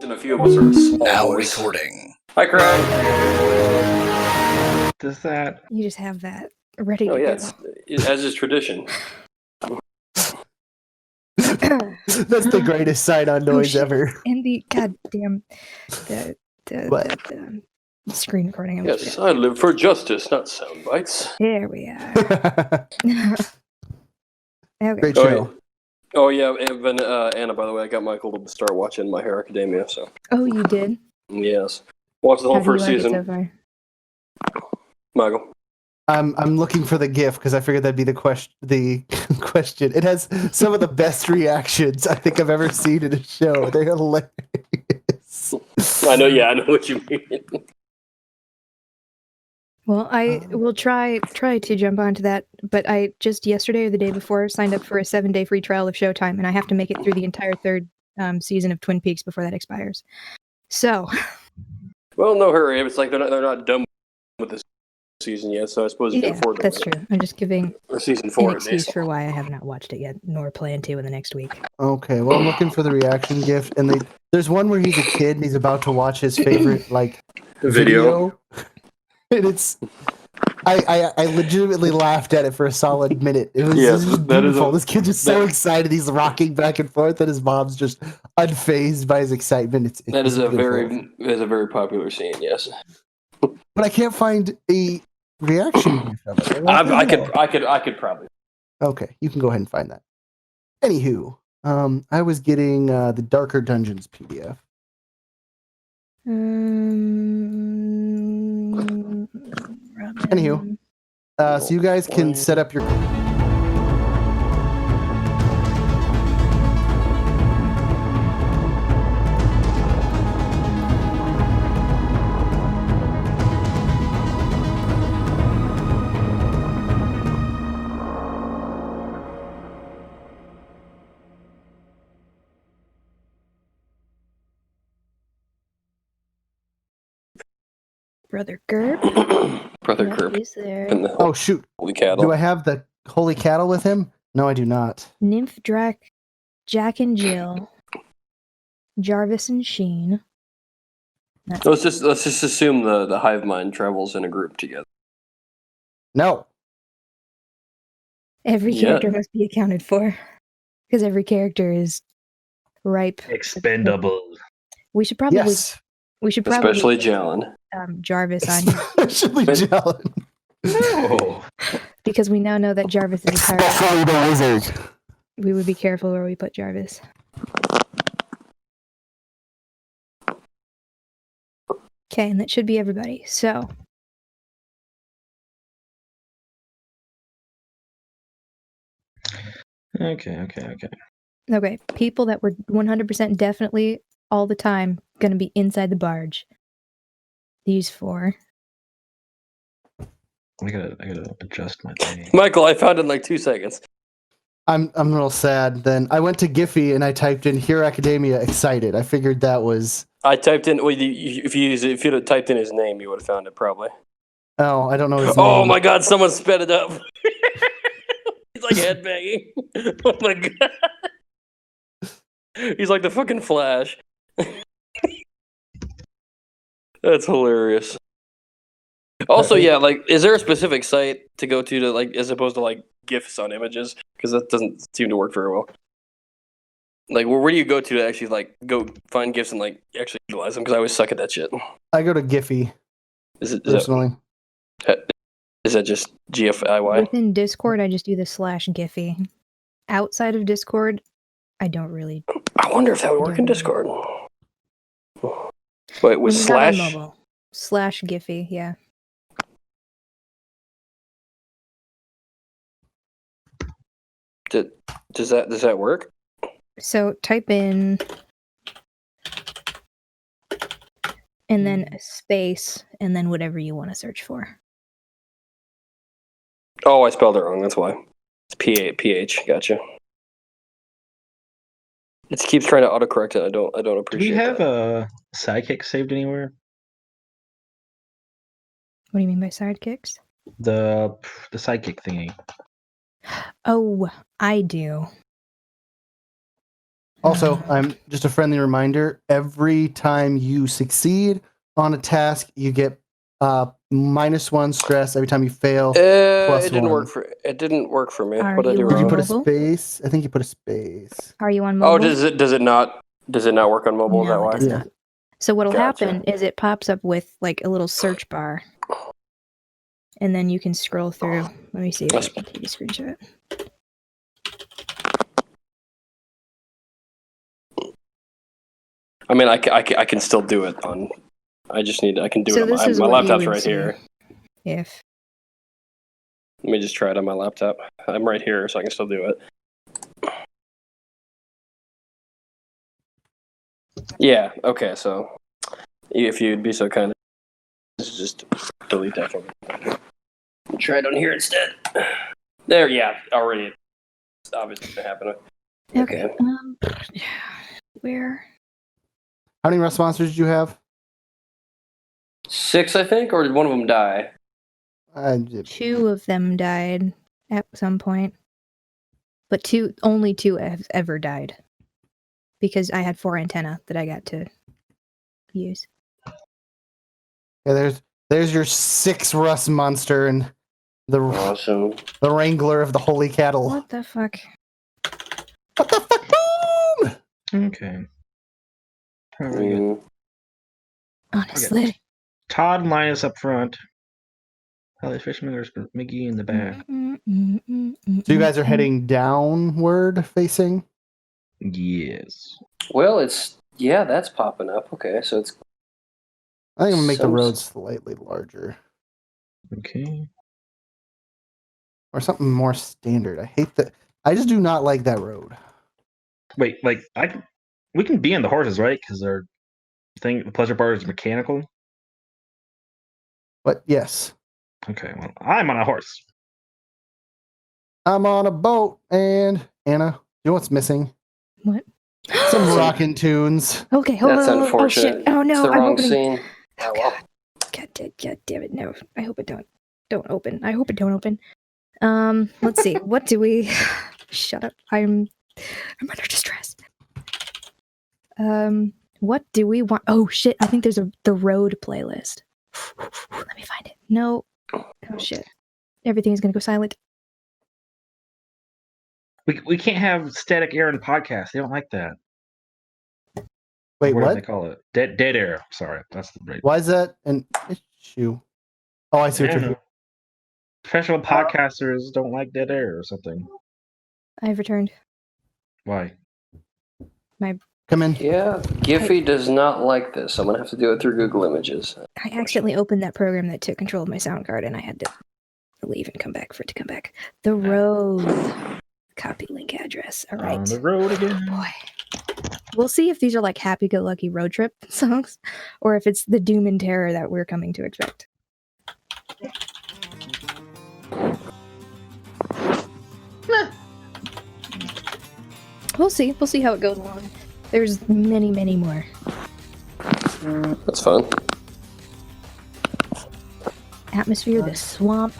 And a few of us are small Now boys. recording. Hi, Crown. Does that? You just have that ready Oh, to yeah, go. as is tradition. That's the greatest sign-on noise shit. ever. And the goddamn the screen recording. Yes, I live for justice, not sound bites. There we are. Okay. Great show. Oh, yeah, and Anna, by the way, I got Michael to start watching My Hero Academia, so. Oh, you did? Yes. Watched the whole How do you first like season. it so far? Michael. I'm looking for the GIF because I figured that'd be the question. It has some of the best reactions I think I've ever seen in a show. They're hilarious. I know what you mean. Well, I will try to jump onto that, but I just yesterday or the day before signed up for a 7-day free trial of Showtime, and I have to make it through the entire third season of Twin Peaks before that expires. So, Well, no hurry. It's like they're not done with this season yet, so I suppose you can afford to that's wait. true. I'm just giving Or season an 4 at excuse least. for why I have not watched it yet, nor plan to in the next week. Okay, well, I'm looking for the reaction GIF, and there's one where he's a kid and he's about to watch his favorite video. And it's I legitimately laughed at it for a solid minute. It was just beautiful. This kid's just so excited. He's rocking back and forth, and his mom's just unfazed by his excitement. That is a very popular scene. Yes, but I can't find a reaction GIF of it. I could probably. Okay, you can go ahead and find that. Anywho, I was getting the Darker Dungeons PDF. Anywho, so you guys can set up your. Brother Gerb? Brother Gerb. He's there. Oh, shoot. Holy cattle. Do I have the Holy Cattle with him? No, I do not. Nymph, Drac, Jack and Jill, Jarvis and Sheen. Let's just assume the hive mind travels in a group together. No. Every character must be accounted for, because every character is ripe. Expendable. We should probably. Yes. We should probably. Especially Jalen. Jarvis on here. Especially Jalen. No. Because we now know that Jarvis is a pirate. Especially the wizard. We would be careful where we put Jarvis. Okay, and that should be everybody. So. Okay. Okay, people that were 100% definitely all the time going to be inside the barge. These 4. I gotta adjust my thing. Michael, I found it in like 2 seconds. I'm real sad. Then I went to Giphy and I typed in Hero Academia excited. I figured that was. I typed in. Well, if you'd have typed in his name, you would have found it probably. Oh, I don't know his Oh name. my God! Someone sped it up. He's like headbanging. Oh my God. He's like the fucking Flash. That's hilarious. Also, yeah, like, is there a specific site to go to like, as opposed to like GIFs on images? Because that doesn't seem to work very well. Like, where do you go to actually like go find GIFs and like actually utilize them? Because I always suck at that shit. I go to Giphy. Personally. Is that just GFIY? Within Discord, I just do the /Giphy. Outside of Discord, I don't really. I wonder if that would work in Discord. Wait, with slash? Mobile. /Giphy, yeah. Does that work? So type in and then a space and then whatever you want to search for. Oh, I spelled it wrong. That's why. It's PH. Gotcha. It keeps trying to autocorrect it. I don't appreciate. Do we have that. a sidekick saved anywhere? What do you mean by sidekicks? The sidekick thingy. Oh, I do. Also, I'm just a friendly reminder. Every time you succeed on a task, you get -1 stress. Every time you fail, It didn't +1. work for me. Are What did I do you Did you wrong? put a mobile? space? I think you put a space. Are you on Oh, mobile? does it not work on mobile? Is that No, why? it does Yeah. not. So what'll Gotcha. happen is it pops up with like a little search bar, and then you can scroll through. Let me see if I can take a screenshot. I mean, I can still do it on. I can do So it on this is my what you laptop's would right see. here. If Let me just try it on my laptop. I'm right here, so I can still do it. Yeah. Okay. So, if you'd be so kind, just delete that from me. Try it on here instead. There. Yeah. Already. It's obviously gonna happen. okay, where? How many Rust monsters did you have? 6, I think, or did one of them die? I did. 2 of them died at some point, but only 2 have ever died because I had 4 antenna that I got to use. Yeah, there's your 6 Rust monster and Awesome. the wrangler of the holy cattle. What the fuck? What the fuck? Boom! Okay. Very good. Mm. Honestly. Todd Linus up front. Holly Fishman, there's Mickey in the back. So you guys are heading downward facing? Yes. Well, that's popping up. Okay, so it's I think I'm gonna make the Some- road slightly larger. Okay. Or something more standard. I just do not like that road. Wait, like we can be on the horses, right? Because the pleasure bar is mechanical. But yes. Okay, well, I'm on a horse. I'm on a boat and Anna, you know what's missing? What? Some rockin' tunes. Okay, hold that's on. unfortunate. Oh shit! Oh no! It's the I'm wrong opening. scene. Oh, Oh well. God damn it! No, I hope it don't open. I hope it don't open. Let's see. What do we? Shut up! I'm under distress. What do we want? Oh shit! I think there's the road playlist. Let me find it. No. Oh shit! Everything is gonna go silent. We can't have static air in podcasts. They don't like that. Wait, Whatever they what? call it. Dead air. Sorry, that's the right. Why is that an issue? Oh, I see what you're Yeah. doing. Professional podcasters don't like dead air or something. I've returned. Why? Come in. Yeah, Giphy does not like this. I'm gonna have to do it through Google Images. I accidentally opened that program that took control of my sound card, and I had to leave and come back for it to come back. The road. Copy link address. All right. On the road again. Boy. We'll see if these are like happy-go-lucky road trip songs, or if it's the doom and terror that we're coming to expect. We'll see. We'll see how it goes along. There's many, many more. That's fun. Atmosphere, the swamp,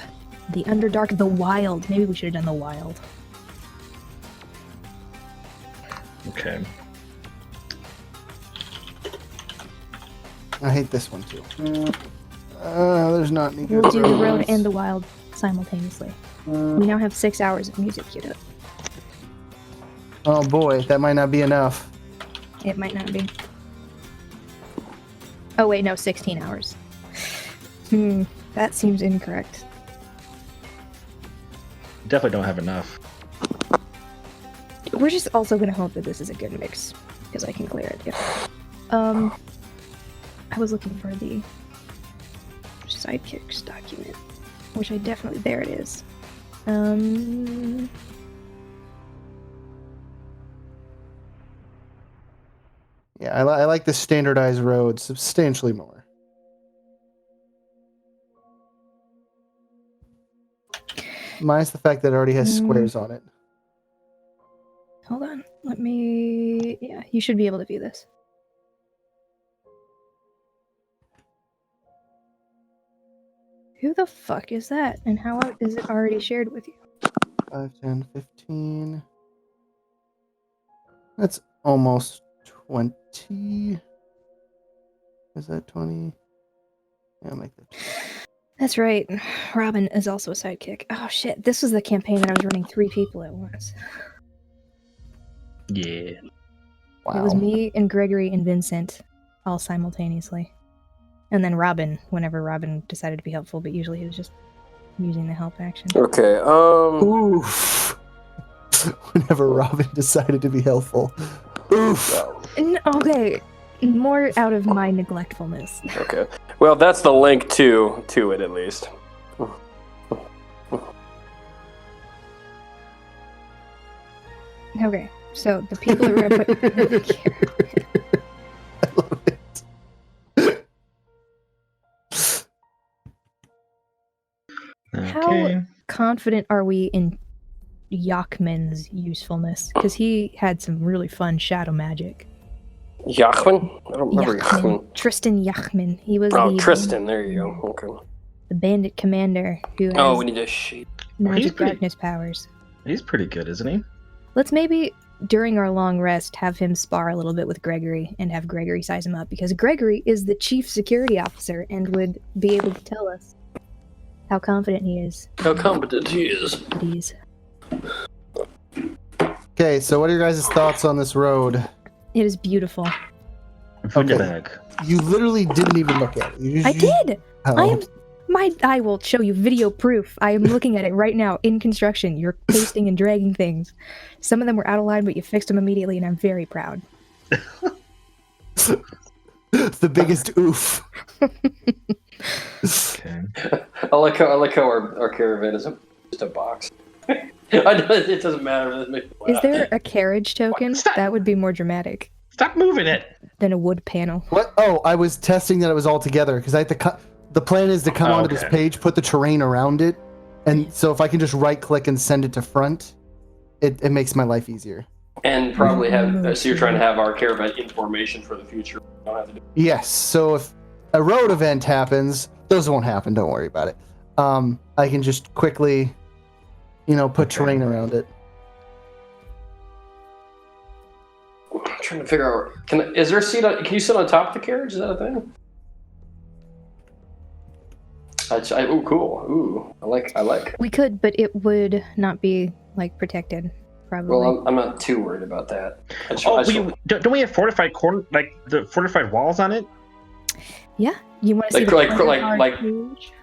the underdark, the wild. Maybe we should have done the wild. Okay. I hate this one too. There's not any good We'll do the road roads. and the wild simultaneously. We now have 6 hours of music queued up. Oh boy, that might not be enough. It might not be. Oh wait, no, 16 hours. That seems incorrect. Definitely don't have enough. We're just also gonna hope that this is a good mix, because I can clear it. If, I was looking for the sidekicks document, which I definitely, there it is. Yeah, I like the standardized road substantially more. Minus the fact that it already has squares on it. Hold on, let me. Yeah, you should be able to view this. Who the fuck is that, and how is it already shared with you? 5, 10, 15. That's almost 20. Is that 20? Yeah, I'll make that. That's right. Robin is also a sidekick. Oh shit! This was the campaign that I was running 3 people at once. Yeah. Wow. It was me and Gregory and Vincent all simultaneously. And then Robin, whenever Robin decided to be helpful, but usually he was just using the help action. Okay. Oof. Whenever Robin decided to be helpful. Oof. Okay, more out of my neglectfulness. Okay. Well, that's the link to it at least. Okay, so the people that we're gonna put in the caravan. I love it. Okay. How confident are we in Yachman's usefulness? Because he had some really fun shadow magic. Yachman? I don't remember Yachman. Tristan Yachman. He was Tristan. There you go. Okay. the bandit commander who has Oh, we need a sheet. magic darkness powers. He's pretty good, isn't he? Let's maybe, during our long rest, have him spar a little bit with Gregory and have Gregory size him up, because Gregory is the chief security officer and would be able to tell us how confident he is. How competent he is. These. Okay, so what are your guys' thoughts on this road? It is beautiful. Put your Okay. bag. You literally didn't even look at it. I did! Oh. I will show you video proof. I am looking at it right now in construction. You're pasting and dragging things. Some of them were out of line, but you fixed them immediately, and I'm very proud. The biggest oof. Okay. I like how our caravan is just a box. It doesn't matter. It makes me Is laugh. there a carriage token? Stop. That would be more dramatic Stop moving it. than a wood panel. What? Oh, I was testing that it was all together because I had to cut. The plan is to come onto this Okay. page, put the terrain around it, and so if I can just right click and send it to front, it makes my life easier. And probably have. So you're trying to have our caravan in formation for the future. You don't have to do. Yes. So if a road event happens, those won't happen. Don't worry about it. I can just quickly, put Okay. terrain around it. I'm trying to figure out. Is there a seat? Can you sit on top of the carriage? Is that a thing? Oh, cool. Ooh, I like. We could, but it would not be protected, probably. Well, I'm not too worried about that. Don't we have fortified the fortified walls on it? Yeah, you want to see like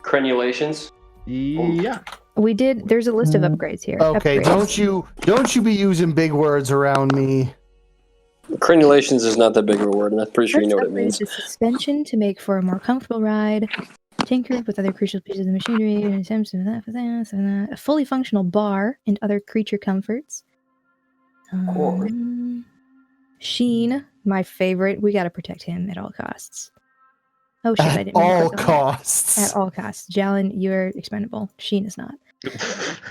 crenulations. Yeah. We did. There's a list of upgrades here. Okay, Upgrades. don't you be using big words around me. Crenulations is not that big of a word, and I'm pretty sure you know what it Upgrades means. the suspension to make for a more comfortable ride. Tinkered with other crucial pieces of machinery and attempts to a fully functional bar and other creature comforts. Sheen, my favorite. We got to protect him at all costs. Oh shit! I At didn't mean to all click on that. costs. At all costs. Jalen, you're expendable. Sheen is not.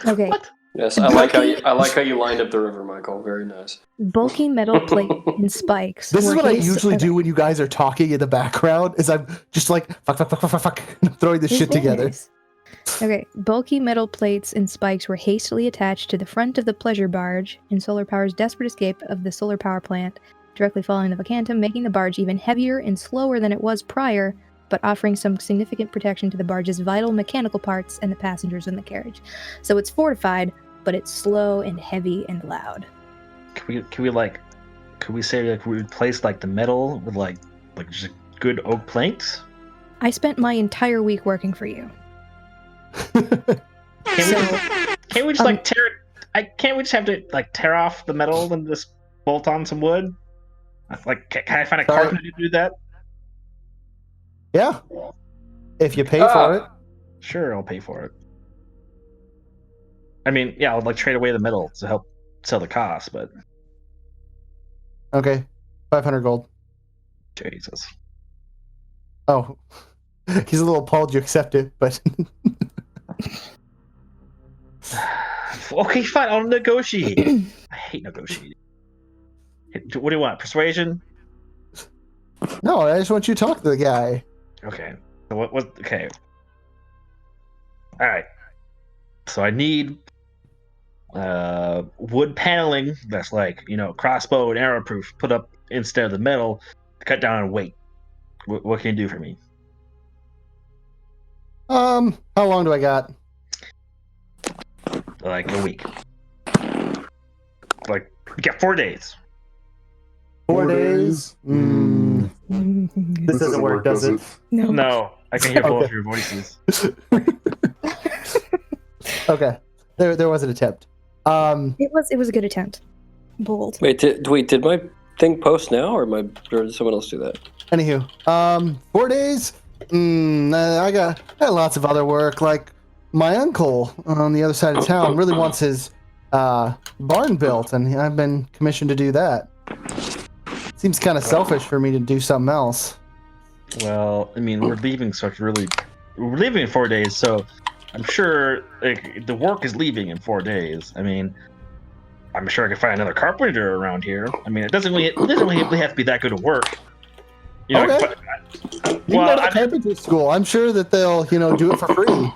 Okay. What? Yes, I like how you lined up the river, Michael. Very nice. Bulky metal plate and spikes. This is were what I his- usually okay. do when you guys are talking in the background. Is I'm just like fuck, throwing this It's shit very together. nice. Okay, bulky metal plates and spikes were hastily attached to the front of the pleasure barge in Solar Power's desperate escape of the solar power plant, directly following the Vacantum, making the barge even heavier and slower than it was prior, but offering some significant protection to the barge's vital mechanical parts and the passengers in the carriage. So it's fortified, but it's slow and heavy and loud. Could we say we replace the metal with like just good oak planks? I spent my entire week working for you. Can't we just tear it? Can't we just have to tear off the metal and just bolt on some wood? Can I find a carpenter to do that? Yeah. If you pay for it. Sure, I'll pay for it. I mean, yeah, I'll trade away the metal to help sell the cost, but Okay. 500 gold. Jesus. Oh. He's a little appalled you accept it, but Okay, fine, I'll negotiate. I hate negotiating. What do you want? Persuasion? no, I just want you to talk to the guy. Okay. So what okay. Alright. So I need wood paneling that's like crossbow and arrow proof put up instead of the metal to cut down on weight. What can you do for me? How long do I got? Like a week. Like you got 4 days. 4 days? This doesn't work, does it? No, I can hear both Okay. of your voices. Okay. There was an attempt. It was a good attempt. Bold. Wait, did my thing post now, or did someone else do that? Anywho, 4 days? I got lots of other work. Like my uncle on the other side of town really wants his barn built, and I've been commissioned to do that. Seems kind of selfish for me to do something else. Well, I mean, we're leaving in 4 days, so I'm sure the work is leaving in 4 days. I mean, I'm sure I can find another carpenter around here. I mean, it doesn't really have to be that good of work. Okay. You can go to the carpentry school. I'm sure that they'll, do it for free.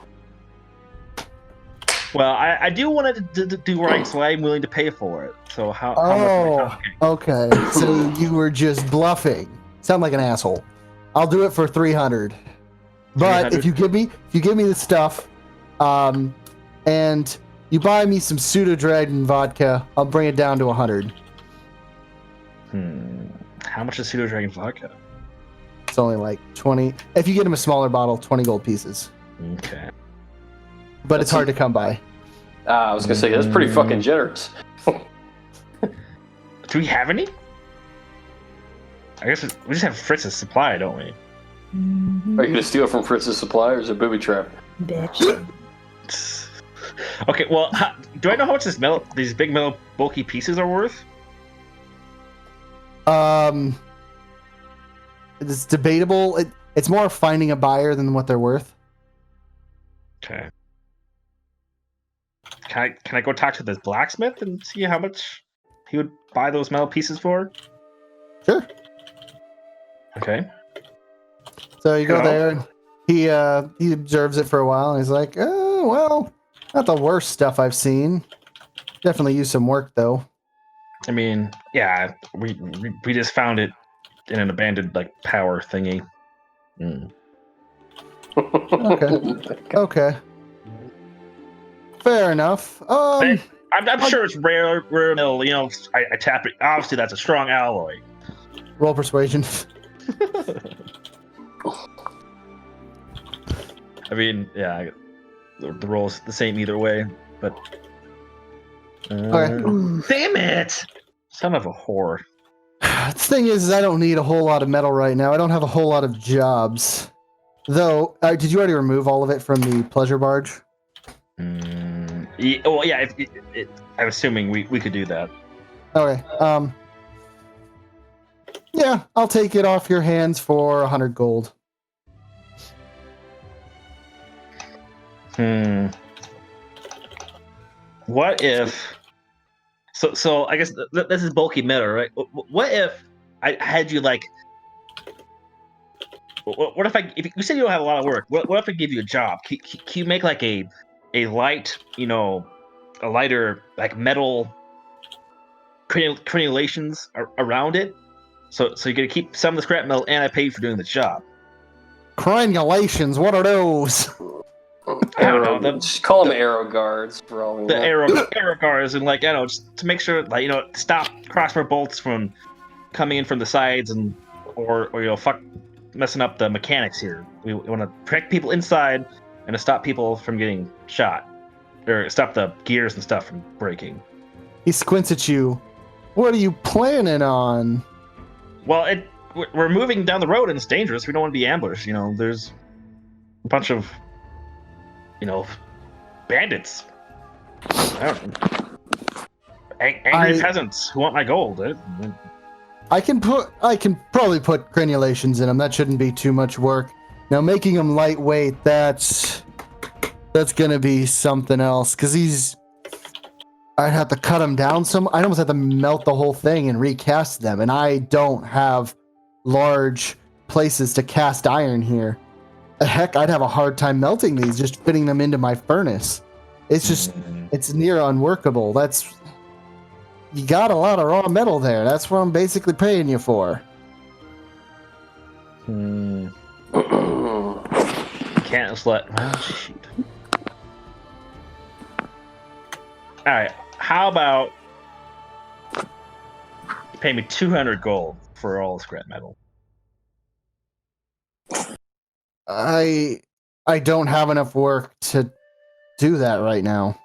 Well, I do want to do right, so I'm willing to pay for it. So how much are we talking? Okay. So you were just bluffing. Sound like an asshole. I'll do it for 300. But 300? if you give me the stuff, and you buy me some pseudo dragon vodka, I'll bring it down to 100. How much is pseudo dragon vodka? It's only like 20. If you get him a smaller bottle, 20 gold pieces. Okay. But it's hard to come by. I was gonna say that's pretty fucking generous. Do we have any? I guess we just have Fritz's supply, don't we? Are you gonna steal it from Fritz's supply, or is it a booby trap? Bitch. Okay, well, do I know how much these big metal bulky pieces are worth? It's debatable. It's more finding a buyer than what they're worth. Okay. Can I go talk to this blacksmith and see how much he would buy those metal pieces for? Sure. Okay. So you go Hello? there, and he observes it for a while, and he's like, "Oh, well, not the worst stuff I've seen. Definitely use some work, though." I mean, yeah, we just found it in an abandoned power thingy. Okay. Fair enough. I'm sure it's rare mill. I tap it. Obviously, that's a strong alloy. Roll persuasion. I mean, yeah, the roll's the same either way, but. Okay. Damn it! Son of a whore. The thing is, I don't need a whole lot of metal right now. I don't have a whole lot of jobs. Though, did you already remove all of it from the pleasure barge? Yeah, well, yeah. I'm assuming we could do that. Okay. Yeah, I'll take it off your hands for 100 gold. What if? So I guess this is bulky metal, right? What if I had you What if if you said you don't have a lot of work? What if I give you a job? Can you make a light, a lighter metal crenulations around it? So you're gonna keep some of the scrap metal, and I pay you for doing the job. Crenulations, what are those? I don't know. Just call them arrow guards for all we The want. arrow guards, and just to make sure stop crossbow bolts from coming in from the sides or fuck messing up the mechanics here. We want to protect people inside and to stop people from getting shot or stop the gears and stuff from breaking. He squints at you. What are you planning on? Well, we're moving down the road and it's dangerous. We don't want to be ambushed. There's a bunch of bandits. I don't know. Angry peasants who want my gold. I can probably put crenulations in them. That shouldn't be too much work. Now making them lightweight, that's gonna be something else. Cause I'd have to cut them down some. I'd almost have to melt the whole thing and recast them. And I don't have large places to cast iron here. Heck, I'd have a hard time melting these, just fitting them into my furnace. It's just it's near unworkable. You got a lot of raw metal there. That's what I'm basically paying you for. Can't just let. Well, shoot. All right. How about you pay me 200 gold for all the scrap metal? I don't have enough work to do that right now.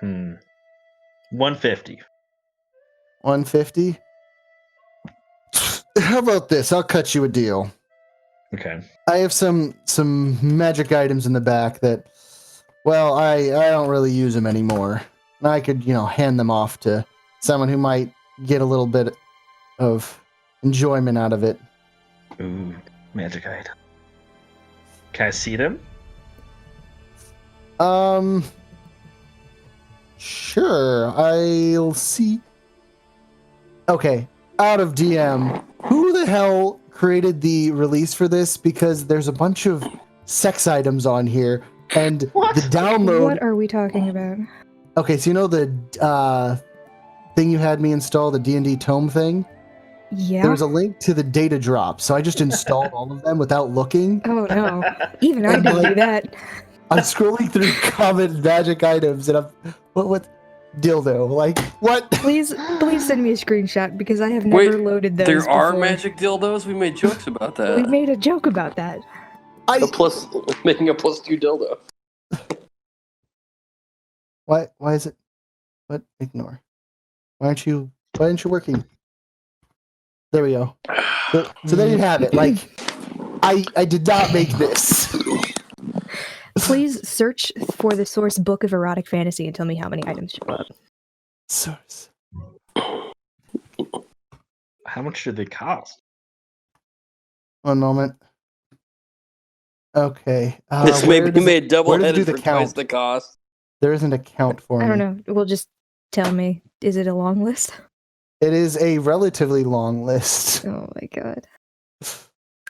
150. 150? How about this? I'll cut you a deal. Okay. I have some magic items in the back that, well, I don't really use them anymore. And I could, hand them off to someone who might get a little bit of enjoyment out of it. Ooh, magic item. Can I see them? Sure. I'll see. Okay. Out of DM, who the hell created the release for this? Because there's a bunch of sex items on here, and the download. What are we talking about? Okay, so the thing you had me install, the D&D tome thing? Yeah. There was a link to the data drop, so I just installed all of them without looking. Oh no. Even I didn't do that. I'm scrolling through common magic items, and I'm... What dildo? Like, what? Please send me a screenshot, because I have never loaded those There are before. magic dildos? We made jokes about that. We made a joke about that. Making a +2 dildo. Why is it... What? Ignore. Why aren't you working? There we go. So there you have it. Like, I did not make this. Please search for the source book of erotic fantasy and tell me how many items show up. Source. How much did they cost? One moment. Okay. This made double-headed the for twice count? the cost. There isn't a count for me. I don't know. Well, just tell me. Is it a long list? It is a relatively long list. Oh my god.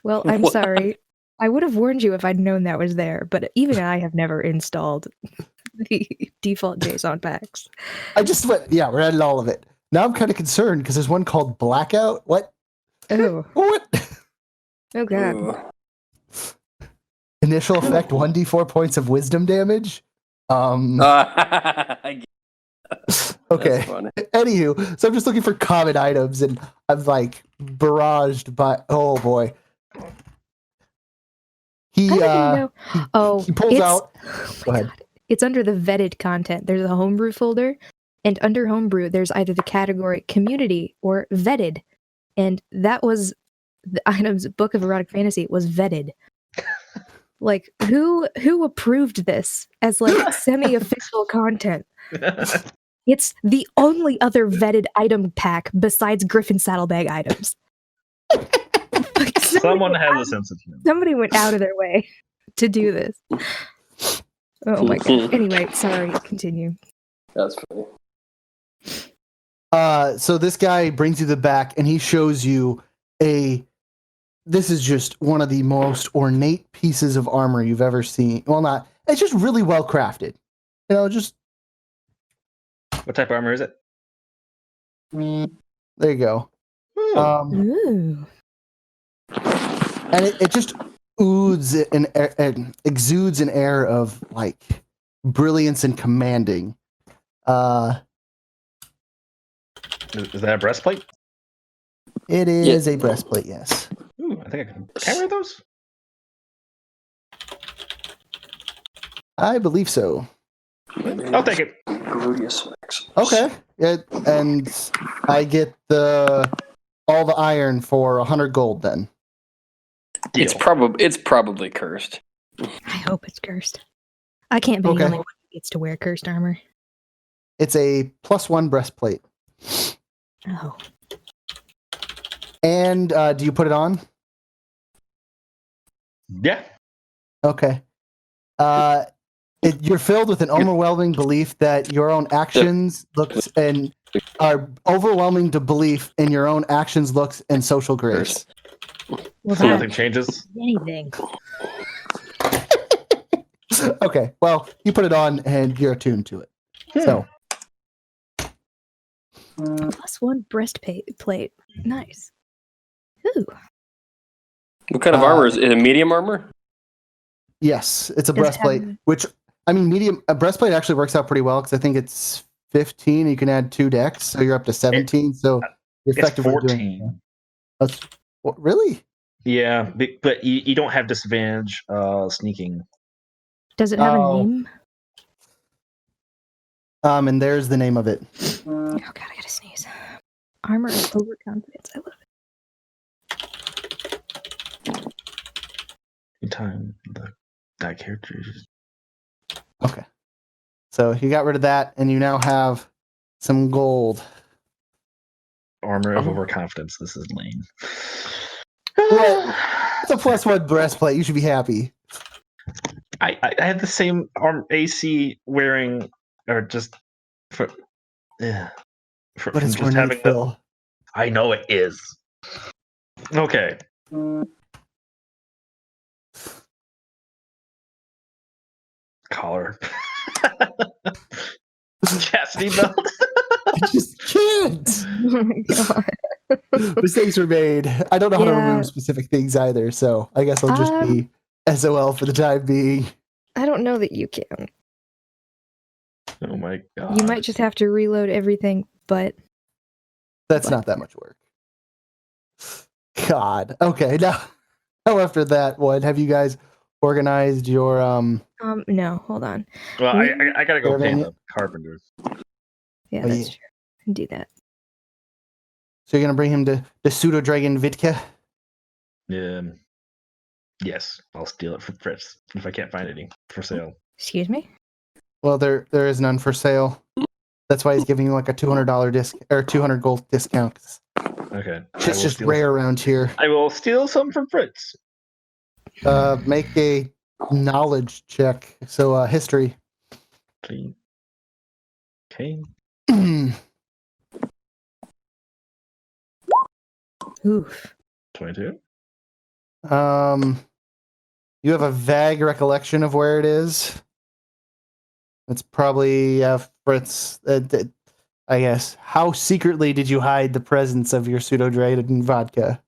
Well, I'm sorry. I would have warned you if I'd known that was there, but even I have never installed the default JSON packs. I just went, yeah, we're adding all of it. Now I'm kind of concerned because there's one called Blackout. What? Oh. What? Oh god. Ooh. Initial effect 1d4 points of wisdom damage. I get Okay. That's funny. Anywho, so I'm just looking for common items, and I'm like barraged by. Oh boy. He How did you know? Oh, he pulls out. Go ahead. God. It's under the vetted content. There's a homebrew folder, and under homebrew, there's either the category community or vetted, and that was the items book of erotic fantasy was vetted. Like, who approved this as like semi-official content? It's the only other vetted item pack besides Griffin Saddlebag items. Like, Someone has a sense of humor. somebody went out of their way to do this. Oh my god. Anyway, sorry, continue. That's funny. So this guy brings you the back, and he shows you this is just one of the most ornate pieces of armor you've ever seen. Well, it's just really well crafted. Just. What type of armor is it? There you go. Ooh. And it just exudes an air of like brilliance and commanding. Is that a breastplate? It is a breastplate, yes. Ooh, I think I can. Can I wear those? I believe so. I'll take it. Gluteus max. Okay. And I get all the iron for 100 gold then. Deal. It's probably cursed. I hope it's cursed. I can't be the only one who gets to wear cursed armor. It's a +1 breastplate. Oh. And do you put it on? Yeah. Okay. You're filled with an overwhelming belief that your own actions, looks, and are overwhelming to belief in your own actions, looks, and social grace. Well, So nothing changes. anything. Okay, well, you put it on and you're attuned to it. So, +1 breastplate. Nice. Ooh. What kind of armor is it? A medium armor? yes, it's a Does it breastplate, have- which, I mean, medium, a breastplate actually works out pretty well because I think it's 15. You can add 2 decks, so you're up to 17. So you're It's effectively 14. doing. What, really? Yeah, but you don't have disadvantage sneaking. Does it have a Oh. name? And there's the name of it. Oh god, I gotta sneeze. Armor of overconfidence. I love it. Anytime that character. Okay. So you got rid of that, and you now have some gold. Armor of overconfidence. This is lame. What? It's a +1 breastplate. You should be happy. I had the same AC wearing, or just for, yeah, But from it's just having the. Phil. I know it is. Okay. Collar. Chastity belt. I just can't. Oh my god. Mistakes were made. I don't know how to Yeah. remove specific things either, so I guess I'll just be SOL for the time being. I don't know that you can. Oh my god. You might just have to reload everything, but That's not that much work. God. Okay, now after that one, have you guys organized your no, hold on. Well, I gotta go pay Surveying the carpenter. Yeah, Oh, that's yeah. true. I can do that. So you're gonna bring him to the pseudo dragon Vidka? Yes, I'll steal it from Fritz if I can't find any for sale. Excuse me? Well, there is none for sale. That's why he's giving you like a $200 disc or 200 gold discount. Okay. It's just rare around here. I will steal some from Fritz. Make a knowledge check. So history. Clean. Okay. Oof. 22. You have a vague recollection of where it is. It's probably Fritz. I guess. How secretly did you hide the presence of your pseudo dragon vodka?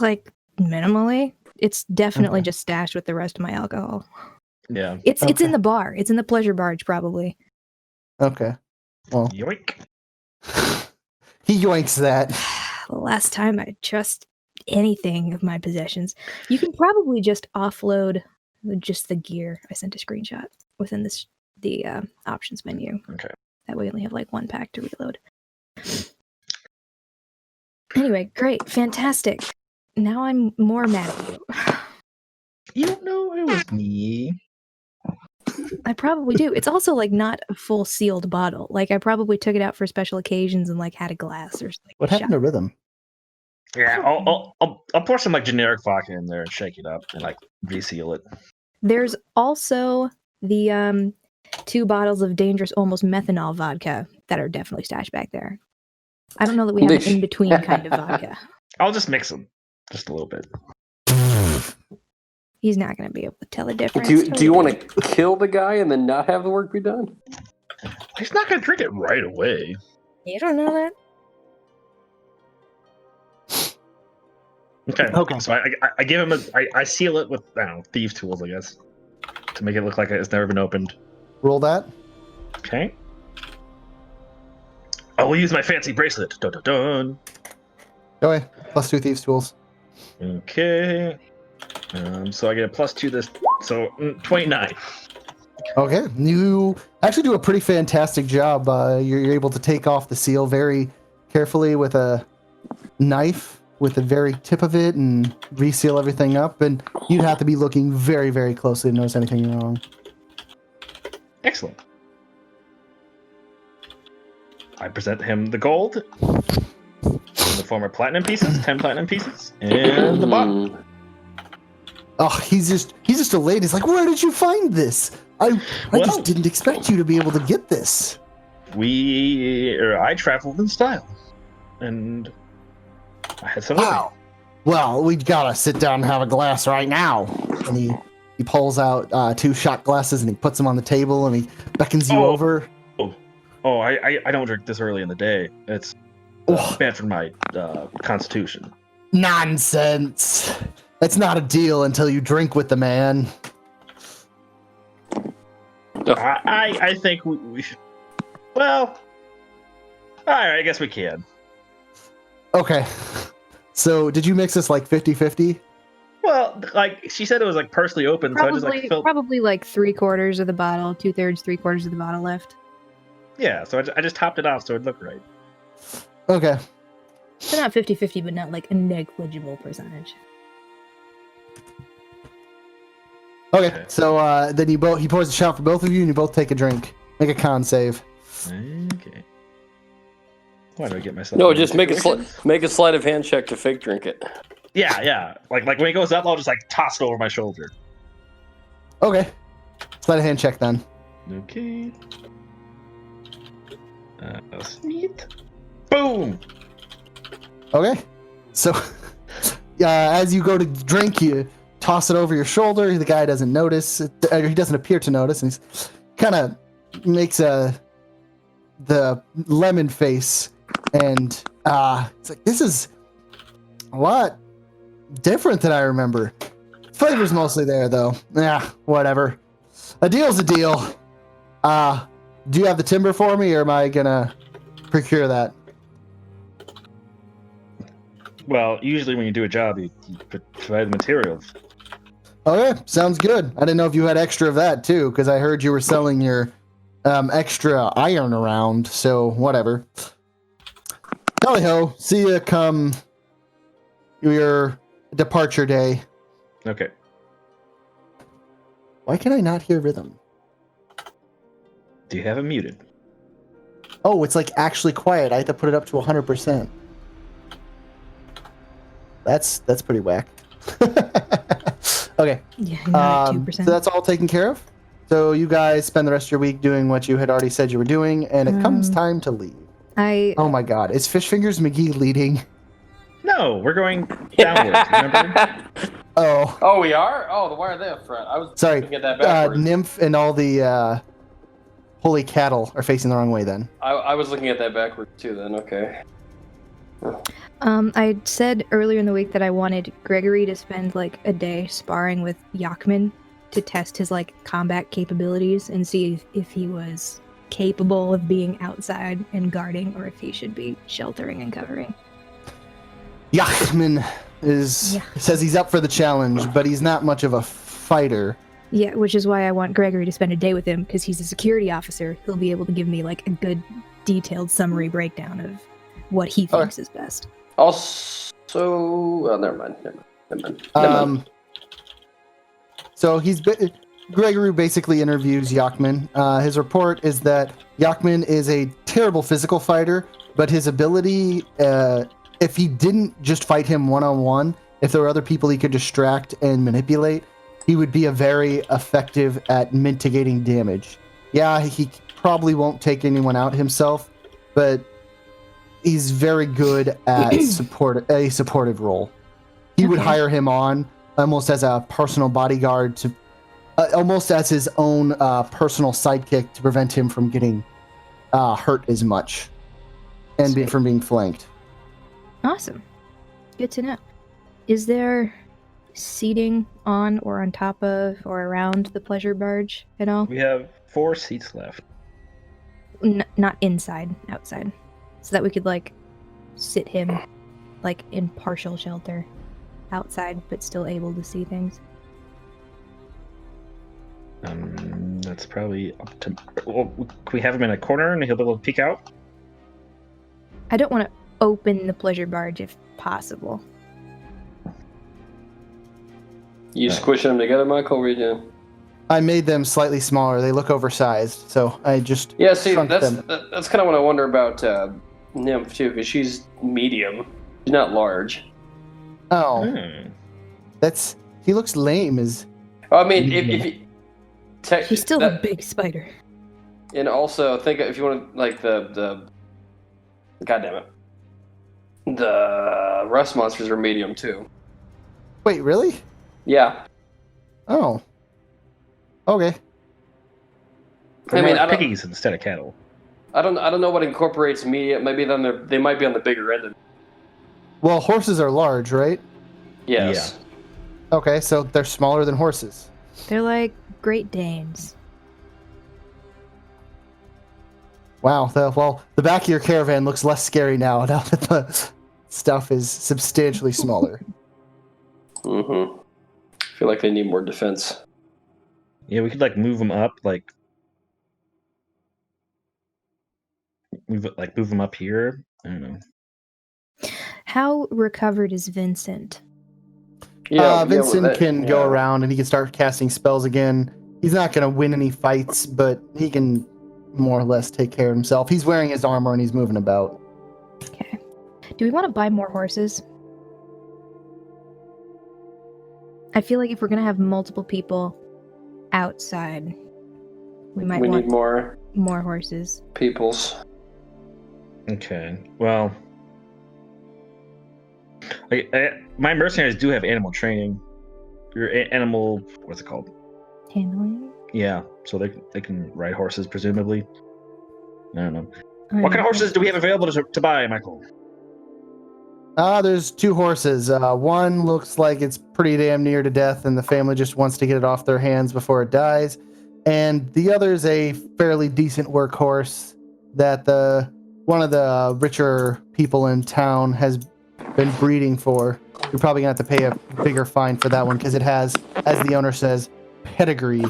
Like minimally. It's definitely Okay. just stashed with the rest of my alcohol. Yeah. It's Okay. in the bar. It's in the pleasure barge probably. Okay. Well, Yoink. he yoinks that. The last time I trust anything of my possessions. You can probably just offload just the gear. I sent a screenshot within the options menu. Okay. That way you only have like 1 pack to reload. Anyway, great. Fantastic. Now I'm more mad at you. You don't know it was me. I probably do. It's also like not a full sealed bottle. Like I probably took it out for special occasions and like had a glass or something. What happened to rhythm? Yeah, I'll pour some like generic vodka in there and shake it up and like reseal it. There's also the 2 bottles of dangerous almost methanol vodka that are definitely stashed back there. I don't know that we have an in-between kind of vodka. I'll just mix them just a little bit. He's not going to be able to tell the difference. Do you want to kill the guy and then not have the work be done? He's not gonna drink it right away. You don't know that? Okay. So I give him I seal it with thieves tools, I guess, to make it look like it's never been opened. Roll that. Okay. I will use my fancy bracelet. Dun, dun, dun. Go away. +2 thieves tools. Okay. So I get a +2 this. So 29. Okay, you actually do a pretty fantastic job. You're able to take off the seal very carefully with a knife, with the very tip of it, and reseal everything up. And you'd have to be looking very, very closely to notice anything wrong. Excellent. I present him the gold in the form of platinum pieces, 10 platinum pieces, and the bottle. Oh, he's just elated. He's like, "Where did you find this? I just didn't expect you to be able to get this." I traveled in style, and I had some. Wow. Well, we gotta sit down and have a glass right now. And he he pulls out 2 shot glasses and he puts them on the table and he beckons you over. Oh, I don't drink this early in the day. It's bad for my constitution. Nonsense. It's not a deal until you drink with the man. I think we should. Well, all right, I guess we can. Okay. So, did you mix this like 50-50? Well, like she said, it was like partially open, Probably, so I just like filled. probably like 3/4 of the bottle, 2/3, 3/4 of the bottle left. Yeah, so I just topped it off so it looked right. Okay. So not 50-50, but not like a negligible percentage. Okay. So then he pours a shot for both of you, and you both take a drink. Make a con save. Okay. Why do I get myself? No, just make a sleight of hand check to fake drink it. Yeah. Like when he goes up, I'll just like toss it over my shoulder. Okay. Sleight of hand check then. Okay. Sneak. Boom. Okay. So as you go to drink, you toss it over your shoulder. The guy doesn't notice. He doesn't appear to notice, and he's kind of makes the lemon face, and it's like, this is a lot different than I remember. Flavor's mostly there though. Yeah, whatever. A deal's a deal. Do you have the timber for me, or am I gonna procure that? Well, usually when you do a job, you provide the materials. Okay, sounds good. I didn't know if you had extra of that too, because I heard you were selling your extra iron around. So whatever. Tally ho! See you come your departure day. Okay. Why can I not hear rhythm? Do you have it muted? Oh, it's like actually quiet. I have to put it up to 100%. That's pretty whack. Okay. Yeah, not 2%. So that's all taken care of. So you guys spend the rest of your week doing what you had already said you were doing, and it comes time to leave. Oh my God, is Fish Fingers McGee leading? No, we're going downwards. Remember? Oh, we are? Oh, why are they up front? I was sorry. looking at that backwards. Nymph and all the holy cattle are facing the wrong way. Then I was looking at that backwards too. Then okay. I said earlier in the week that I wanted Gregory to spend like a day sparring with Yakman to test his like combat capabilities and see if he was capable of being outside and guarding, or if he should be sheltering and covering. Yachman says he's up for the challenge, but he's not much of a fighter. Yeah, which is why I want Gregory to spend a day with him, because he's a security officer. He'll be able to give me like a good detailed summary breakdown of what he thinks is best. Also, never mind. So Gregory basically interviews Yakman. His report is that Yakman is a terrible physical fighter, but his ability, if he didn't just fight him one-on-one, if there were other people he could distract and manipulate, he would be a very effective at mitigating damage. Yeah, he probably won't take anyone out himself, but he's very good at a supportive role. He would hire him on almost as a personal bodyguard, to almost as his own personal sidekick, to prevent him from getting hurt as much and from being flanked. Awesome. Good to know. Is there seating on or on top of or around the pleasure barge at all? We have 4 seats left. Not inside, outside. So that we could, like, sit him, like, in partial shelter outside, but still able to see things. That's probably up to... Well, can we have him in a corner and he'll be able to peek out? I don't want to open the pleasure barge if possible. You squishing them together, Michael? Or you I made them slightly smaller. They look oversized, so I just see, shrunk them. that's kind of what I wonder about Nymph too, because she's medium, she's not large. Oh, he looks lame. I mean, if you, She's still a big spider. And also, think if you want to, like the God damn it, the rust monsters are medium too. Wait, really? Yeah. Oh, Okay. They're I mean, more I like don't, piggies instead of cattle. I don't know what incorporates media. Maybe then they might be on the bigger end. Well, horses are large, right? Yes. Okay, so they're smaller than horses. They're like Great Danes. Wow. The back of your caravan looks less scary now that the stuff is substantially smaller. Mm-hmm. I feel like they need more defense. Yeah, we could like move them up, like move them up here. I don't know. How recovered is Vincent? Vincent can go around and he can start casting spells again. He's not going to win any fights, but he can more or less take care of himself. He's wearing his armor and he's moving about. Okay. Do we want to buy more horses? I feel like if we're going to have multiple people outside, we might We want need more more horses. peoples. Okay. Well, my mercenaries do have animal training. Your animal, what's it called? Handling? Yeah, so they can ride horses, presumably. I don't know. What kind of horses do we have available to buy, Michael? There's 2 horses. One looks like it's pretty damn near to death and the family just wants to get it off their hands before it dies. And the other's a fairly decent workhorse that one of the richer people in town has been breeding for. You're probably going to have to pay a bigger fine for that one because it has, as the owner says, pedigree.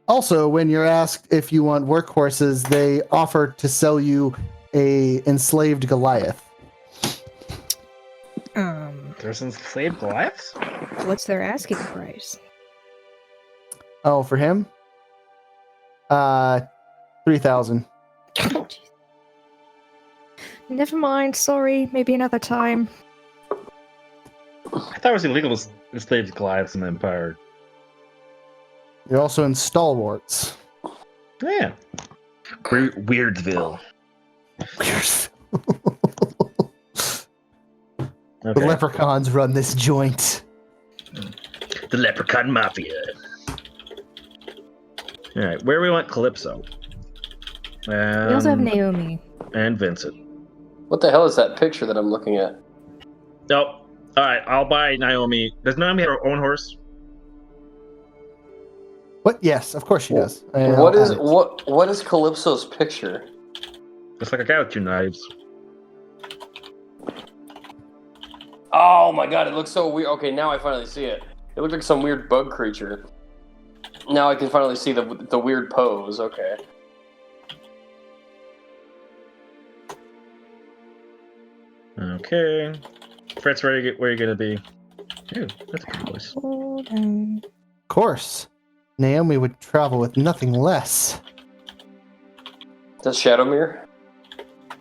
Also, when you're asked if you want workhorses, they offer to sell you a enslaved Goliath. There's enslaved Goliaths? What's their asking price? Oh, for him? 3,000. Oh, jeez. Never mind, sorry, maybe another time. I thought it was illegal to enslave Goliaths in the Empire. You're also in Stalwarts. Yeah. Weirdsville. The leprechauns run this joint. The Leprechaun Mafia. Alright, where we want Calypso? We also have Naomi. And Vincent. What the hell is that picture that I'm looking at? Oh, alright, I'll buy Naomi. Does Naomi have her own horse? What? Yes, of course she does. What is Calypso's picture? It's like a guy with 2 knives. Oh my god, it looks so weird. Okay, now I finally see it. It looked like some weird bug creature. Now I can finally see the weird pose. Okay. Okay. Fritz, where you gonna be? Ew, that's a pretty place. Hold on. Of course. Naomi would travel with nothing less. Does Shadowmere?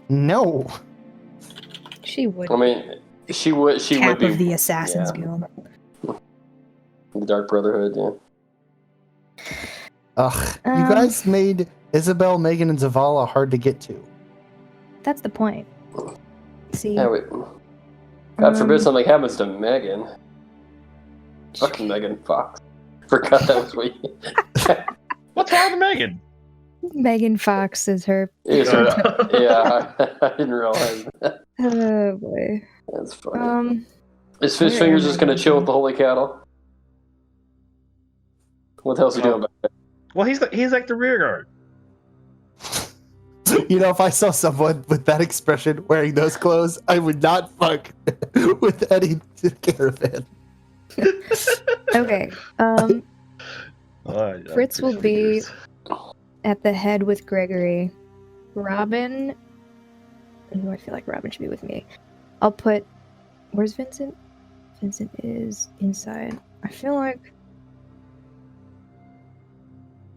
No. She would. I mean, she would be of the Assassin's Guild. The Dark Brotherhood. Yeah. Ugh. You guys made Isabel, Megan, and Zavala hard to get to. That's the point. See? Yeah, wait. God forbid something happens to Megan. Fucking Megan Fox. Forgot that was what you... What's wrong with Megan? Megan Fox is her. Yeah, I didn't realize that. Oh boy. That's funny. Is Fish Fingers just gonna chill with the holy cattle? What the hell's he doing about it? Well, he's like the rear guard. You know, if I saw someone with that expression wearing those clothes, I would not fuck with any caravan. Okay. Fritz will be at the head with Gregory. Robin. I feel like Robin should be with me. I'll put. Where's Vincent? Vincent is inside. I feel like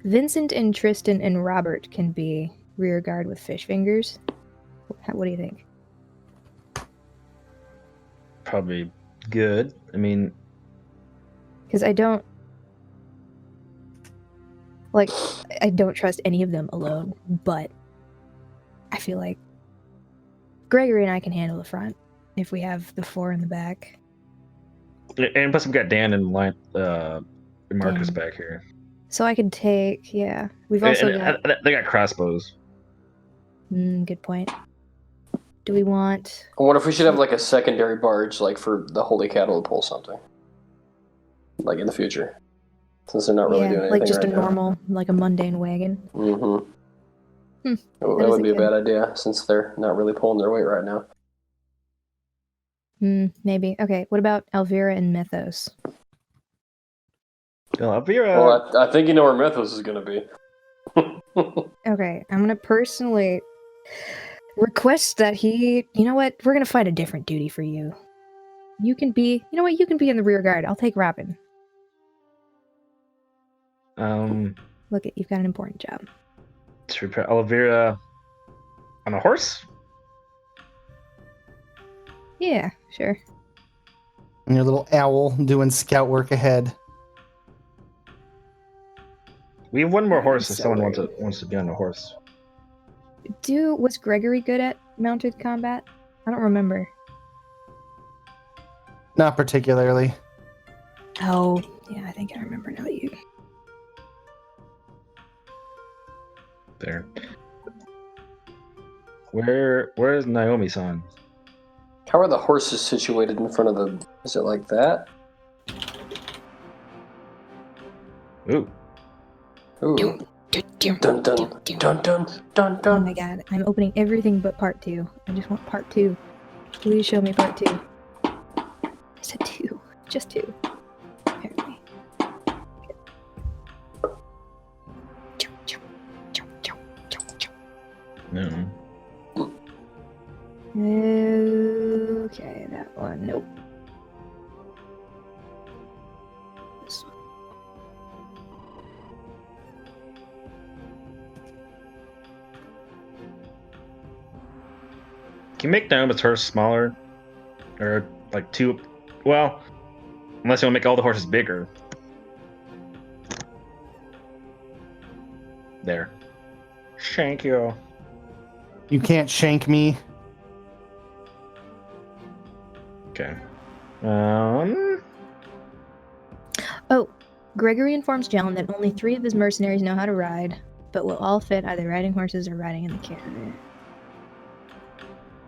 Vincent and Tristan and Robert can be rear guard with Fish Fingers. What do you think? Probably good. I mean, because I don't trust any of them alone, but I feel like Gregory and I can handle the front. if we have the 4 in the back. And plus, we got Dan and Marcus Dan. back here. So I could take, yeah. We've also got. They got crossbows. Good point. Do we want? I wonder if we should have like a secondary barge, like for the Holy Cattle to pull something, like in the future, since they're not really doing anything like just right a normal, like a mundane wagon. Mm-hmm. That is would a be a good- bad idea since they're not really pulling their weight right now. Maybe. Okay. What about Elvira and Mythos? Well, Elvira. Well, I think you know where Mythos is going to be. Okay, I'm gonna personally request that he. You know what? We're gonna find a different duty for you. You can be. You know what? You can be in the rear guard. I'll take Robin. Look, you've got an important job. To repair Elvira on a horse. Yeah, sure. And your little owl doing scout work ahead. We have one more horse So if someone worried. wants to be on a horse. Was Gregory good at mounted combat? I don't remember. Not particularly. Oh, yeah, I think I remember now that you. There. Where is Naomi-san? How are the horses situated in front of the? Is it like that? Ooh. Ooh. Dun dun dun dun dun Oh dun. my god, I'm opening everything but part 2. I just want part 2. Please show me part 2. I said 2. Just 2. Apparently. No. Okay, that one. Nope. This one. Can you make Naomi's horse smaller? Or like 2? Well, unless you want to make all the horses bigger. There. Thank you. You can't shank me. Okay. Oh, Gregory informs Jalen that only 3 of his mercenaries know how to ride, but will all fit either riding horses or riding in the caravan.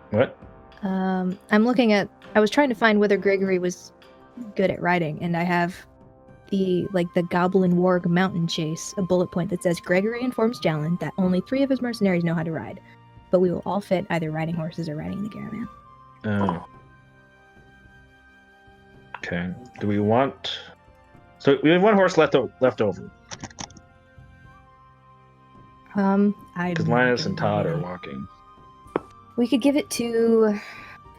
What? I'm looking at. I was trying to find whether Gregory was good at riding, and I have the Goblin Warg Mountain Chase, a bullet point that says Gregory informs Jalen that only 3 of his mercenaries know how to ride, but we will all fit either riding horses or riding in the caravan. Oh. Okay. Do we want? So we have one horse left over. Because Linus and Todd are walking. We could give it to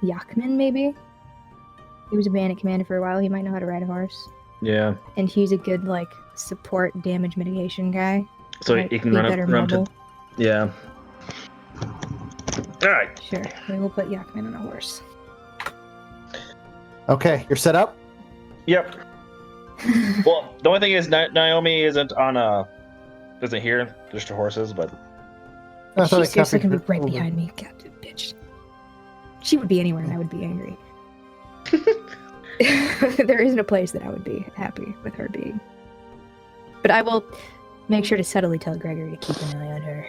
Yakman, maybe. He was a bandit commander for a while. He might know how to ride a horse, Yeah. and he's a good support damage mitigation guy. So Might he can be run better up to. mobile. Yeah. All right. Sure, we will put Yakman on a horse. Okay, you're set up? Yep. Well, the only thing is Naomi isn't here, just her horses, but I thought I She's seriously copied gonna be her right over. behind me. God, bitch. She would be anywhere and I would be angry. There isn't a place that I would be happy with her being. But I will make sure to subtly tell Gregory to keep an eye on her.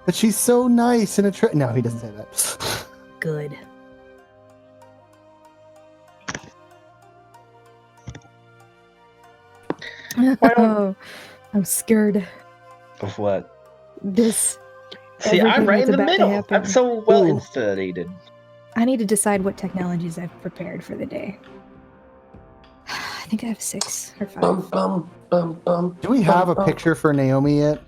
But she's so nice and no, he doesn't say that. Good. Oh, I'm scared. of what? This. See, I'm everything right in that's the about to middle. happen. I'm so well Ooh. insulated. I need to decide what technologies I've prepared for the day. I think I have 6 or 5. Bum bum bum bum. Do we have a bum. picture for Naomi yet?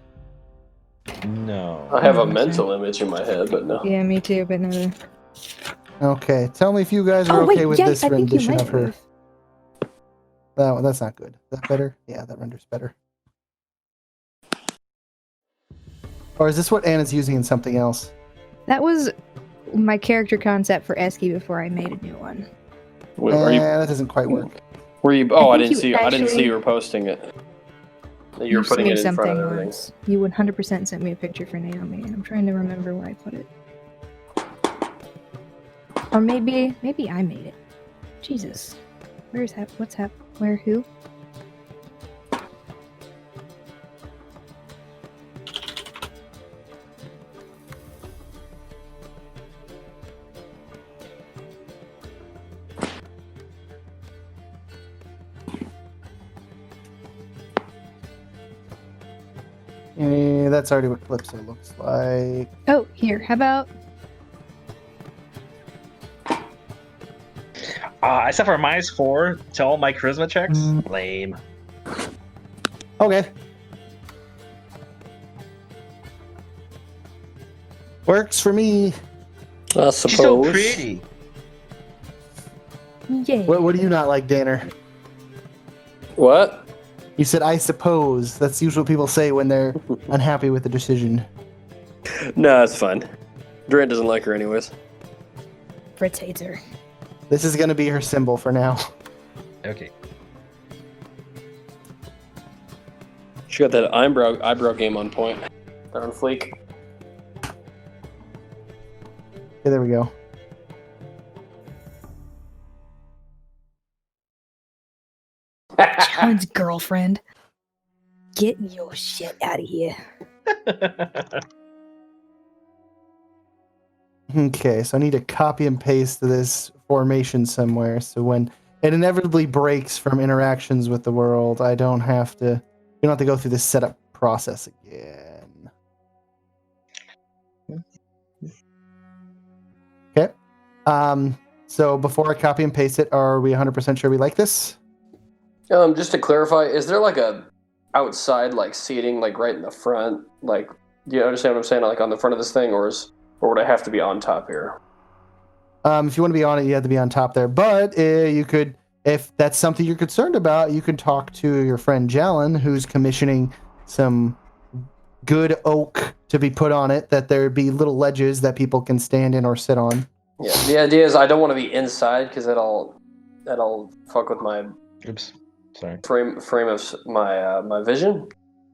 No. I have a Okay. mental image in my head, but no. Yeah, me too, but no. Okay, tell me if you guys are Oh wait, okay with yes, this I think you rendition might of her. have. That's not good. Is that better? Yeah, that renders better. Or is this what Anna's using in something else? That was my character concept for Esky before I made a new one. Are you? That doesn't quite work. Were you? Oh, I think didn't you see. I didn't see actually- you were posting it. You were sent putting me it in front of something everything. once. You 100% sent me a picture for Naomi, and I'm trying to remember where I put it. Or maybe I made it. Jesus. Where's that? What's that? Where? Who? That's already what Calypso looks like. Oh, here. How about? I suffer a -4 to all my charisma checks. Lame. Okay. Works for me. I suppose. She's so pretty. Yay. What do you not like, Danner? What? You said, I suppose. That's usually what people say when they're unhappy with the decision. No, it's fine. Durant doesn't like her anyways. Fritz hates her. This is going to be her symbol for now. Okay. She got that eyebrow game on point. They're on fleek. Okay, there we go. John's girlfriend. Get your shit out of here. Okay, so I need to copy and paste this formation somewhere, so when it inevitably breaks from interactions with the world, I don't have to. You don't have to go through this setup process again. Okay. So before I copy and paste it, are we 100% sure we like this? Just to clarify, is there like a outside like seating like right in the front? Like, do you understand what I'm saying? Like on the front of this thing, or would I have to be on top here? If you want to be on it, you have to be on top there. But you could, if that's something you're concerned about, you can talk to your friend Jalen, who's commissioning some good oak to be put on it, that there be little ledges that people can stand in or sit on. Yeah, the idea is I don't want to be inside because that'll fuck with my Oops. Sorry. frame of my vision,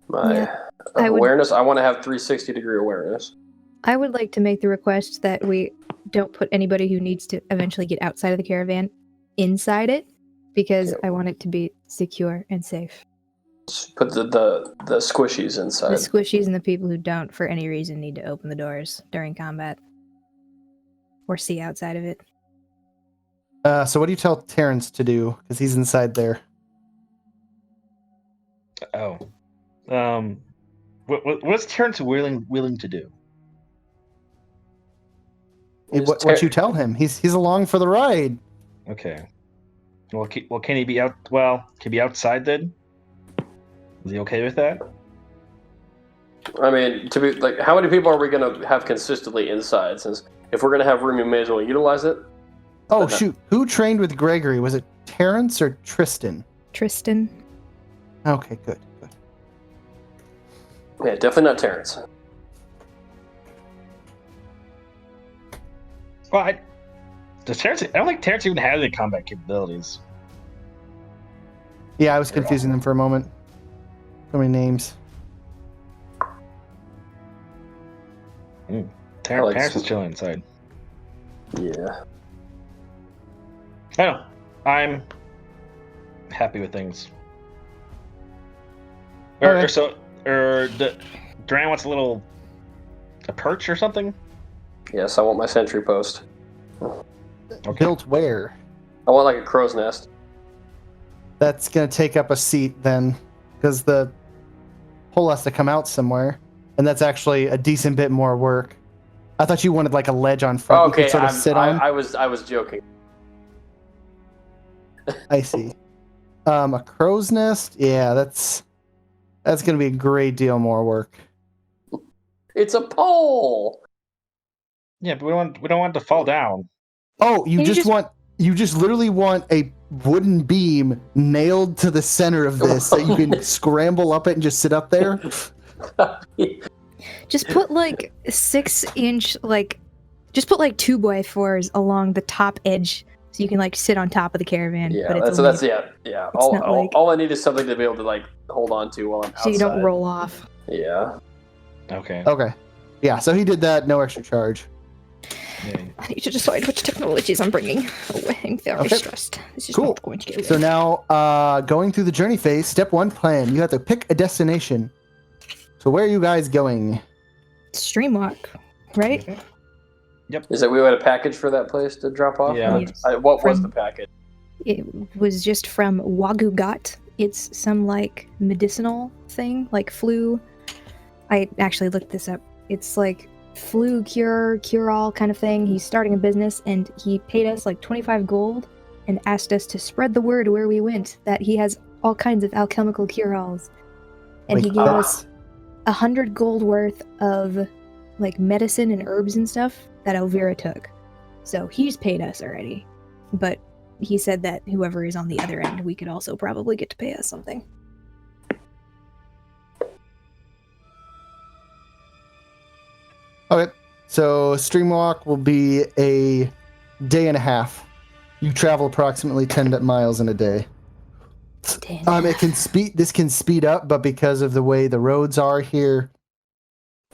my I would- awareness. I want to have 360-degree awareness. I would like to make the request that we don't put anybody who needs to eventually get outside of the caravan inside it, because I want it to be secure and safe. Just put the squishies inside. The squishies and the people who don't, for any reason, need to open the doors during combat or see outside of it. So what do you tell Terrence to do? Because he's inside there. Oh. What's Terrence willing to do? What you tell him? He's along for the ride. Okay. Well, can he be out? Well, can he be outside then? Is he okay with that? I mean, to be like, how many people are we going to have consistently inside? Since if we're going to have room, you may as well utilize it. Oh, shoot. Who trained with Gregory? Was it Terrence or Tristan? Tristan. Okay, good. Yeah, definitely not Terrence. Well, I don't think Terrence even has any combat capabilities. Yeah, I was confusing them for a moment. So many names. Terrence is chilling inside. Yeah. I know. I'm happy with things. Duran wants a perch or something? Yes, I want my sentry post. Okay. Built where? I want like a crow's nest. That's going to take up a seat then, because the pole has to come out somewhere, and that's actually a decent bit more work. I thought you wanted like a ledge on front you Okay, could sort of sit on. I was joking. I see. A crow's nest? Yeah, that's going to be a great deal more work. It's a pole. Yeah, but we don't want it to fall down. Oh, you just literally want a wooden beam nailed to the center of this so you can scramble up it and just sit up there? Just put like 6-inch, just put like 2x4s along the top edge so you can like sit on top of the caravan. Yeah, but that's only, yeah. It's All I need is something to be able to like hold on to while I'm outside. so you don't roll off. Yeah. Okay. Okay. Yeah, so he did that, no extra charge. Yeah. I need to decide which technologies I'm bringing. Oh, I'm very Okay. stressed. This is Cool. not going to get So now, going through the journey phase, step 1 plan. You have to pick a destination. So where are you guys going? Streamwalk, right? Is that we had a package for that place to drop off? Yeah. Yes. What was From- the package? It was just from Wagugat. It's some like medicinal thing, like flu. I actually looked this up. It's like flu cure-all kind of thing. He's starting a business and he paid us like 25 gold and asked us to spread the word where we went that he has all kinds of alchemical cure-alls. And he gave us 100 gold worth of like medicine and herbs and stuff that Elvira took. So he's paid us already. But he said that whoever is on the other end, we could also probably get to pay us something. Okay. So Streamwalk will be a day and a half. You travel approximately 10 miles in a day. It can speed. This can speed up, but because of the way the roads are here,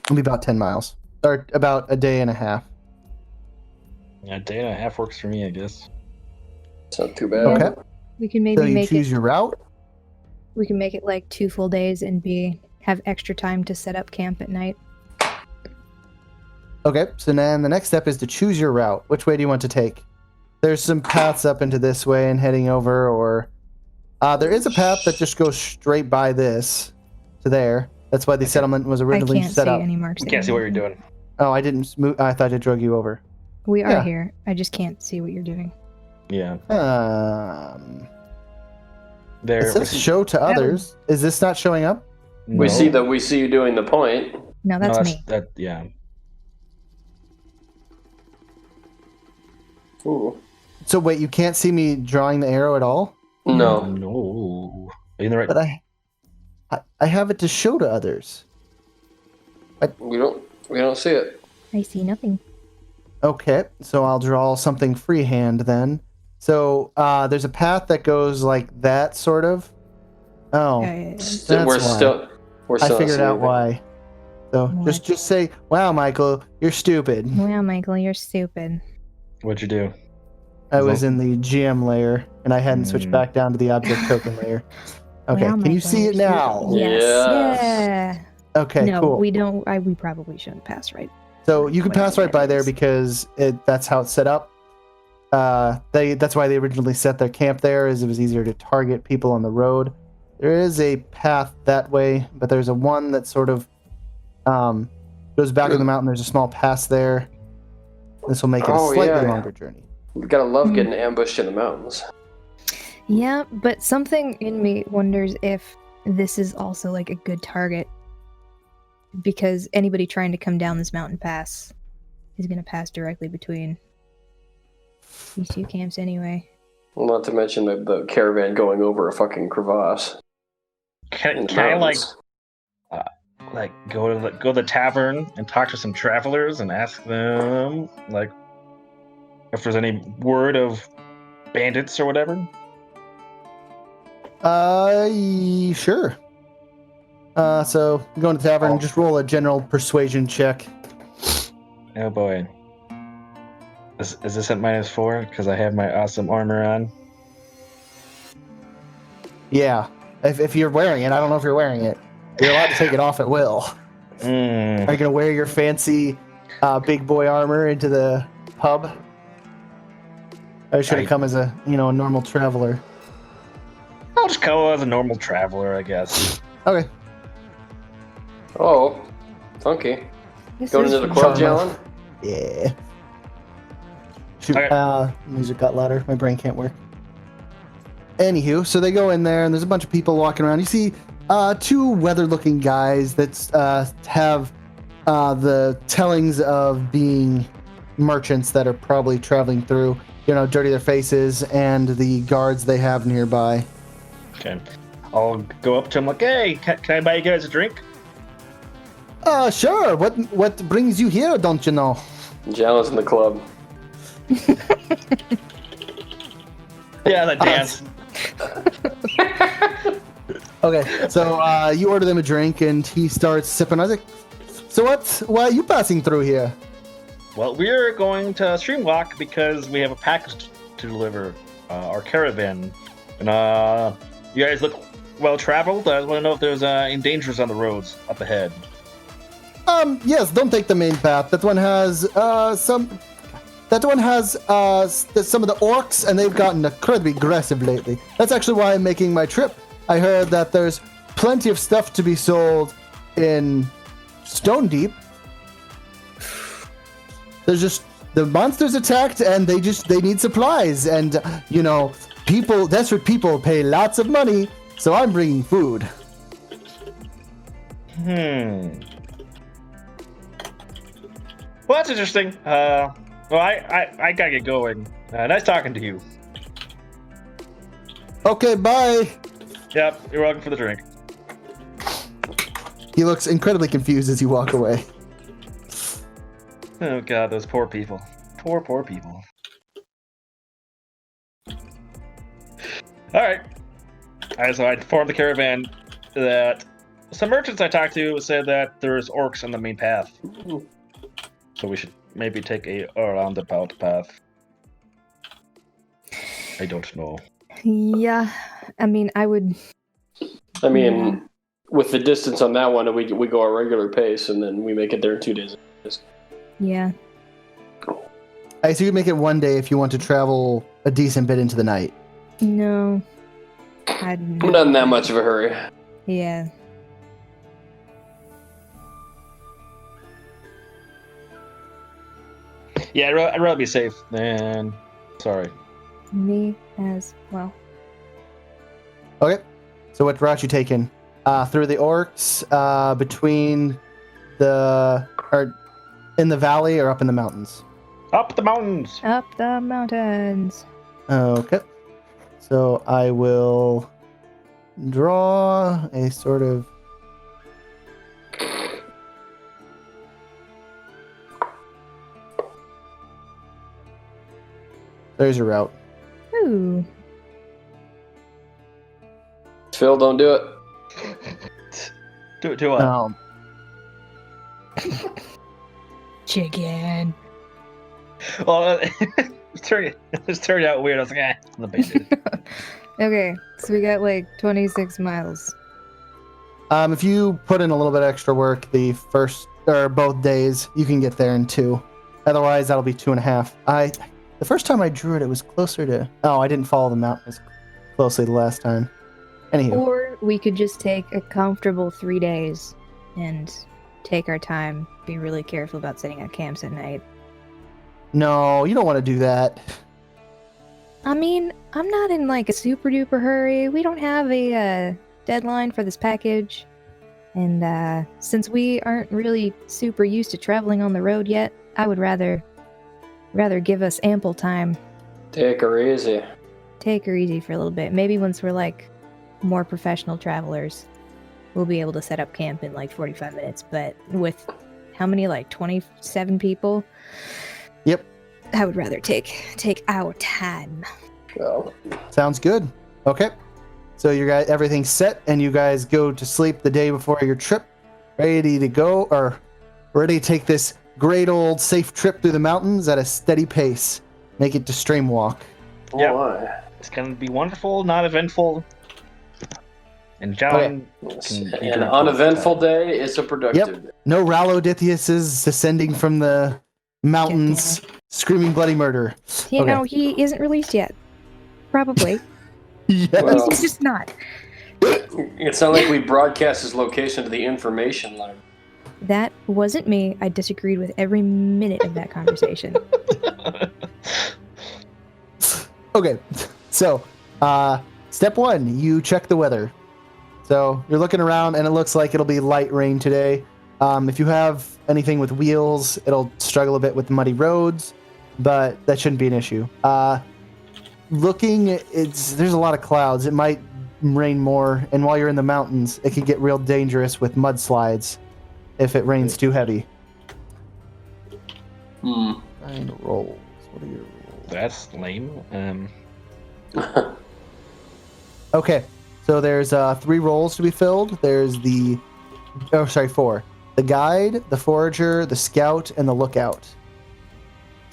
it'll be about 10 miles, or about a day and a half. Yeah, a day and a half works for me, I guess. It's not too bad. Okay. We can So maybe you make choose it. your route. We can make it like 2 full days and have extra time to set up camp at night. Okay. So then the next step is to choose your route. Which way do you want to take? There's some paths up into this way and heading over, or there is a path that just goes straight by this to there. That's why the settlement was I originally can't set see up. any marks. I can't see what you're doing. Oh, I didn't. I thought I drug you over. We are Yeah. here. I just can't see what you're doing. Yeah. It says show to others. Is this not showing up? We see you doing the point. No, that's me. Yeah. Ooh. So wait, you can't see me drawing the arrow at all? No. No. Are you in the right? But I have it to show to others. We don't see it. I see nothing. Okay, so I'll draw something freehand then. So there's a path that goes like that, sort of. Oh, That's We're why. still I not figured seeing out anything. why. So What? just say, "Wow, Michael, you're stupid." Wow, Michael, you're stupid. What'd you do? I was in the GM layer, and I hadn't switched Hmm. back down to the object token layer. Okay, Wow, can you Michael, see you're it now? stupid. Yes. Yes. Yeah. Okay, No, cool. we don't. We probably shouldn't pass right. So you can Whatever pass right that by there is. because that's how it's set up. That's why they originally set their camp there, is it was easier to target people on the road. There is a path that way, but there's a one that sort of goes back in the mountain. There's a small pass there. This will make it a slightly longer journey. We gotta love getting ambushed in the mountains. Yeah, but something in me wonders if this is also like a good target, because anybody trying to come down this mountain pass is going to pass directly between these 2 camps anyway. Well, not to mention the caravan going over a fucking crevasse. Can I like go to the tavern and talk to some travelers and ask them like if there's any word of bandits or whatever? Sure. So you go into the tavern and just roll a general persuasion check. Oh boy. Is this at -4? Because I have my awesome armor on. Yeah. If you're wearing it, I don't know if you're wearing it. You're allowed to take it off at will. Are you gonna wear your fancy big boy armor into the pub? Or should it come as a normal traveler? I'll just go as a normal traveler, I guess. Okay. Oh, funky. This Going is into the fun. club, Charmer. Jalen? Yeah. Shoot. Okay. Music got louder. My brain can't work. Anywho, so they go in there, and there's a bunch of people walking around. You see 2 weathered-looking guys that have the tellings of being merchants that are probably traveling through. Dirty their faces, and the guards they have nearby. Okay. I'll go up to him like, hey, can I buy you guys a drink? Sure. What brings you here, don't you know? Jalen's in the club. Yeah, that dance. Okay, so you order them a drink, and he starts sipping. I was like, so why are you passing through here? Well, we're going to Streamwalk because we have a package to deliver, our caravan. And you guys look well traveled. I want to know if there's any dangers on the roads up ahead. Yes, don't take the main path. That one has some. That one has some of the orcs, and they've gotten incredibly aggressive lately. That's actually why I'm making my trip. I heard that there's plenty of stuff to be sold in Stone Deep. There's just the monsters attacked, and they need supplies, and desperate people pay lots of money, so I'm bringing food. Well, that's interesting. Well, I gotta get going. Nice talking to you. Okay, bye. Yep, you're welcome for the drink. He looks incredibly confused as you walk away. Oh god, those poor people. Poor people. Alright. So I informed the caravan that some merchants I talked to said that there's orcs on the main path. So we should maybe take a roundabout path. I don't know. Yeah, I mean, with the distance on that one, we go our regular pace, and then we make it there in 2 days. Yeah. I see you make it one day if you want to travel a decent bit into the night. No. I'm not in that much of a hurry. Yeah. Yeah, I'd rather be safe than sorry. Me as well. Okay. So what route you taking? Through the orcs, between in the valley or up in the mountains? Up the mountains! Up the mountains. Okay. So I will draw a sort of... There's your route. Ooh. Phil, don't do it. Do what? Chicken. Well, it turned out weird. I was like, I'm the bait. Okay, so we got like 26 miles. If you put in a little bit extra work the first or both days, you can get there in 2. Otherwise, that'll be 2.5. The first time I drew it, it was closer to... Oh, I didn't follow the mountain as closely the last time. Anywho. Or we could just take a comfortable 3 days and take our time, be really careful about setting up camps at night. No, you don't want to do that. I mean, I'm not in like a super duper hurry. We don't have a deadline for this package. And since we aren't really super used to traveling on the road yet, I would rather give us ample time. Take her easy. Take her easy for a little bit. Maybe once we're like more professional travelers, we'll be able to set up camp in like 45 minutes. But with how many, like 27 people? Yep. I would rather take our time. Well, Sounds good. Okay. So you guys, everything's set, and you guys go to sleep the day before your trip, ready to go, or ready to take this great old safe trip through the mountains at a steady pace. Make it to Streamwalk. Yeah, it's gonna be wonderful, not eventful. And John can be an doing uneventful day is a productive day. No Rallodithiuses descending from the mountains, screaming bloody murder. You know, he isn't released yet. Probably. Yes. Well, He's just not. It's not like we broadcast his location to the information line. That wasn't me. I disagreed with every minute of that conversation. Okay, so step 1, you check the weather. So you're looking around, and it looks like it'll be light rain today. If you have anything with wheels, it'll struggle a bit with muddy roads, but that shouldn't be an issue. There's a lot of clouds. It might rain more, and while you're in the mountains, it can get real dangerous with mudslides if it rains too heavy. Nine rolls. What are your rolls? That's lame. Okay, so there's 3 roles to be filled. There's 4. The guide, the forager, the scout, and the lookout.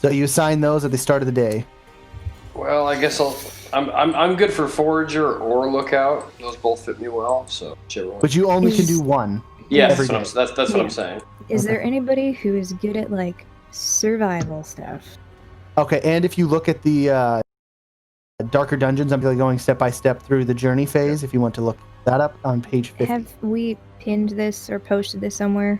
So you assign those at the start of the day. Well, I guess I'm good for forager or lookout. Those both fit me well. So whichever one. But you only can do one. Yes, every that's day. what I'm saying. Is Okay. there anybody who is good at like survival stuff? Okay, and if you look at the darker dungeons, I'm going step by step through the journey phase. If you want to look that up on page 50. Have we pinned this or posted this somewhere?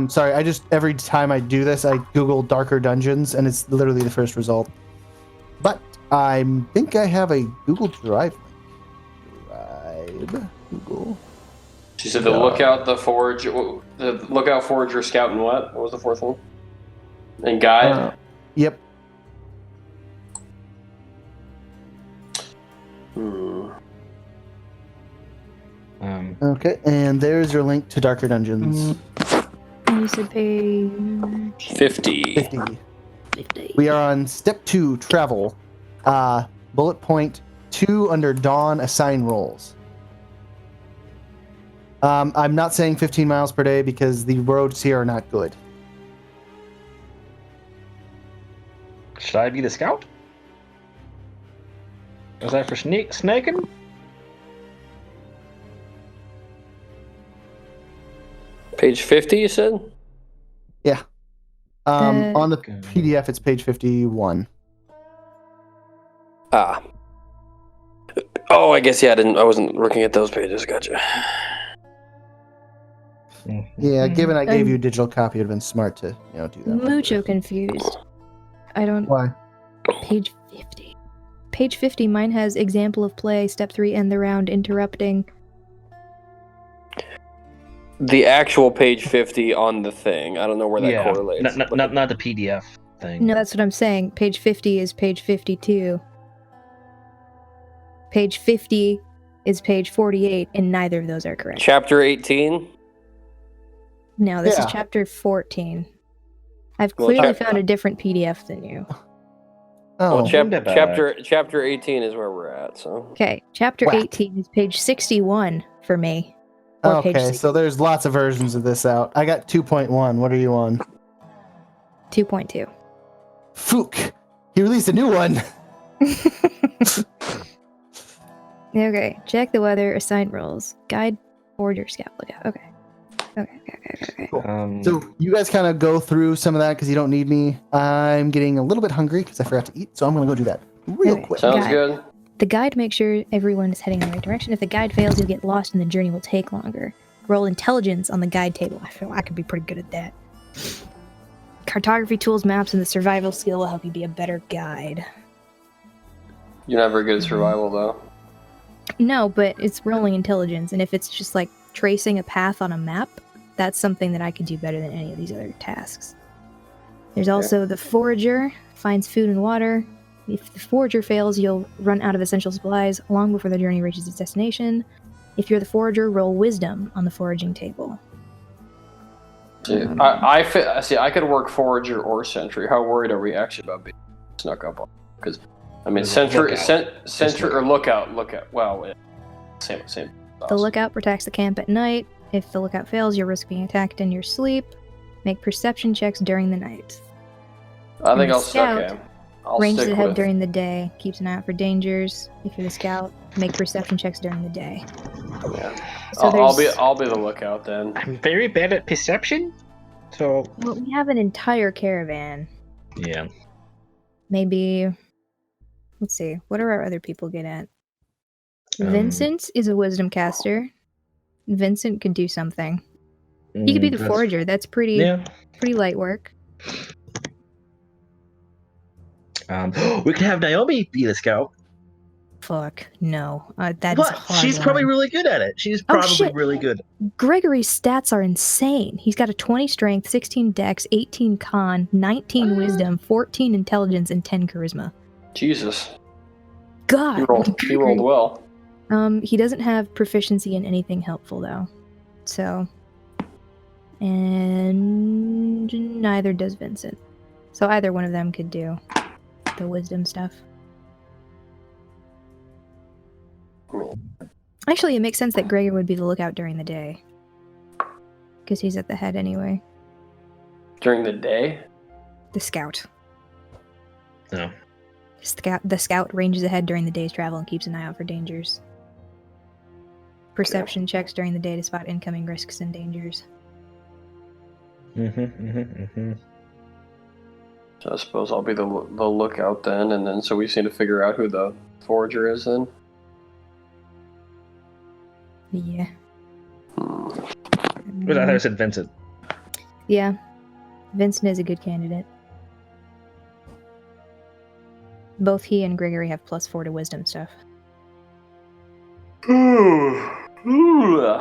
Sorry, I just every time I do this, I Google darker dungeons, and it's literally the first result. But I think I have a Google Drive link. Google. She said the lookout, the lookout, forager, scout, and what? What was the fourth one? And guide. Yep. Okay, and there's your link to darker dungeons. And you said page 50. 50. We are on step 2, travel. Bullet point 2 under dawn, assign roles. I'm not saying 15 miles per day because the roads here are not good. Should I be the scout? Is that for snaking? Page 50, you said? Yeah. On the PDF, it's page 51. Ah. Oh, I guess I wasn't looking at those pages. Gotcha. Yeah, given I gave you a digital copy, it would have been smart to, do that. Mucho confused. I don't. Why? Page 50. Page 50, mine has example of play, step 3, end the round, interrupting. The actual page 50 on the thing. I don't know where that correlates. Not the PDF thing. No, that's what I'm saying. Page 50 is page 52. Page 50 is page 48, and neither of those are correct. Chapter 18? No, this is chapter 14. I've clearly found a different PDF than you. Oh, well, chapter 18 is where we're at, so. Okay, chapter 18 is page 61 for me. Okay, so there's lots of versions of this out. I got 2.1. What are you on? 2.2. Fook! He released a new one! Okay, check the weather, assign roles. Guide, forager, scout, lookout. Okay. Cool. So you guys kind of go through some of that because you don't need me. I'm getting a little bit hungry because I forgot to eat, so I'm going to go do that real quick. Sounds good. The guide makes sure everyone is heading in the right direction. If the guide fails, you'll get lost and the journey will take longer. Roll intelligence on the guide table. I feel I could be pretty good at that. Cartography tools, maps, and the survival skill will help you be a better guide. You're not very good at survival, though. No, but it's rolling intelligence, and if it's just like tracing a path on a map, that's something that I could do better than any of these other tasks. There's also the forager, finds food and water. If the forager fails, you'll run out of essential supplies long before the journey reaches its destination. If you're the forager, roll wisdom on the foraging table. I could work forager or sentry. How worried are we actually about being snuck up on? Because, I mean, sentry or lookout. Well, same. The lookout protects the camp at night. If the lookout fails, you risk being attacked in your sleep. Make perception checks during the night. I think I'll ranges ahead during the day. Keeps an eye out for dangers. If you're the scout, make perception checks during the day. Yeah. So I'll be the lookout then. I'm very bad at perception, so. Well, we have an entire caravan. Yeah. Maybe. Let's see. What are our other people good at? Vincent is a wisdom caster. Vincent could do something. He could be the forager. That's pretty light work. We could have Naomi be the scout. Fuck no. That's what? She's probably really good at it. She's probably really good. Gregory's stats are insane. He's got a 20 strength, 16 dex, 18 con, 19 wisdom, 14 intelligence, and 10 charisma. Jesus. God. He rolled well. He doesn't have proficiency in anything helpful though. So, and neither does Vincent. So either one of them could do the wisdom stuff. Actually, it makes sense that Gregor would be the lookout during the day. Because he's at the head anyway. During the day? The scout. No. The scout ranges ahead during the day's travel and keeps an eye out for dangers. Perception checks during the day to spot incoming risks and dangers. So I suppose I'll be the lookout then, and then so we just need to figure out who the forager is then. Yeah. I thought I said Vincent. Yeah. Vincent is a good candidate. Both he and Gregory have +4 to wisdom stuff. Ooh. Ooh.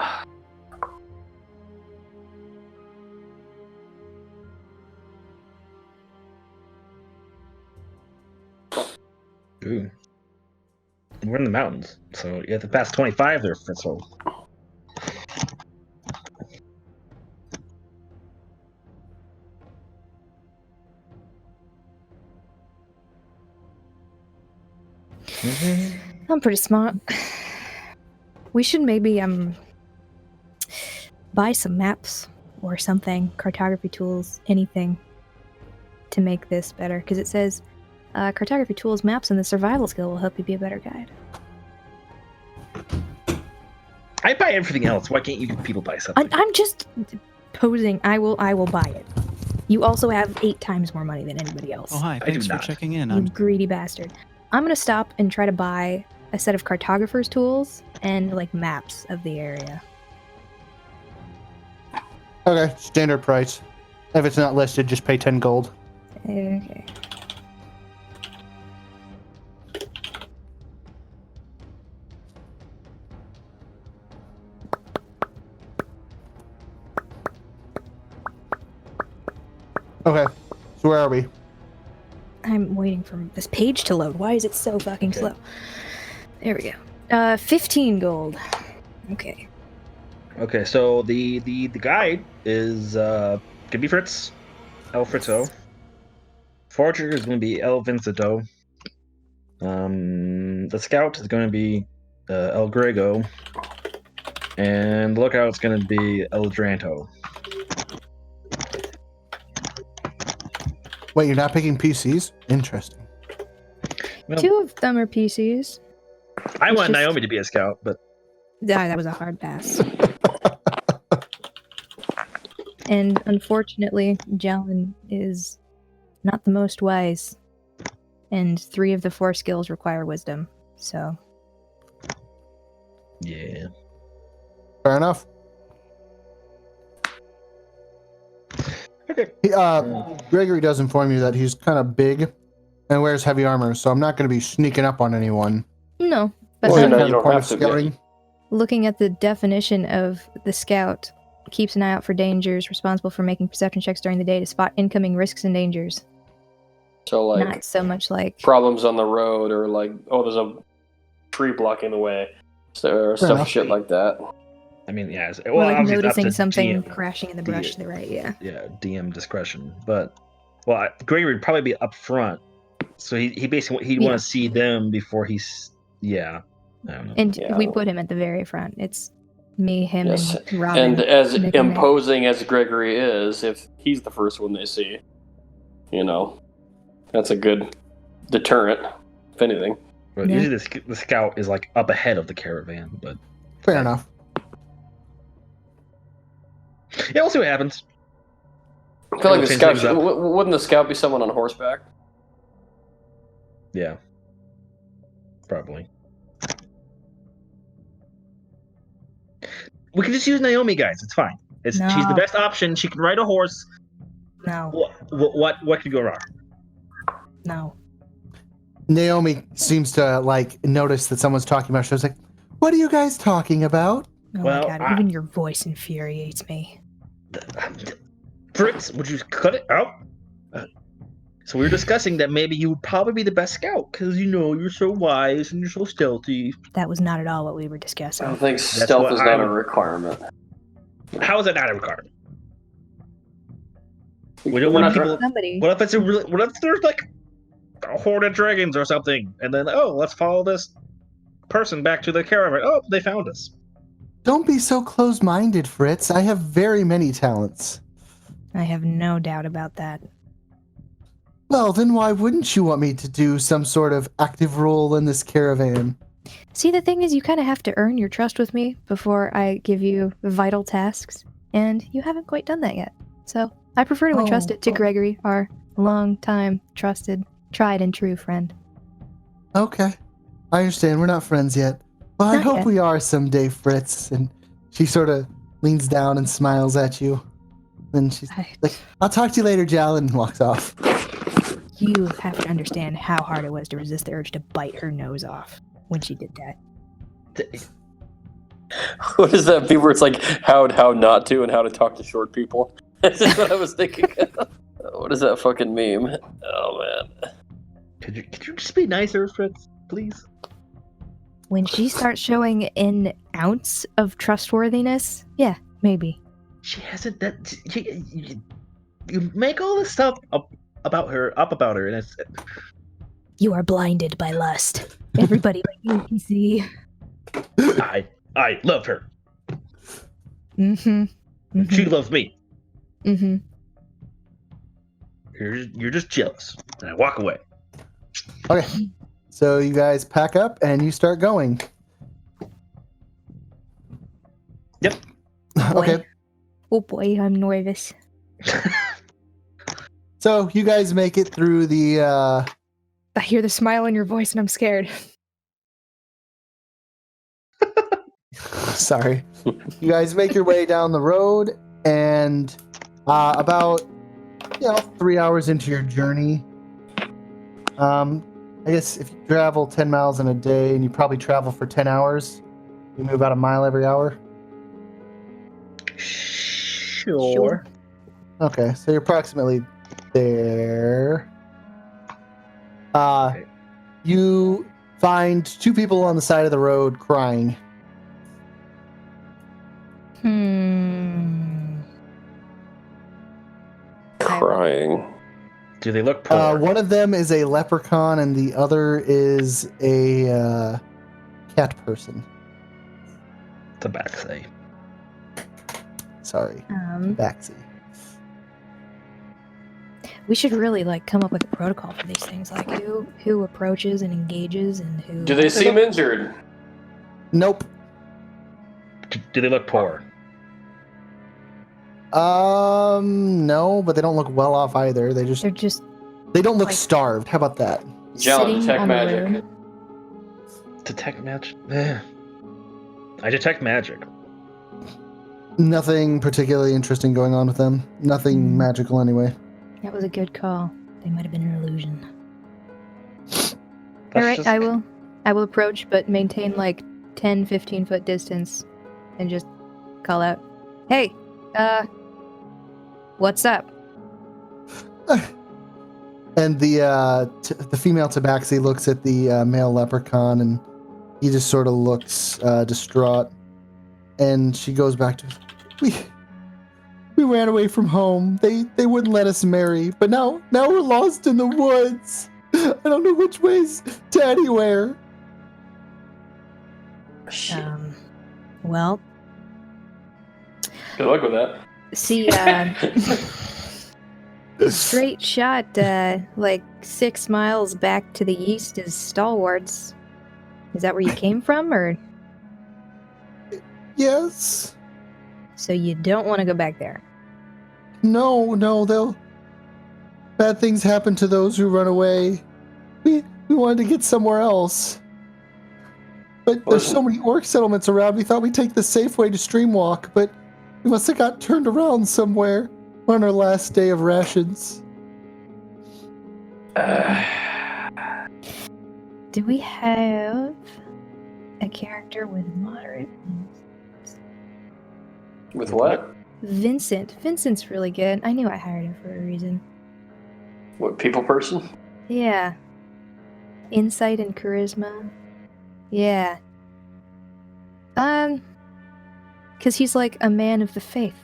We're in the mountains, so you have to pass 25 there, Fritzo. I'm pretty smart. We should maybe buy some maps or something, cartography tools, anything to make this better. Because it says cartography tools, maps, and the survival skill will help you be a better guide. I buy everything else. Why can't you people buy something? I'm just posing. I will buy it. You also have 8 times more money than anybody else. Oh, hi. I Thanks do for not. checking in. You greedy bastard. I'm gonna stop and try to buy a set of cartographer's tools and like maps of the area. Okay, standard price. If it's not listed, just pay 10 gold. Okay. Okay, so where are we? I'm waiting for this page to load. Why is it so fucking slow? There we go. 15 gold. Okay. Okay, so the guide is gonna be Fritz, El Fritzo. Forager is gonna be El Vincento. The scout is gonna be El Grego, and the lookout is gonna be El Dranto. Wait, you're not picking PCs? Interesting. Well, 2 of them are PCs. I it's want just- Naomi to be a scout, but That was a hard pass. And unfortunately, Jalen is not the most wise. And 3 of the 4 skills require wisdom. So, yeah. Fair enough. Okay. Gregory does inform you that he's kind of big and wears heavy armor, so I'm not going to be sneaking up on anyone. no. But Well, then no, Kind you of don't point have of to, yeah. scouting. looking at the definition of the scout, keeps an eye out for dangers, responsible for making perception checks during the day to spot incoming risks and dangers. So like Not so much like problems on the road, or like, oh, there's a tree blocking the way, or stuff, enough. shit like that. I mean, yeah. or Well, like obviously it's up noticing to something DM. crashing in the brush to the right, yeah. Yeah, DM discretion. But Gregory would probably be up front, so he basically he'd Yeah. want to see them before he's I don't know. And Yeah. we put him at the very front. It's me, him, Yes. and Robin. And as Nick and Nick. imposing as Gregory is, if he's the first one they see, that's a good deterrent, if anything. But Yeah. usually the scout is like up ahead of the caravan, but Fair enough. yeah, we'll see what happens. I feel like the Change scout things up. wouldn't the scout be someone on horseback? Yeah, probably. We can just use Naomi, guys. It's fine. She's the No. best option. She can ride a horse. No, What could go wrong? no. Naomi seems to notice that someone's talking about. She was like, "What are you guys talking about?" Oh Well, my god, even your voice infuriates me. Fritz, would you cut it out? So we were discussing that maybe you would probably be the best scout because you're so wise and you're so stealthy. That was not at all what we were I discussing. don't think stealth what is not I a would- requirement. How is that not a requirement? We don't We're want not people. Somebody. What if there's like a horde of dragons or something, and then let's follow this person back to the caravan. Oh, they found us. Don't be so close-minded, Fritz. I have very many talents. I have no doubt about that. Well, then why wouldn't you want me to do some sort of active role in this caravan? See, the thing is, you kind of have to earn your trust with me before I give you vital tasks, and you haven't quite done that yet. So I prefer to entrust it to Gregory, our long-time, trusted, tried and true friend. Okay. I understand. We're not friends yet. Well, I Not hope yet. we are someday, Fritz. And she sort of leans down and smiles at you. Then she's like, I'll talk to you later, Jal, and walks off. You have to understand how hard it was to resist the urge to bite her nose off when she did that. What does that mean? Where it's like how not to and how to talk to short people. That's just what I was thinking. What is that fucking meme? Oh man. Could you just be nicer, Fritz, please? When she starts showing an ounce of trustworthiness, yeah, maybe. She hasn't. You make all this stuff up about her, and it's. You are blinded by lust. Everybody but you can see. I love her. Mm-hmm. And she loves me. Mm-hmm. You're just jealous. And I walk away. Okay. So you guys pack up and you start going. Yep. Okay. Oh boy, I'm nervous. So you guys make it through the I hear the smile in your voice and I'm scared. sorry. You guys make your way down the road and about 3 hours into your journey. I guess if you travel 10 miles in a day and you probably travel for 10 hours, you move about a mile every hour. Sure. Okay, so you're approximately there. Okay. You find two people on the side of the road crying. Crying. Do they look poor? One of them is a leprechaun and the other is a cat person. Tabaxi. Sorry, Baxi. We should really come up with a protocol for these things, like who approaches and engages and who. Do they seem injured? Nope. Do they look poor? No, but they don't look well off either. They don't look starved. How about that? Jal, Sitting detect on the magic. road. Detect magic? I detect magic. Nothing particularly interesting going on with them. Nothing magical anyway. That was a good call. They might have been an illusion. That's All right, just- I will approach, but maintain 10, 15 foot distance, and just call out, "Hey, what's up?" And the female tabaxi looks at the male leprechaun, and he just sort of looks distraught. And she goes back to, we ran away from home. They wouldn't let us marry, but now we're lost in the woods. I don't know which way's to anywhere. Shit. Well, Good luck with that. see, straight shot, 6 miles back to the east is Stalwarts. Is that where you came from, or Yes. so you don't want to go back there? No, bad things happen to those who run away. We wanted to get somewhere else. But there's so many orc settlements around, we thought we'd take the safe way to Streamwalk, but we must have got turned around somewhere on our last day of rations. Do we have a character with moderate? With what? Vincent. Vincent's really good. I knew I hired him for a reason. What, people person? Yeah. Insight and charisma. Yeah. Because he's a man of the faith.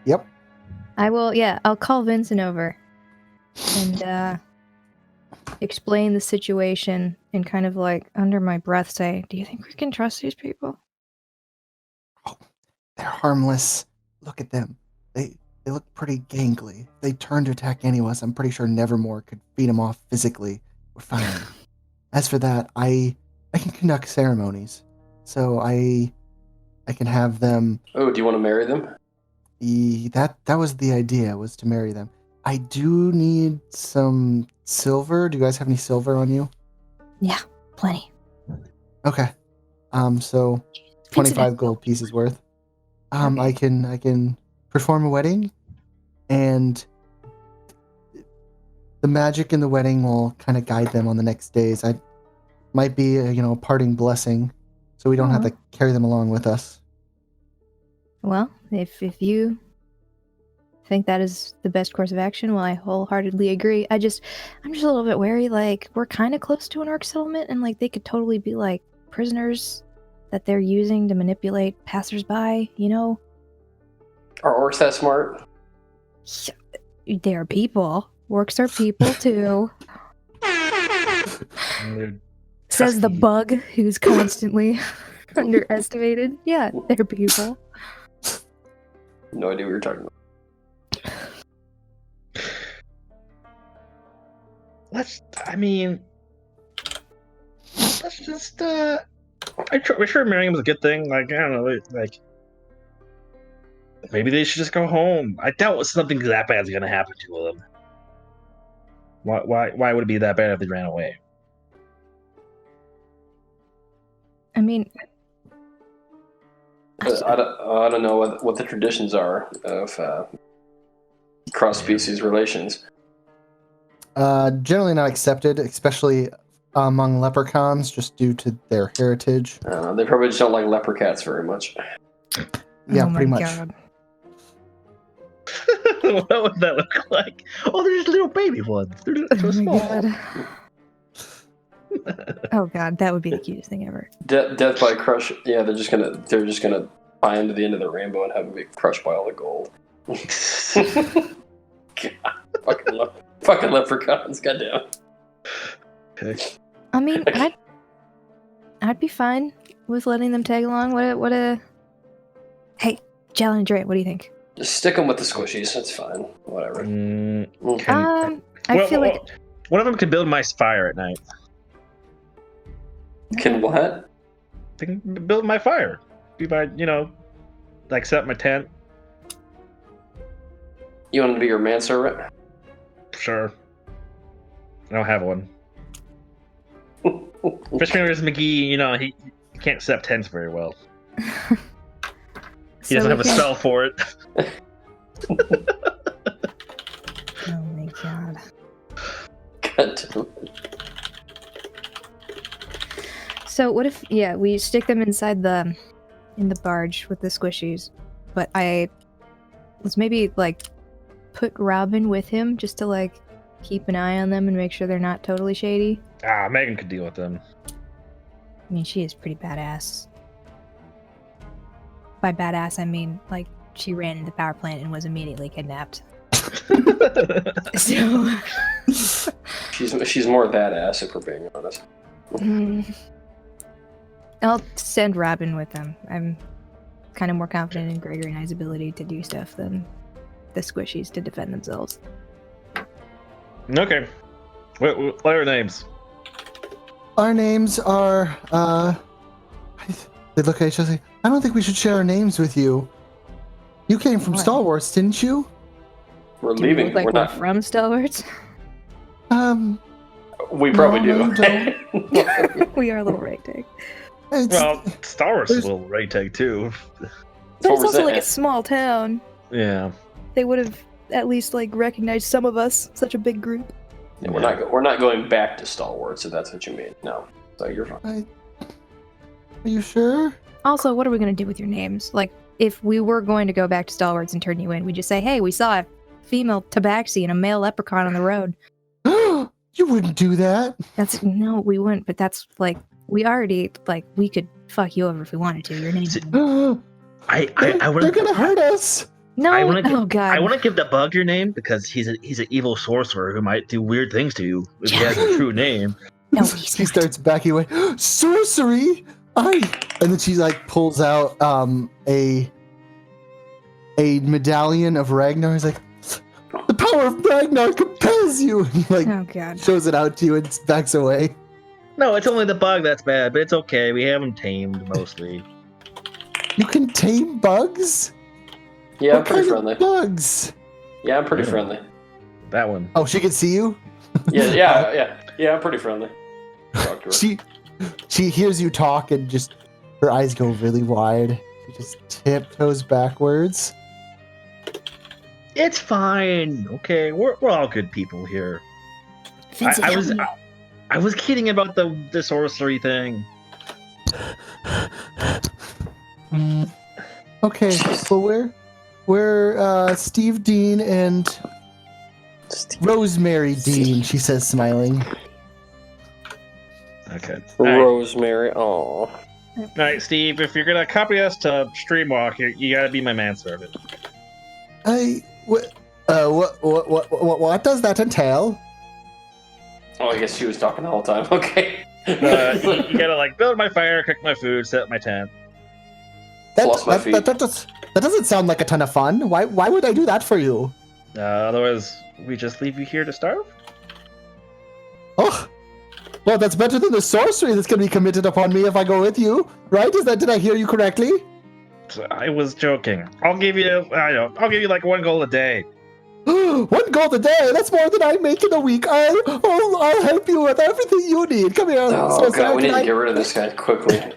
Yep. I'll call Vincent over and explain the situation and kind of under my breath say, "Do you think we can trust these people?" They're harmless. Look at them. They They look pretty gangly. They turn to attack any of us. I'm pretty sure Nevermore could beat them off physically. We're fine. As for that, I can conduct ceremonies. So I can have them. Oh, do you want to marry them? That was the idea, was to marry them. I do need some silver. Do you guys have any silver on you? Yeah, plenty. Okay. So 25 gold pieces worth. Okay. I can perform a wedding, and the magic in the wedding will kind of guide them on the next days. I might be a parting blessing, so we don't have to carry them along with us. Well, if you think that is the best course of action, well, I wholeheartedly agree. I'm just a little bit wary. Like, we're kind of close to an orc settlement, and like they could totally be like prisoners that they're using to manipulate passersby. Are orcs that smart? They're people. Orcs are people too. Says the bug who's constantly underestimated. Yeah, they're people. No idea what you're talking about. Let's just we're sure marrying was a good thing. Like, I don't know, like maybe they should just go home. I doubt something that bad is gonna happen to them. Why would it be that bad if they ran away? I mean, I don't know what the traditions are of cross-species relations. Generally not accepted, especially among leprechauns, just due to their heritage. They probably just don't like leper cats very much. Yeah, oh my pretty much. God. What would that look like? Oh, they're just little baby ones. They're so Oh small. my God. Oh God, that would be the cutest thing ever. Death by crush. Yeah, they're just gonna find the end of the rainbow and have them get crushed by all the gold. God, fucking leprechauns, goddamn. Okay. I mean, I'd be fine with letting them tag along. What a. Hey, Jalen and Dre, what do you think? Just stick them with the squishies. That's fine. Whatever. I feel like one of them can build my fire at night. Can what? They can build my fire. Be my, like set up my tent. You want to be your manservant? Sure. I don't have one. Fishfingers McGee, he can't set up tents very well. He doesn't have a spell for it. Oh my God. God. So what if we stick them inside in the barge with the squishies, but let's maybe like put Robin with him just to like keep an eye on them and make sure they're not totally shady. Megan could deal with them. I mean, she is pretty badass. By badass, I mean like she ran into the power plant and was immediately kidnapped. So she's more that ass if we're being honest. I'll send Robin with them. I'm kind of more confident in Gregory and I's ability to do stuff than the squishies to defend themselves. Okay. What are our names? Our names are, they look at each other and say, I don't think we should share our names with you. You came from Why? Star Wars, didn't you? We're Do we leaving. look like we're we're not. from Star Wars? We probably No, do. We are a little ragtag. Well, Star Wars is a little ragtag too. But it's was also that? like a small town. Yeah. They would have at least like recognized some of us. Such a big group. Yeah, we're not going back to Star Wars, if that's what you mean. No, so you're fine. Are you sure? Also, what are we gonna do with your names? Like, if we were going to go back to Star Wars and turn you in, we just say, "Hey, we saw a female tabaxi and a male leprechaun on the road." You wouldn't do that. No, we wouldn't. But that's like we already like we could fuck you over if we wanted to. Your name. They're gonna hurt us. No. Oh God. I want to give the bug your name because he's an evil sorcerer who might do weird things to you if he has a true name. No, She starts backing away. Sorcery! And then she like pulls out a medallion of Ragnar. He's like, the power of Ragnar compels you. And he like Oh god. shows it out to you and backs away. No, it's only the bug that's bad, but it's okay. We have them tamed mostly. You can tame bugs? Yeah, I'm What pretty kind of friendly. bugs? Yeah, I'm pretty Yeah. friendly. That one. Oh, she can see you? Yeah, I'm pretty friendly. Talk to her. She hears you talk and just her eyes go really wide. She just tiptoes backwards. It's fine. Okay, we're all good people here. Vincent, I help was me. I was kidding about the sorcery thing. Okay, well we're Steve Dean and Rosemary Dean, she says, smiling. Okay. All right. Rosemary. Aw. All right, Steve. If you're gonna copy us to Streamwalk, you gotta be my manservant. What does that entail? Oh, I guess she was talking the whole time. Okay. You gotta like build my fire, cook my food, set up my tent. Floss my feet. That doesn't sound like a ton of fun. Why would I do that for you? Otherwise, we just leave you here to starve. Oh, well, that's better than the sorcery that's going to be committed upon me if I go with you, right? Did I hear you correctly? I was joking. I'll give you like 1 gold a day. 1 gold a day. That's more than I make in a week. I'll help you with everything you need. Come here. Oh god, we need to get rid of this guy quickly.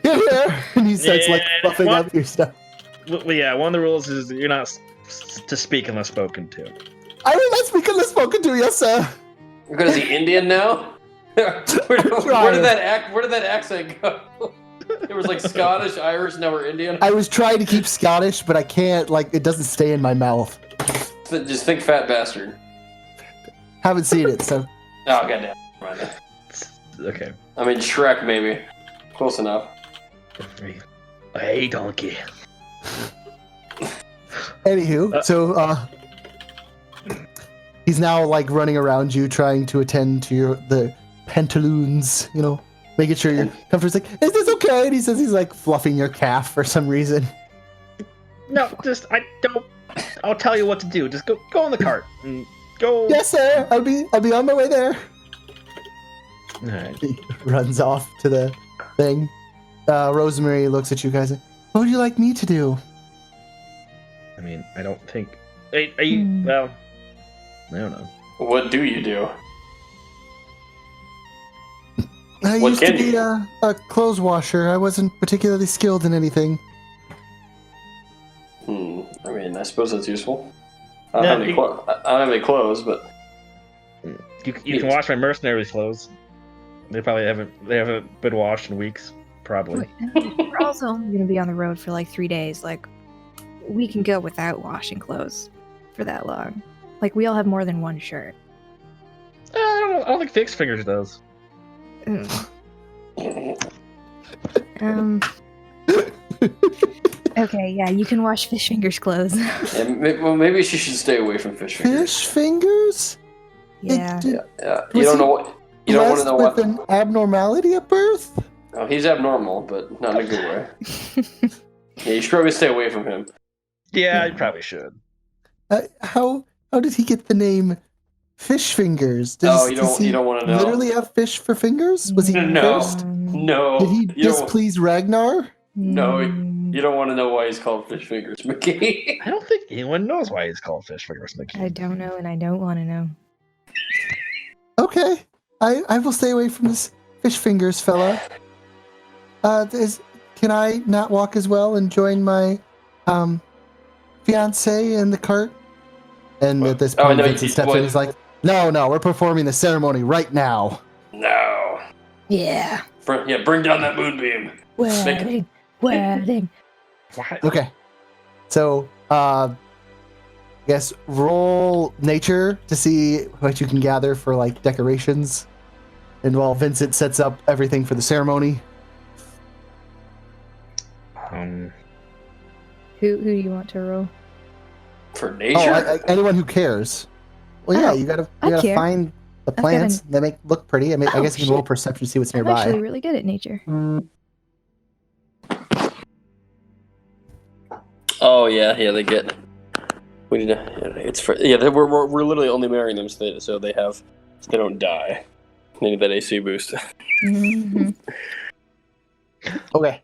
Here. And he starts like Yeah, fluffing what? up your stuff. Well, yeah, one of the rules is you're not to speak unless spoken to. I will not speak unless spoken to, yes, sir. Because is he Indian now? where did that accent go? It was like Scottish, Irish, now we're Indian. I was trying to keep Scottish, but I can't. Like, it doesn't stay in my mouth. Just think fat bastard. Haven't seen it, so. Oh goddamn. Mind. Okay. I mean Shrek maybe. Close enough. Hey, donkey. Anywho, so he's now like running around you, trying to attend to the pantaloons, making sure you're comfortable. He's like, "Is this okay?" And he says he's like fluffing your calf for some reason. No, just I'll tell you what to do. Just go in the cart and go. Yes, sir. I'll be on my way there. All right. He runs off to the thing. Rosemary looks at you guys. Like, what would you like me to do? I mean, I don't think. Are you? Well, I don't know. What do you do? I What used to can be you? a clothes washer. I wasn't particularly skilled in anything. I mean, I suppose that's useful. I Yeah, don't have any clothes, but You can wash my mercenaries' clothes. They haven't been washed in weeks, probably. We're also only going to be on the road for like 3 days. Like, we can go without washing clothes for that long. Like, we all have more than one shirt. I don't think Fixed Fingers does. Okay, yeah, you can wash Fish Fingers' clothes. maybe she should stay away from fish fingers. Fish fingers? Yeah. Yeah, Was you don't he know what. You don't want to know Blessed what. with an abnormality at birth? Oh, he's abnormal, but not in a good way. Yeah, you should probably stay away from him. Yeah, you probably should. How did he get the name Fish Fingers? Does You he don't want to know. literally have fish for fingers? Was he No. cursed? No. Did he you don't, displease Ragnar? No, you don't want to know why he's called fish fingers, McKee. I don't think anyone knows why he's called Fish Fingers McKee. I don't know, and I don't want to know. Okay, I will stay away from this Fish Fingers fella. Can I not walk as well and join my fiance in the cart? And at this point, no, Vincent steps in. He's like, "No, we're performing the ceremony right now." No. Yeah. Bring down that moonbeam. Wedding. Wedding. Why? Okay, so I guess roll nature to see what you can gather for like decorations, and while Vincent sets up everything for the ceremony. Who do you want to roll? For nature? Anyone who cares. Well, yeah, Oh, you gotta care. find the got plants. They look pretty. I mean, I Oh, guess you can roll shit. perception to see what's I'm actually nearby. really good at nature. Oh yeah, they get. We need to. It's for we're literally only marrying them so they don't die. They need that AC boost. Mm-hmm. Okay.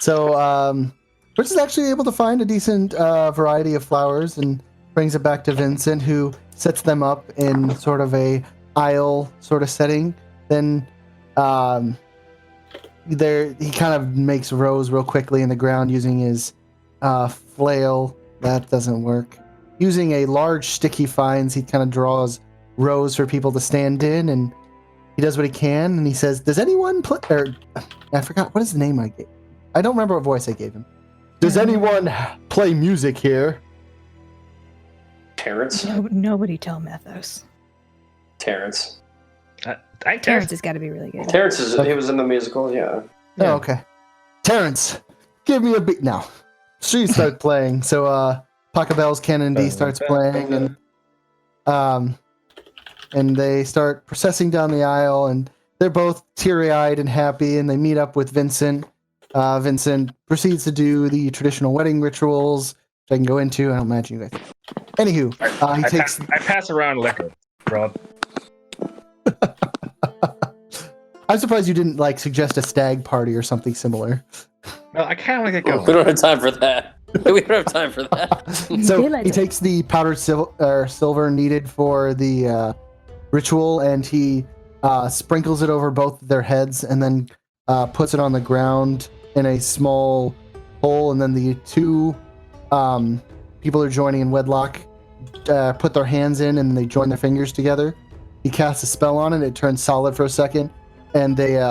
So, Rich is actually able to find a decent variety of flowers and brings it back to Vincent, who sets them up in sort of a aisle sort of setting. Then, he kind of makes rows real quickly in the ground using his flail. That doesn't work. Using a large stick he finds, he kind of draws rows for people to stand in, and he does what he can, and he says, "Does anyone play?" Or I forgot what is the name I gave. I don't remember what voice I gave him. Does anyone play music here? Terrence. Nobody tell Methos. Terrence. Terrence has got to be really good. Terrence he was in the musical. Yeah. Oh, okay. Terrence, give me a beat now. She starts playing. So Pachelbel's Canon D starts playing, and they start processing down the aisle, and they're both teary-eyed and happy, and they meet up with Vincent. Vincent proceeds to do the traditional wedding rituals, which I can go into. I don't imagine you guys. Anywho, I pass around liquor, bro. I'm surprised you didn't suggest a stag party or something similar. Well, I kind of want to get going. We don't have time for that. We don't have time for that. So he takes the powdered silver needed for the ritual, and he sprinkles it over both of their heads, and then puts it on the ground in a small hole. And then the two people who are joining in wedlock put their hands in, and they join their fingers together. He casts a spell on it. It turns solid for a second, and they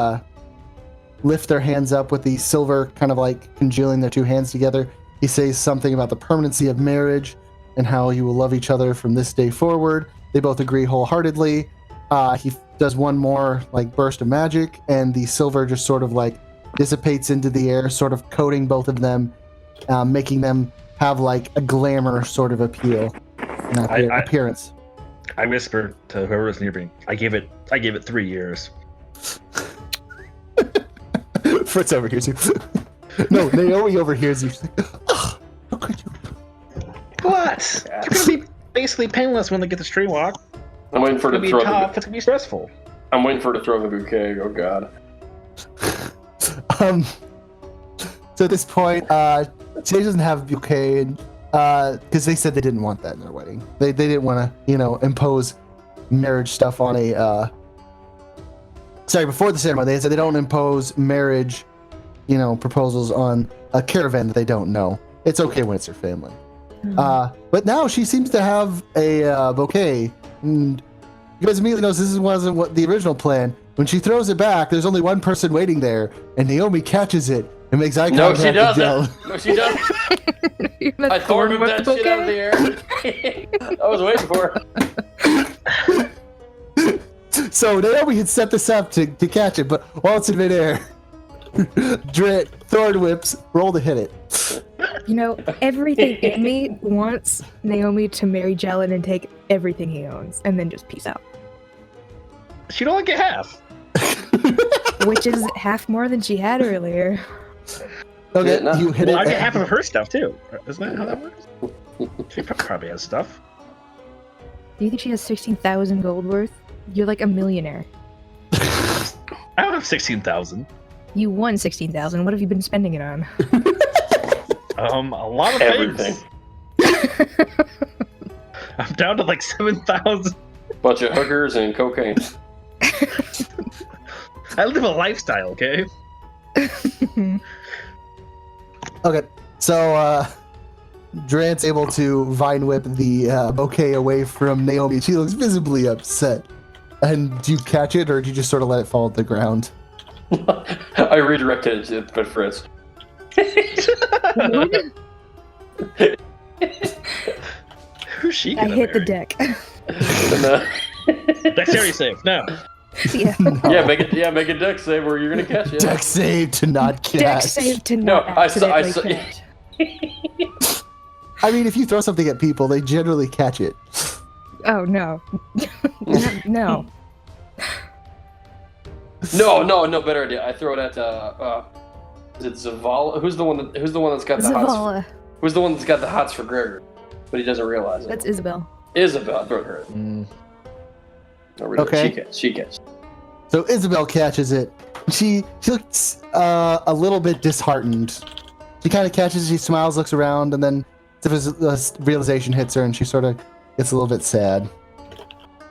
lift their hands up with the silver kind of congealing their two hands together. He says something about the permanency of marriage and how you will love each other from this day forward. They both agree wholeheartedly. He does one more burst of magic, and the silver just sort of dissipates into the air, sort of coating both of them, making them have a glamour sort of appeal. Appearance. I whisper to whoever's near me. I give it 3 years. Fritz overhears you. No, Naomi overhears you. She's like, oh, how could you? What? You're gonna be basically penniless when they get the stream walk. I'm waiting for it's it to gonna be throw tough. It's gonna be stressful. I'm waiting for it to throw the bouquet. Oh god. So at this point, Sage doesn't have a bouquet, because they said they didn't want that in their wedding. They didn't want to, impose marriage stuff on a. Before the ceremony, they said they don't impose marriage, proposals on a caravan that they don't know. It's okay when it's their family. But now she seems to have a bouquet. And you guys immediately knows this wasn't what the original plan. When she throws it back, there's only one person waiting there, and Naomi catches it and makes eye contact with Jill. No, she doesn't. I thrown that shit out of the air. I was waiting for it. So Naomi had set this up to catch it, but while it's in midair, Drit, Thorn Whips, roll to hit it. Everything in me wants Naomi to marry Jellin and take everything he owns, and then just peace out. She'd only get half. Which is half more than she had earlier. Okay, you hit it. I get half of her stuff too. Isn't that how that works? She probably has stuff. Do you think she has 16,000 gold worth? You're like a millionaire. I don't have 16,000. You won 16,000. What have you been spending it on? A lot of everything. I'm down to 7,000. Bunch of hookers and cocaine. I live a lifestyle, okay? Okay, so Drant's able to vine whip the bouquet away from Naomi. She looks visibly upset. And do you catch it, or do you just sort of let it fall to the ground? I redirected it, but Fritz. Who's she? I hit the deck. Dexterity save. No. Yeah. Make a deck save where you're gonna catch it. Deck save to not catch. Deck save to not accidentally catch. I mean, if you throw something at people, they generally catch it. Oh no. No. No, better idea. I throw it at is it Zavala? Who's the one that's got the Zavala. Who's the one that's got the hots for Gregor, but he doesn't realize it? That's Isabel. Isabel. I throw her. Okay. She catches. So Isabel catches it. She looks a little bit disheartened. She kind of catches it, she smiles, looks around, and then the realization hits her, and she sort of gets a little bit sad.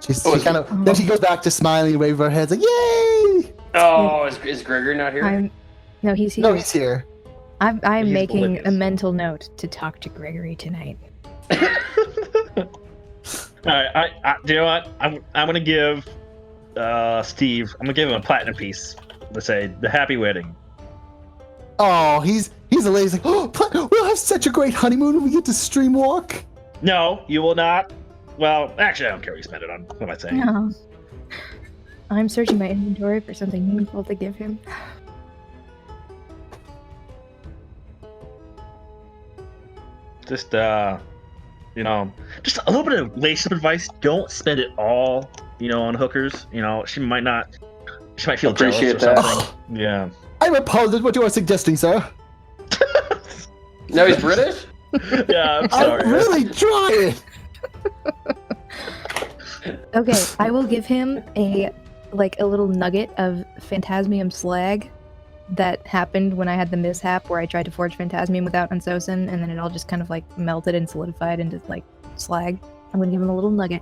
She goes back to smiling and waving her head, like, yay! Oh, is Gregor not here? No, he's here. No, he's here. I'm making a mental note to talk to Gregory tonight. Alright, do you know what? I'm gonna give Steve. I'm gonna give him a platinum piece. Let's say the happy wedding. Oh, he's a lazy. Like, oh, we'll have such a great honeymoon when we get to stream walk. No, you will not. Well, actually, I don't care what you spend it on. What am I saying? No. I'm searching my inventory for something meaningful to give him. Just just a little bit of relationship advice. Don't spend it all, on hookers. She might feel Appreciate jealous or that. something. Yeah. I'm appalled what you are suggesting, sir. No, he's British? Yeah, I'm sorry. I'm really trying. Okay, I will give him a little nugget of Phantasmium slag that happened when I had the mishap where I tried to forge Phantasmium without Unsosin, and then it all just kind of melted and solidified into slag. I'm gonna give him a little nugget.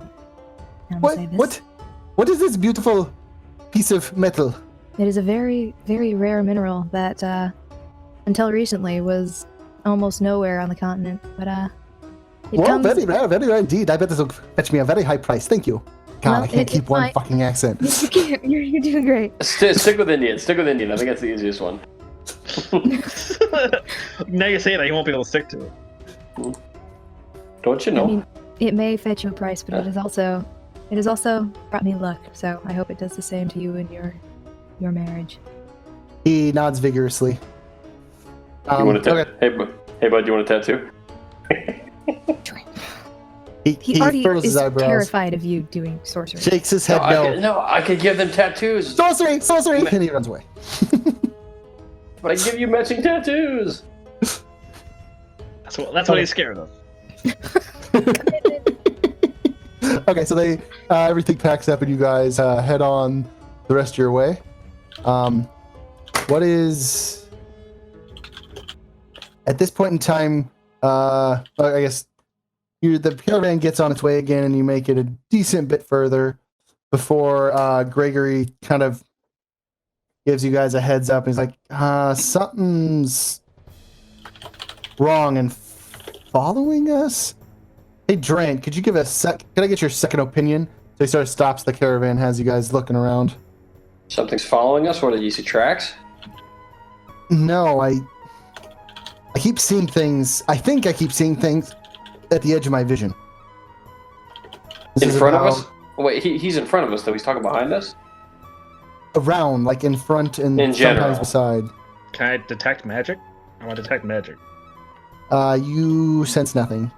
And I'm gonna say this. What is this beautiful piece of metal? It is a very, very rare mineral that, until recently, was almost nowhere on the continent. But Very rare indeed. I bet this will fetch me a very high price. Thank you. God, Well, I can't keep one fucking accent. You can't. You're doing great. Stick with Indian. Stick with Indian. I think that's the easiest one. Now you say that, you won't be able to stick to it. Don't you know? I mean, it may fetch you a price, but it has also brought me luck. So I hope it does the same to you and your marriage. He nods vigorously. you want a okay. Hey, bud, you want a tattoo? He already furrows his is eyebrows. terrified of you doing sorcery. Shakes his head no. I could give them tattoos. Sorcery! And he runs away. But I give you matching tattoos. That's what he's scared of. Okay, so they everything packs up and you guys head on the rest of your way. What is at this point in time? I guess the caravan gets on its way again, and you make it a decent bit further before Gregory kind of gives you guys a heads up. He's like, something's wrong and following us. Hey, Drant, could you give could I get your second opinion? So he sort of stops the caravan, has you guys looking around. Something's following us? What, did you see tracks? No, I keep seeing things. I think I keep seeing things at the edge of my vision. In front of us? Wait, he's in front of us, though. He's talking behind us? Around, like in front and in general. sometimes beside. Can I detect magic? I want to detect magic. You sense nothing.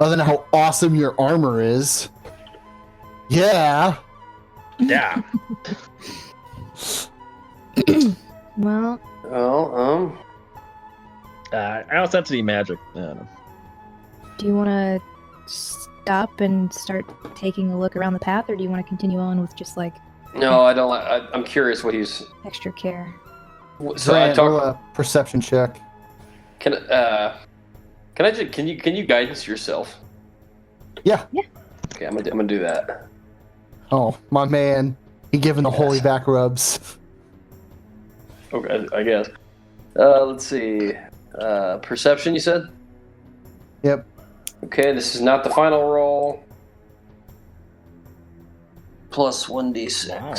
Other than how awesome your armor is. Yeah. Yeah. Well, I don't sense any magic. I don't know. do you want to stop and start taking a look around the path, or do you want to continue on with just No, I don't. I'm curious what he's. extra care? So I roll talk. a perception check. Can you guidance yourself? Yeah. Okay, I'm gonna do that. Oh, my man. He giving the holy back rubs. Okay, I guess. Let's see. Perception, you said? Yep. Okay, this is not the final roll. Plus 1d6. Wow.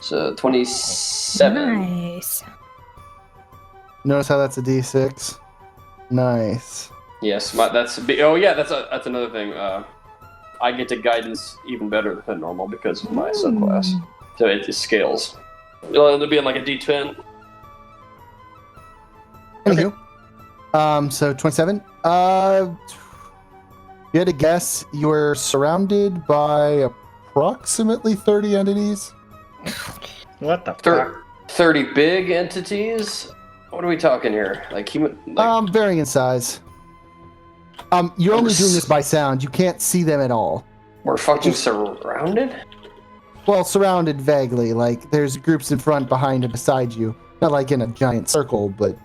So 27. Nice. Notice how that's a d6. Nice. Yes, that's another thing. I get to guidance even better than normal because of my subclass. So it just scales. It'll end up being like a d10. Anywho, so 27. You had to guess you were surrounded by approximately 30 entities. What the fuck? 30 big entities, What are we talking here? Like human? Like, Varying in size. You're only doing this by sound. You can't see them at all. we're fucking surrounded. Well, surrounded vaguely. Like there's groups in front, behind, and beside you. Not like in a giant circle, but.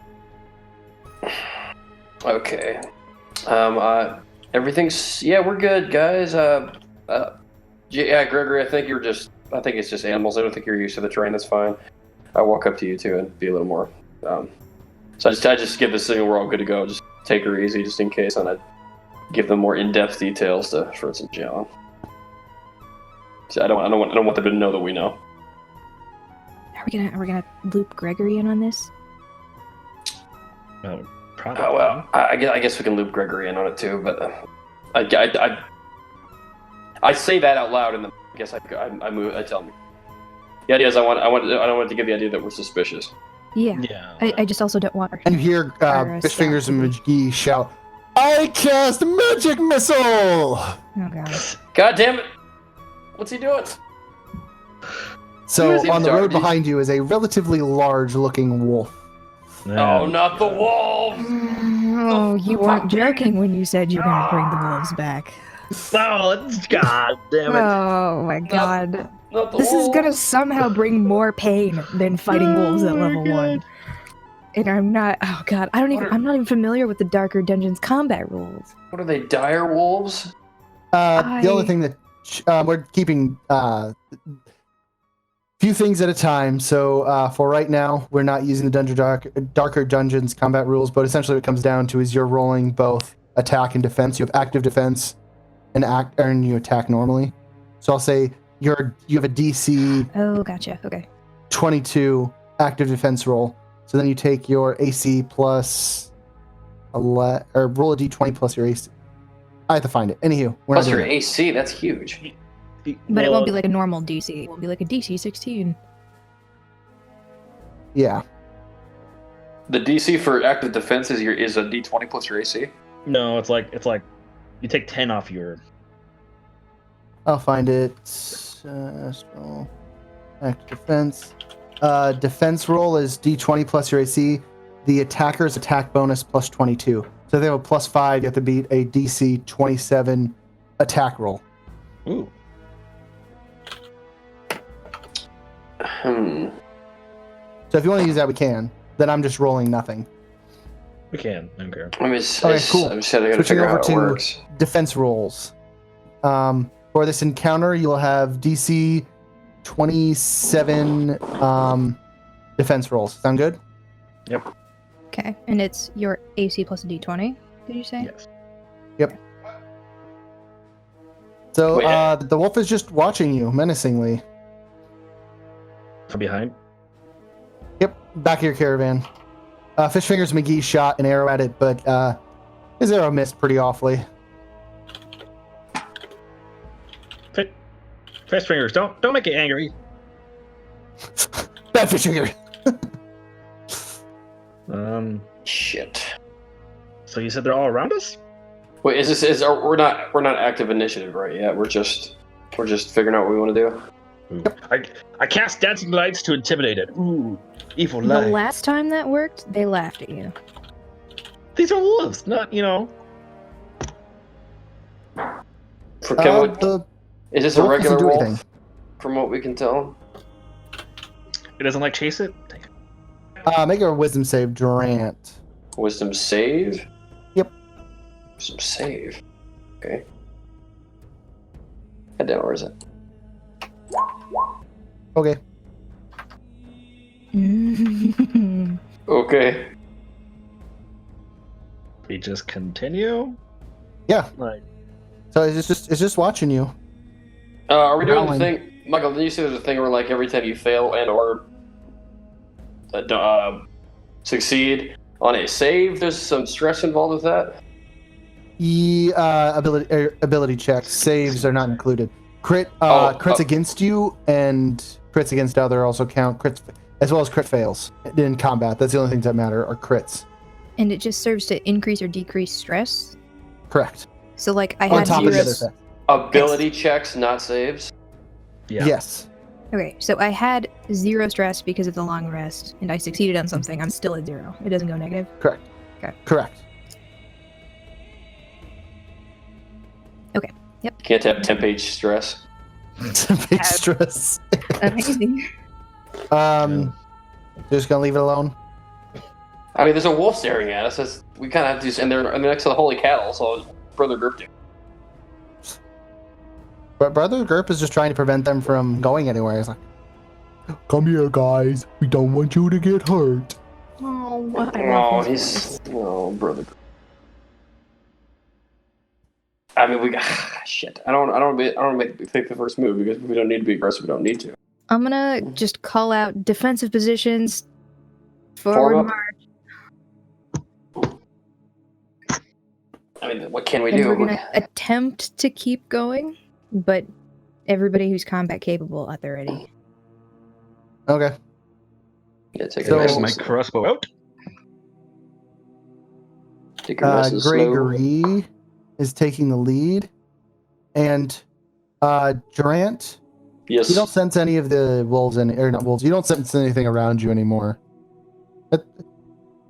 Okay. Everything's we're good, guys. Yeah, Gregory, I think it's just animals. I don't think you're used to the terrain. That's fine. I walk up to you too and be a little more. So I just give the signal we're all good to go. Just take her easy, just in case, and I give them more in-depth details to Fritz and John. So I don't want them to know that we know. Are we gonna loop Gregory in on this? Probably. Oh well, I guess we can loop Gregory in on it too. But I say that out loud, and then I guess I tell him. The idea is I don't want to give the idea that we're suspicious. Yeah. Yeah. I just also don't want her. And you hear Fish Fingers and McGee shout, "I cast magic missile!" Oh god. God damn it! What's he doing? So Who is he on the road talking to? behind you is a relatively large-looking wolf. Oh, not the wolves! Oh, you weren't joking when you said you were gonna bring the wolves back. Oh, God damn it. Oh my god. Not the This is wolves. gonna somehow bring more pain than fighting wolves at level 1. And I'm not. Oh god, I'm not even familiar with the Darker Dungeons combat rules. What are they? Dire wolves? The only thing that we're keeping few things at a time. So for right now, we're not using the Darker Dungeons combat rules, but essentially what it comes down to is you're rolling both attack and defense. You have active defense and you attack normally. So I'll say you have a DC Oh, gotcha. Okay. 22 active defense roll. So then you take your AC plus or roll a D20 plus your AC. I have to find it. Anywho, we're Plus not your doing it. AC, that's huge. But it won't be like a normal DC. It will be like a DC 16. Yeah. The DC for active defense is a D20 plus your AC. No, it's like you take 10 off your. I'll find it. Roll. Active defense. Defense roll is D20 plus your AC. The attacker's attack bonus plus 22. So if they have a plus 5, you have to beat a DC 27 attack roll. Ooh. So if you want to use that, we can. Then I'm just rolling nothing. We can. I don't care. Okay, cool. I'm just gotta Switching figure out over how it to works. defense rolls. For this encounter, you'll have DC 27 defense rolls. Sound good? Yep. Okay. And it's your AC plus a D20, did you say? Yes. Yep. So Wait. the wolf is just watching you menacingly. From behind. Yep, back of your caravan. Fish Fingers McGee shot an arrow at it, but his arrow missed pretty awfully. Fish fingers, don't make it angry. Bad Fish Finger. Shit. So you said they're all around us? Wait, we're not active initiative right yet? We're just figuring out what we want to do. Ooh. I cast dancing lights to intimidate it. Ooh, evil The light. last time that worked, they laughed at you. These are wolves, not For Kevin, The is this wolf a regular doesn't do wolf? anything. From what we can tell. It doesn't like chase it. Dang it. Make a wisdom save, Durant. Wisdom save? Yep. Wisdom save. Okay. God damn, where is it? Okay. Okay. We just continue. Yeah. Like So it's just watching you. Are we doing the Growling. thing, Michael? Did you say there's a thing where like every time you fail and or succeed on a save, there's some stress involved with that? Ability checks. Saves are not included. Crits against you and crits against other also count. Crits as well as crit fails in combat. That's the only things that matter are crits. And it just serves to increase or decrease stress. Correct. So like I On had top of the other zeros. stuff. Ability checks, not saves. yeah. Yes. Okay, so I had 0 stress because of the long rest, and I succeeded on something. I'm still at 0. It doesn't go negative. Correct. Okay. Correct. Can't have temp-H stress. Big stress. Amazing. Just gonna leave it alone. I mean, there's a wolf staring at us. We kind of have to, and they're next to the holy cattle, so Brother Grip do. But Brother Gerp is just trying to prevent them from going anywhere. He's like, "Come here, guys. We don't want you to get hurt." Oh, what? Oh, he's Brother. I mean, we got shit. I don't take the first move because we don't need to be aggressive. We don't need to. I'm gonna just call out defensive positions. Form Forward up. march. I mean, what can we And do? we're gonna attempt to keep going, but everybody who's combat capable at the ready. Okay. Yeah, take So- it nice There's and my slow. crossbow out. Take it nice and slow. Gregory is taking the lead, and Durant, Yes. you don't sense any of the wolves or not wolves. You don't sense anything around you anymore. But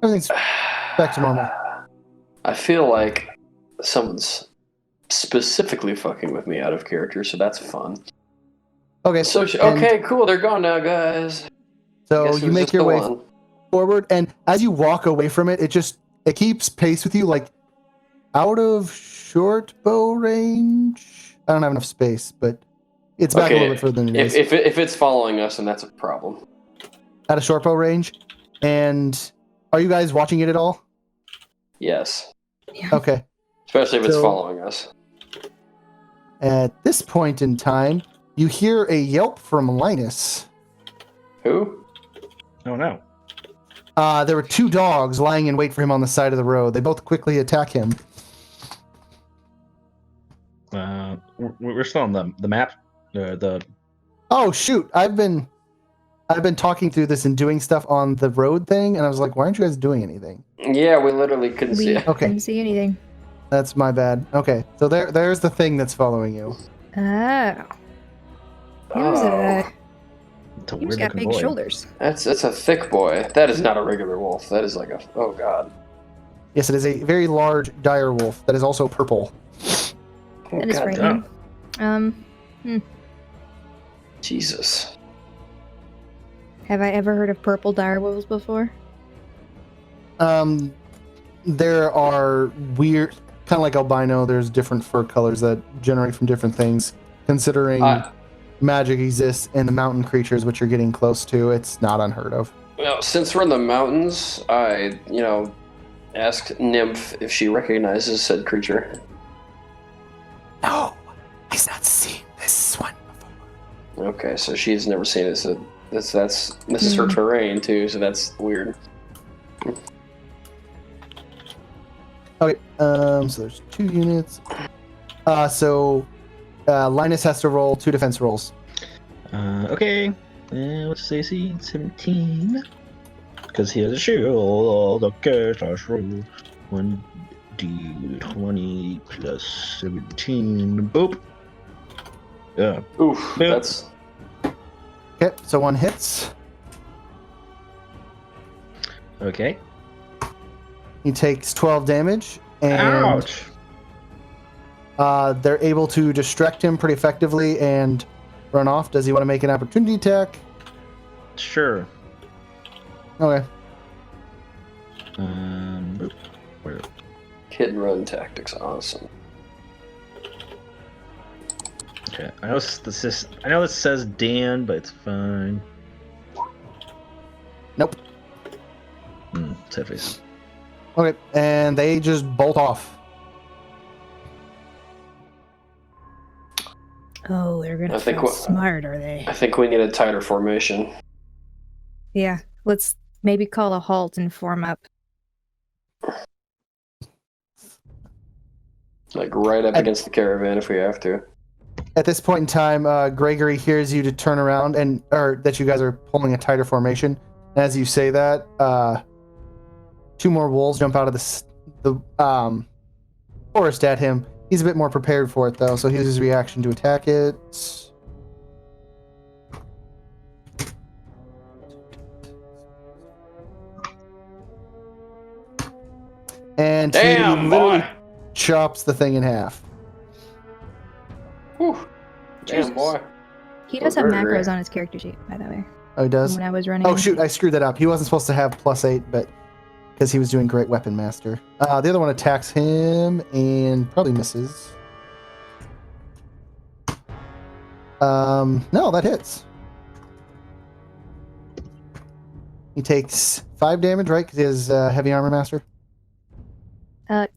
everything's back to normal. I feel like someone's specifically fucking with me out of character, so that's fun. Okay. So and okay, cool. They're gone now, guys. So Guess it you was make just your the way one. forward, and as you walk away from it, it keeps pace with you, like out of short bow range. I don't have enough space, but it's back a little bit further than it is. If it's following us, then that's a problem. At a short bow range. And are you guys watching it at all? Yes, Okay. especially if it's So- following us. At this point in time, you hear a yelp from Linus. Who? Oh no. There were 2 dogs lying in wait for him on the side of the road. They both quickly attack him. We're still on the map. The Oh shoot! I've been talking through this and doing stuff on the road thing, and I was like, "Why aren't you guys doing anything?" Yeah, we literally couldn't see We it. Okay. couldn't see anything. That's my bad. Okay, so there's the thing that's following you. Oh. Oh, it's a He's weird got looking big boy. shoulders. that's a thick boy. That is not a regular wolf. That is like a oh god. Yes, it is a very large dire wolf that is also purple. Oh, That is God frightening. Jesus. Have I ever heard of purple direwolves before? There are weird, kind of like albino. There's different fur colors that generate from different things. Considering magic exists in the mountain creatures, which you're getting close to, it's not unheard of. Well, since we're in the mountains, I asked Nymph if she recognizes said creature. No, he's not seen this one before. Okay, so she's never seen it. So this is her terrain too. So that's weird. Okay, so there's 2 units. Linus has to roll 2 defense rolls. Okay. What's AC? 17. Because he has a shield. Okay, slash roll. 1d20 plus 17. Boop. Yeah. Oof, Yeah. that's Okay, so 1 hits. Okay. He takes 12 damage, and Ouch. they're able to distract him pretty effectively and run off. Does he want to make an opportunity attack? Sure. Okay. Boop. Where? hit and run tactics. Awesome. Okay. I know this says Dan, but it's fine. Nope. Sad face. Okay, and they just bolt off. Oh, they're gonna I think feel smart, are they? I think we need a tighter formation. Yeah, let's maybe call a halt and form up. Like right up against the caravan if we have to. At this point in time, Gregory hears you to turn around or that you guys are pulling a tighter formation. As you say that, 2 more wolves jump out of the forest at him. He's a bit more prepared for it though, so he uses his reaction to attack it. And Damn, he literally boy. chops the thing in half. Whew. Damn, Jesus. boy. He does have Gregory. macros on his character sheet, by the way. Oh, he does? When I was running. Oh, shoot, I screwed that up. He wasn't supposed to have +8, but because he was doing Great Weapon Master. The other one attacks him and probably misses. No, that hits. He takes 5 damage, right? Because he has Heavy Armor Master.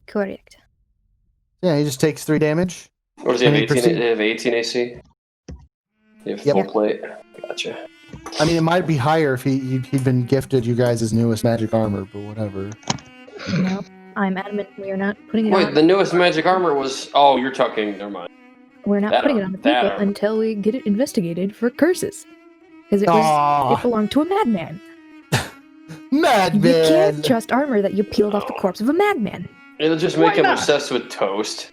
Correct. Yeah, he just takes 3 damage. What does he have? Any 18? proceed- They have 18 AC. You have Yep. full plate. Gotcha. I mean, it might be higher if he'd been gifted you guys' newest magic armor, but whatever. No, I'm adamant we are not putting it Wait, on. the newest magic armor was. Oh, you're talking. Never mind. We're not that putting or- it on the that people or- until we get it investigated for curses. Because it Aw. belonged to a madman. Madman! You can't trust armor that you peeled off the corpse of a madman. It'll just Why make him not? obsessed with toast.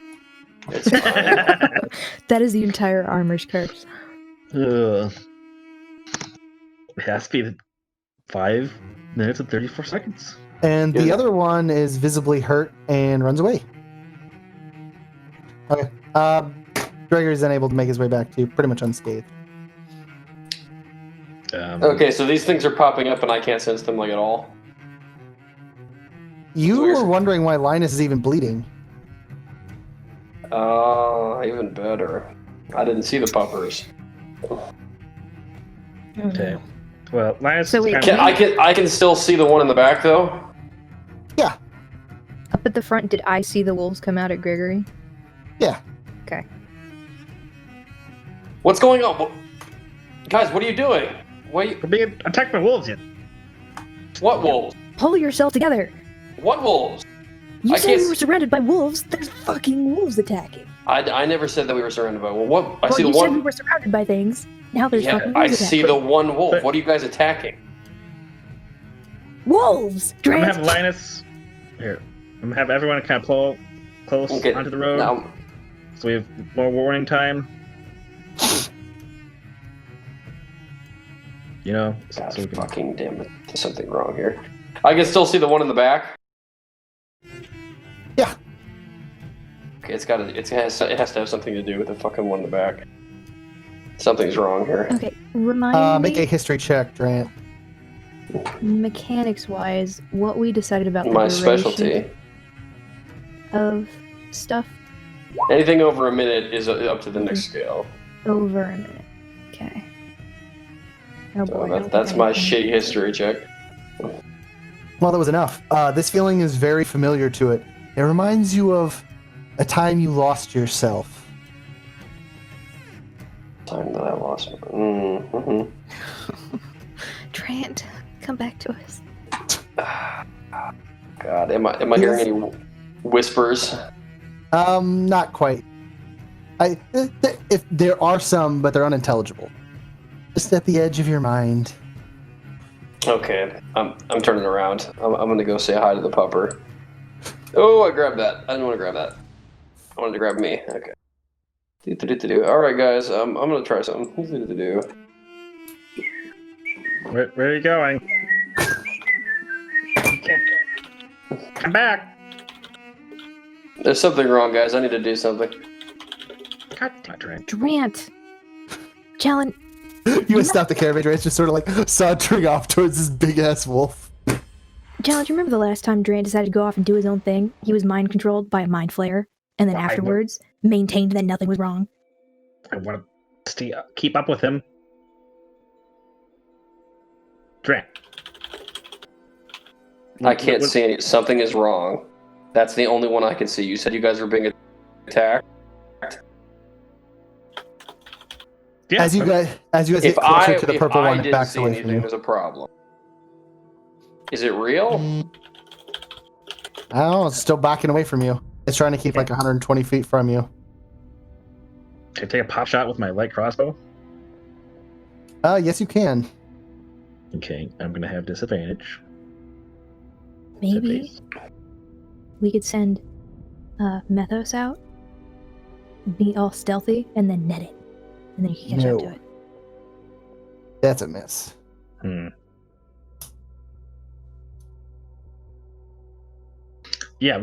It's fine. That is the entire armor's curse. Ugh. It has to be 5 minutes and 34 seconds. And the Yeah. other one is visibly hurt and runs away. Okay. Gregory's then able to make his way back to you, pretty much unscathed. Okay, so these things are popping up and I can't sense them like at all. You Weird. were wondering why Linus is even bleeding. Even better. I didn't see the puppers. Okay. Well, Linus. So wait, I can still see the one in the back though. Up at the front, did I see the wolves come out at Gregory? Yeah. Okay. What's going on? Guys, what are you doing? We're being attacked by wolves yet. What wolves? Pull yourself together. What wolves? You I said can't we were surrounded by wolves. There's fucking wolves attacking. I never said that we were surrounded by. Well, what? I Well, see the you said we one. were surrounded by things. Now there's Yeah, fucking I wolves see attacking. the one wolf. But- What are you guys attacking? Wolves! I'm gonna Drant! have Linus. Here. I'm gonna have everyone kind of pull close Okay, onto the road. now, So we have more warning time. You know, so God, we can. fucking damn it! There's something wrong here. I can still see the one in the back. Yeah. Okay, it has to have something to do with the fucking one in the back. Something's wrong here. Okay, remind Make a me, history check, Drant. mechanics-wise, what we decided about the My duration specialty. of stuff Anything over a minute is up to the next scale. over a minute. Okay. Oh So boy. I don't think that's I my have shitty any- history check. Well, that was enough. This feeling is very familiar to it. It reminds you of a time you lost yourself. Time that I lost. Mm-hmm. Trant, come back to us. God, am I hearing any whispers? Not quite. If there are some, but they're unintelligible. Just at the edge of your mind. Okay, I'm turning around. I'm gonna go say hi to the pupper. Oh, I grabbed that. I didn't want to grab that. I wanted to grab me. Okay. All right, guys. I'm gonna try something. Where are you going? Come back! There's something wrong, guys. I need to do something. God damn it, Trent. Drant! Challen, You would stop the caravan, right? It's just sort of like sauntering off towards this big ass wolf. Challen, do you remember the last time Drant decided to go off and do his own thing? He was mind controlled by a mind flayer, and then Well, I know. afterwards maintained that nothing was wrong. I want to keep up with him. Trent. I can't see any. Something is wrong. That's the only one I can see. You said you guys were being attacked. Yeah, As you guys get If closer to the if purple I one, it didn't backs see away from anything, you. there's a problem. Is it real? I don't know, it's still backing away from you. It's trying to keep like 120 feet from you. Can I take a pop shot with my light crossbow? Yes, you can. Okay, I'm gonna have disadvantage. Maybe we could send Methos out, be all stealthy, and then net it. And then you can catch up to No. it. That's a miss. Yeah,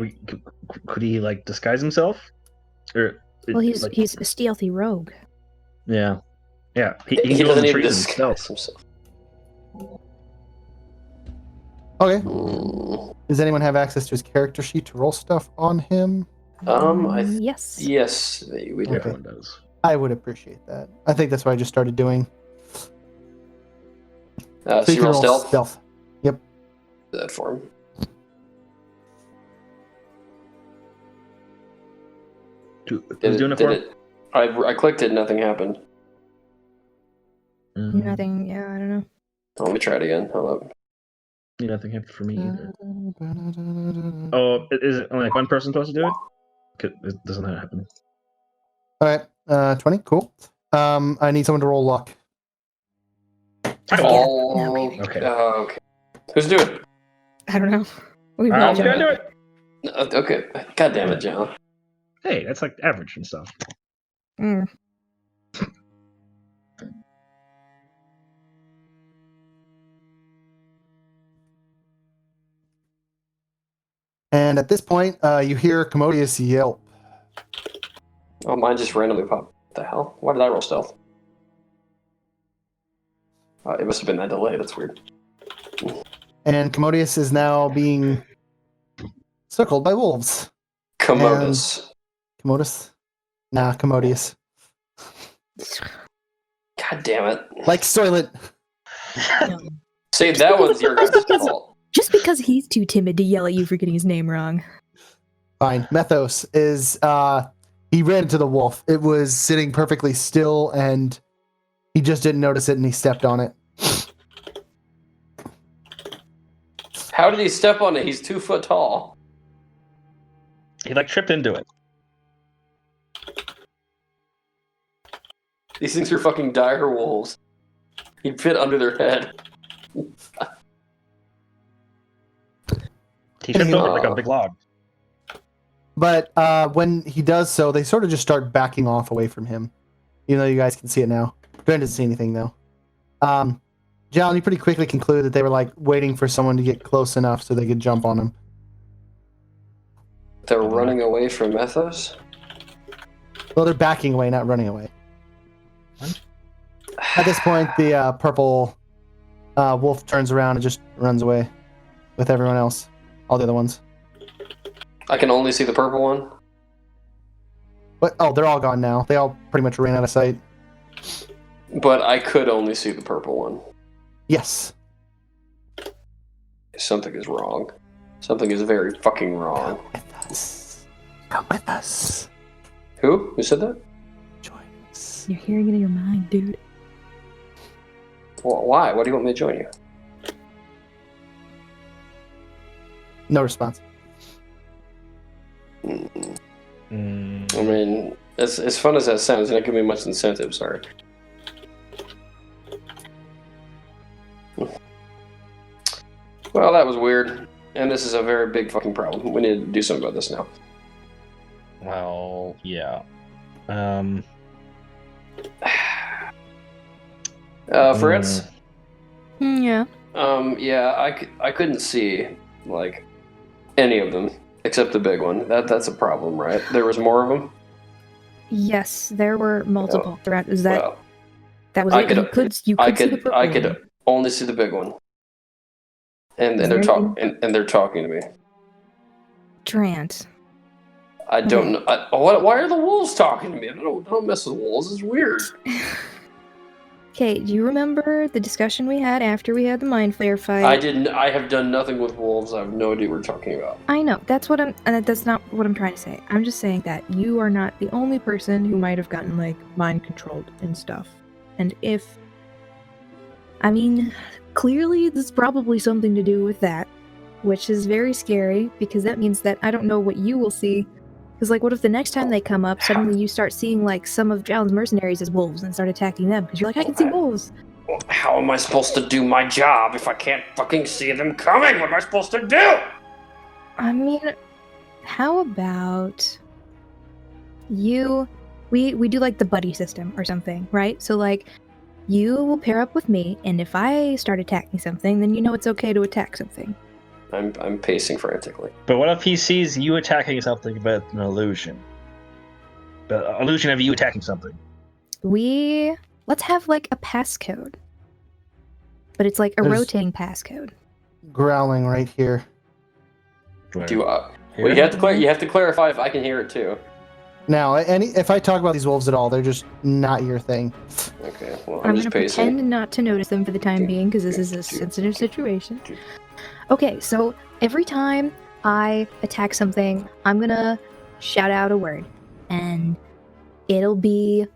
could he like disguise himself? Or Well, he's like, a stealthy rogue. yeah. He He can go on doesn't the even trees disguise himself. himself. Okay. Mm. Does anyone have access to his character sheet to roll stuff on him? Yes. Yes, we do. Okay. Everyone does. I would appreciate that. I think that's what I just started doing. So So you roll stealth? Stealth. Yep. That form. Who's doing it for? I clicked it, nothing happened. Nothing. Yeah, I don't know. Let me try it again. Hold up. Nothing happened for me either. Oh, is it only like one person supposed to do it? 'Cause it doesn't happen. All right. 20. Cool. I need someone to roll luck. Oh, Okay. okay. Who's doing it? I don't know. We I'm rolled gonna it. do it. Okay. God damn it, John. Hey, that's like average and stuff. Mm. And at this point, you hear Commodious yelp. Oh, mine just randomly popped. What the hell? Why did I roll stealth? It must have been that delay. That's weird. And Commodious is now being circled by wolves. Commodus. Commodus? Nah, Commodious. God damn it. Like Soylent. See, that one's your guys' fault. Just because he's too timid to yell at you for getting his name wrong. Fine. Methos is, he ran into the wolf. It was sitting perfectly still, and he just didn't notice it, and he stepped on it. How did he step on it? He's 2 foot tall. He like tripped into it. These things are fucking dire wolves. He'd fit under their head. He tripped over like a big log. But when he does so, they sort of just start backing off away from him. Even though you guys can see it now. Gwen doesn't see anything, though. John, you pretty quickly conclude that they were like waiting for someone to get close enough so they could jump on him. They're running away from Ethos? Well, they're backing away, not running away. At this point, the purple wolf turns around and just runs away with everyone else. All the other ones. I can only see the purple one? But they're all gone now. They all pretty much ran out of sight. But I could only see the purple one. Yes. Something is wrong. Something is very fucking wrong. Come with us. Come with us. Who? Who said that? Join us. You're hearing it in your mind, dude. Well, why? Why do you want me to join you? No response. I mean, as fun as that sounds, it's not giving me much incentive, sorry. Well, that was weird. And this is a very big fucking problem. We need to do something about this now. Well, yeah. Fritz? Yeah. Yeah, I couldn't see, like, any of them, except the big one. That's a problem, right? There was more of them? Yes, there were multiple throughout. Is that Well, that was I it? could- You could see the purple I one. could only see the big one. And Is they're there and they're talking to me. Drant. I don't know. Why are the wolves talking to me? I don't mess with wolves. It's weird. Okay, do you remember the discussion we had after we had the mind flare fight? I didn't. I have done nothing with wolves. I have no idea what you're talking about. I know. That's not what I'm trying to say. I'm just saying that you are not the only person who might have gotten like mind controlled and stuff. And clearly there's probably something to do with that, which is very scary because that means that I don't know what you will see. Because, like, what if the next time they come up, suddenly you start seeing, like, some of Jown's mercenaries as wolves and start attacking them? Because you're like, I can see wolves. How am I supposed to do my job if I can't fucking see them coming? What am I supposed to do? I mean, how about we do, like, the buddy system or something, right? So, like, you will pair up with me, and if I start attacking something, then you know it's okay to attack something. I'm pacing frantically. But what if he sees you attacking something but an illusion? The illusion of you attacking something. Let's have like a passcode. But it's like a There's- rotating passcode. Growling right here. Do you, well, you have to clarify if I can hear it too. Now, if I talk about these wolves at all, they're just not your thing. Okay, well, I'm I'm going just to pacing. pretend not to notice them for the time being because this is a sensitive situation. Okay, so every time I attack something, I'm going to shout out a word. And it'll be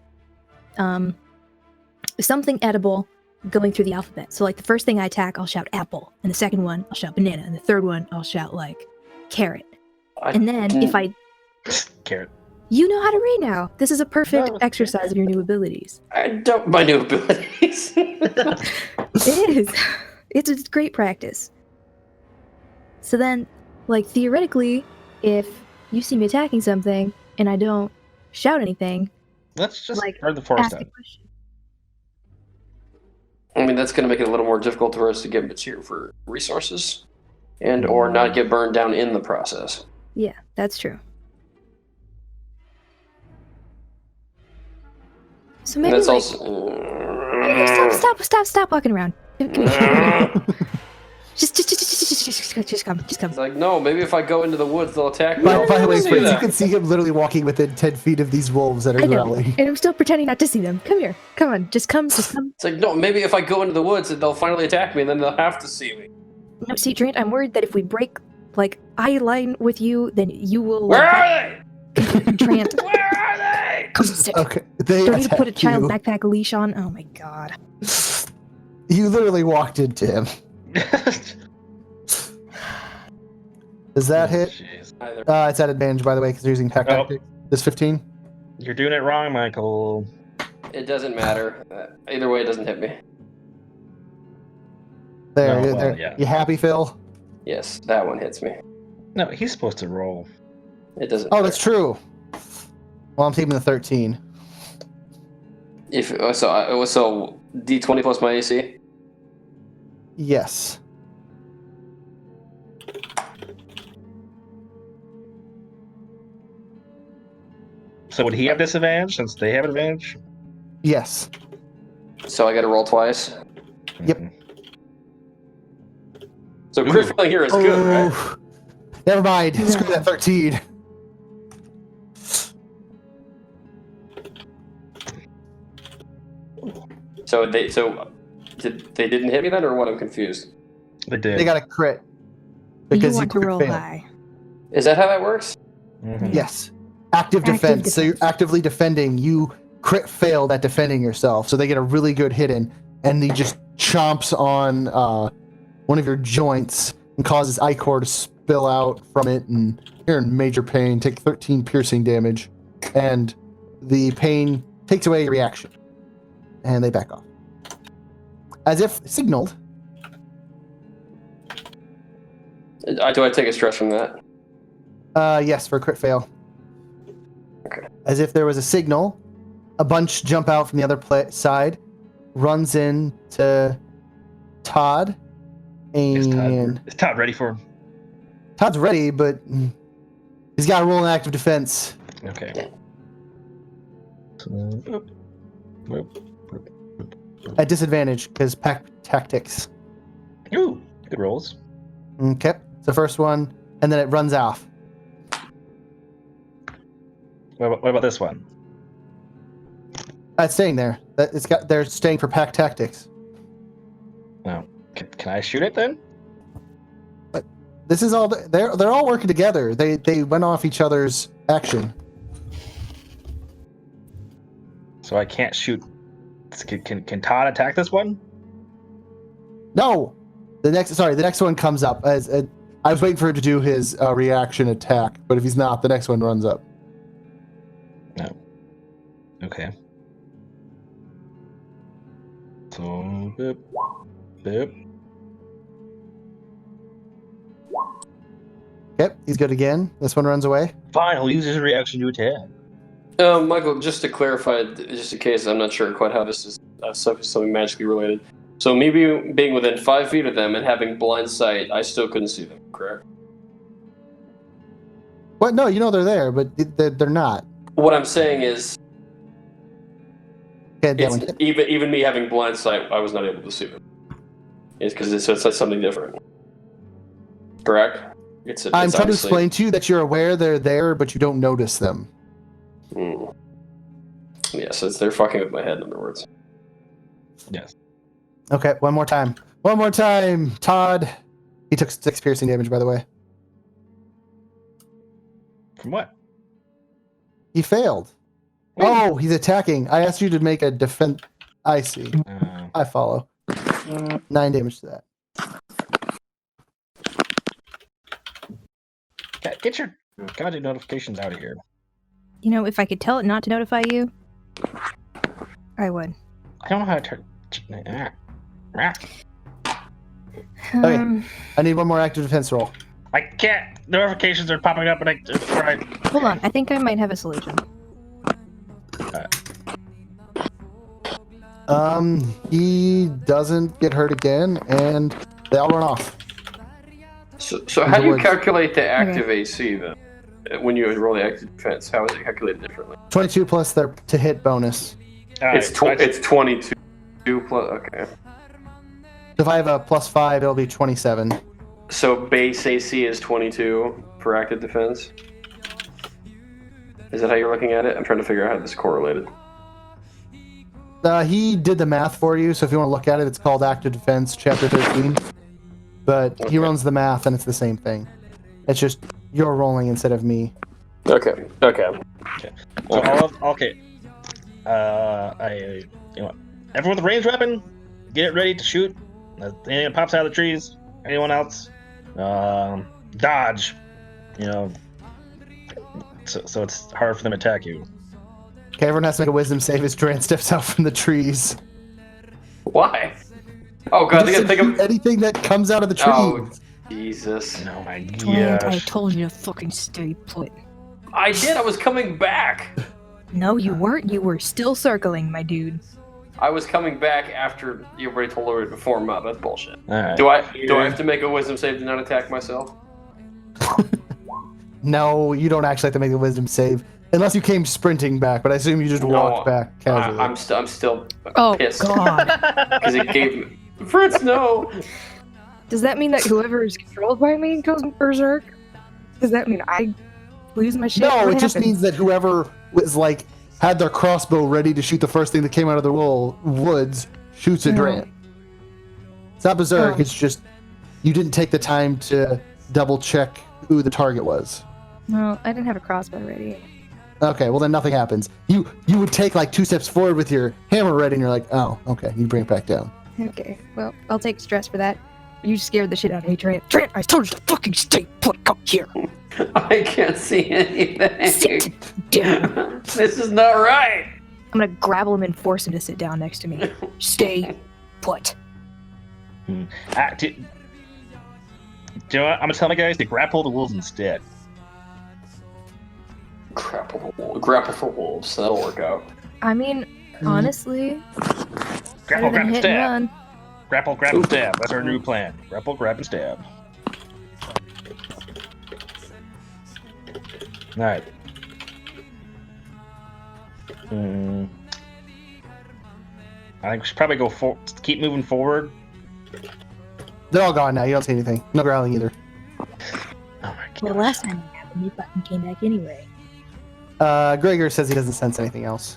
something edible going through the alphabet. So like the first thing I attack, I'll shout apple. And the second one, I'll shout banana. And the third one, I'll shout like carrot. And then if I... Carrot. You know how to read now. This is a perfect No, exercise of your new abilities. I don't my new abilities. It is. It's great practice. So then, like, theoretically, if you see me attacking something and I don't shout anything, Let's just like, burn the forest ask a down. question. I mean, that's going to make it a little more difficult for us to get material for resources, and or not get burned down in the process. Yeah, that's true. So And maybe that's like, also. stop walking around. Come here. Just come. It's like, no, maybe if I go into the woods, they'll attack me. By the way, See friends, you that. can see him literally walking within 10 feet of these wolves that are I know, growling. and I'm still pretending not to see them. Come here. Come on. Just come. It's like, no, maybe if I go into the woods, they'll finally attack me, and then they'll have to see me. No, see, Trent, I'm worried that if we break, like, eye line with you, then you will... Where are Trent, they? Where are they? come sit. Okay, they Do I need to put a attack child you. backpack leash on? Oh my god. You literally walked into him. Does that hit? Jeez. Either. It's at advantage, by the way, because you're using pack Oh. tactics. This 15? You're doing it wrong, Michael. It doesn't matter. Either way, it doesn't hit me. There, No, you're well, there. yeah. You happy, Phil? Yes, that one hits me. No, he's supposed to roll. It doesn't. Oh, matter. that's true. Well, I'm taking the 13. If so D20 plus my AC. Yes. So would he have disadvantage since they have advantage? Yes. So I got to roll twice. Yep. Mhm. So crit failing here is good, right? Oh, never mind. Screw that 13. So they didn't hit me then, or what? I'm confused. They did. They got a crit. You Because want to crit roll failed. high. Is that how that works? Mhm. Yes. Active defense. So you're actively defending. You crit failed at defending yourself. So they get a really good hit in. And he just chomps on one of your joints and causes ichor to spill out from it. And you're in major pain. Take 13 piercing damage. And the pain takes away your reaction. And they back off. As if signaled. Do I take a stress from that? Yes, for a crit fail. Okay. As if there was a signal, a bunch jump out from the other side, runs in to Todd, and Is Todd ready for him? Todd's ready, but he's got to roll an active defense. Okay. So, boop, boop, boop. At disadvantage, because pack tactics. Ooh, good rolls. Okay, it's the first one, and then it runs off. What about this one? It's staying there. They're staying for pack tactics. No. Can I shoot it then? This is all. They're all working together. They went off each other's action. So I can't shoot. Can Todd attack this one? No, the next one comes up. I was waiting for him to do his reaction attack, but if he's not, the next one runs up. No. Okay. So boop, boop. Yep, he's good again. This one runs away. Fine, I'll use his reaction to attack. Michael, just to clarify, just in case I'm not sure quite how this is something magically related. So maybe being within 5 feet of them and having blind sight, I still couldn't see them, correct? What? No, you know they're there, but they're not. What I'm saying is, Okay, that it's, one. even me having blind sight, I was not able to see them. It's because it's something different. Correct? I'm trying to explain to you that you're aware they're there, but you don't notice them. Yes, they're fucking with my head, in other words. Yes. Okay, one more time. One more time, Todd. He took 6 piercing damage, by the way. From what? He failed. Oh, he's attacking. I asked you to make a defense. I see. I follow. 9 damage to that. Get your goddamn notifications out of here. You know, if I could tell it not to notify you, I would. I don't know how to turn. Okay. I need one more active defense roll. I can't. Notifications are popping up, and I tried. Hold on, I think I might have a solution. He doesn't get hurt again, and they all run off. So how do you calculate the active AC then? When you roll the active defense, how is it calculated differently? 22 plus their to hit bonus. It's 22 plus. Okay. If I have a +5, it'll be 27. So base AC is 22 for active defense. Is that how you're looking at it? I'm trying to figure out how this is correlated. He did the math for you, so if you want to look at it, it's called Active Defense, Chapter 13. But he runs the math, and it's the same thing. It's just you're rolling instead of me. Okay. So everyone with a ranged weapon, get it ready to shoot. Anything that pops out of the trees. Anyone else? Dodge. So it's hard for them to attack you. Okay, everyone has to make a wisdom save as Duran steps out from the trees. Why? Oh god, they gotta think of anything that comes out of the trees. Oh, Jesus. Oh my Durant, I gosh. told you to fucking stay put. I did, I was coming back. No, you weren't. You were still circling, my dude. I was coming back after you already told her to form up. That's bullshit. Alright. Do I have to make a wisdom save to not attack myself? No, you don't actually have to make a wisdom save. Unless you came sprinting back, but I assume you just walked back casually. I'm still Oh, pissed. God. Because it gave me... Fritz, no! Does that mean that whoever is controlled by me goes berserk? Does that mean I lose my shit? No, What it just happens? means that whoever was had their crossbow ready to shoot the first thing that came out of the woods shoots a Durant. It's not berserk, it's just you didn't take the time to double check who the target was. No, I didn't have a crossbow ready. Okay, well then nothing happens. You would take 2 steps forward with your hammer ready, and you're like, oh, okay. You bring it back down. Okay, well, I'll take stress for that. You scared the shit out of me, Trent. Trent, I told you to fucking stay put. Come here. I can't see anything. Sit down. This is not right. I'm gonna grapple him and force him to sit down next to me. Stay put. Do you know what? I'm gonna tell my guys to grapple the wolves instead. Grapple for wolves. That'll work out. I mean, honestly, Grapple, better grab, than and hit and stab. run. Grapple, grab, and stab. That's our new plan. Grapple, grab, and stab. Alright. I think we should probably keep moving forward. They're all gone now. You don't see anything. No growling either. Oh my Well, god. last time it happened, you fucking came back anyway. Gregor says he doesn't sense anything else.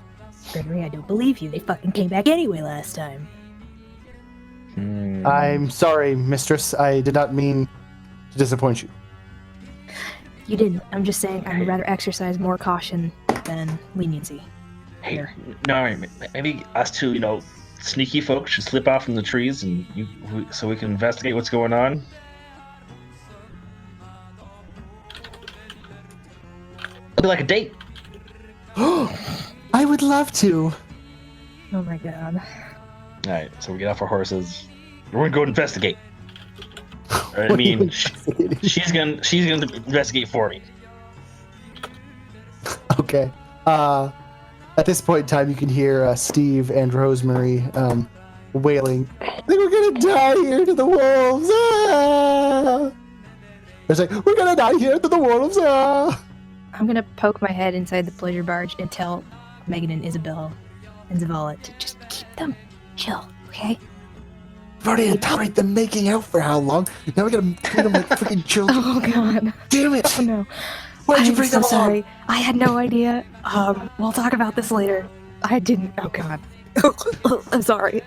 Gregory, I don't believe you. They fucking came back anyway last time. I'm sorry, mistress. I did not mean to disappoint you. You didn't. I'm just saying I'd rather exercise more caution than leniency. Hey, no, maybe us two, sneaky folks should slip off from the trees and so we can investigate what's going on. It'll be like a date. I would love to. Oh my god. All right, so we get off our horses. We're gonna go investigate. I What are you mean, investigating? she's gonna investigate for me. Okay. At this point in time, you can hear Steve and Rosemary wailing. I think we're gonna die here to the wolves. Ah! It's like, we're gonna die here to the wolves. Ah! I'm gonna poke my head inside the pleasure barge and tell Megan and Isabel and Zavala to just keep them chill, okay? We've already tolerated them making out for how long? Now we gotta treat them like freaking children. Oh god. Damn it! Oh no. Why'd you I'm bring so them sorry. along? I had no idea. We'll talk about this later. I didn't. Oh god. I'm sorry.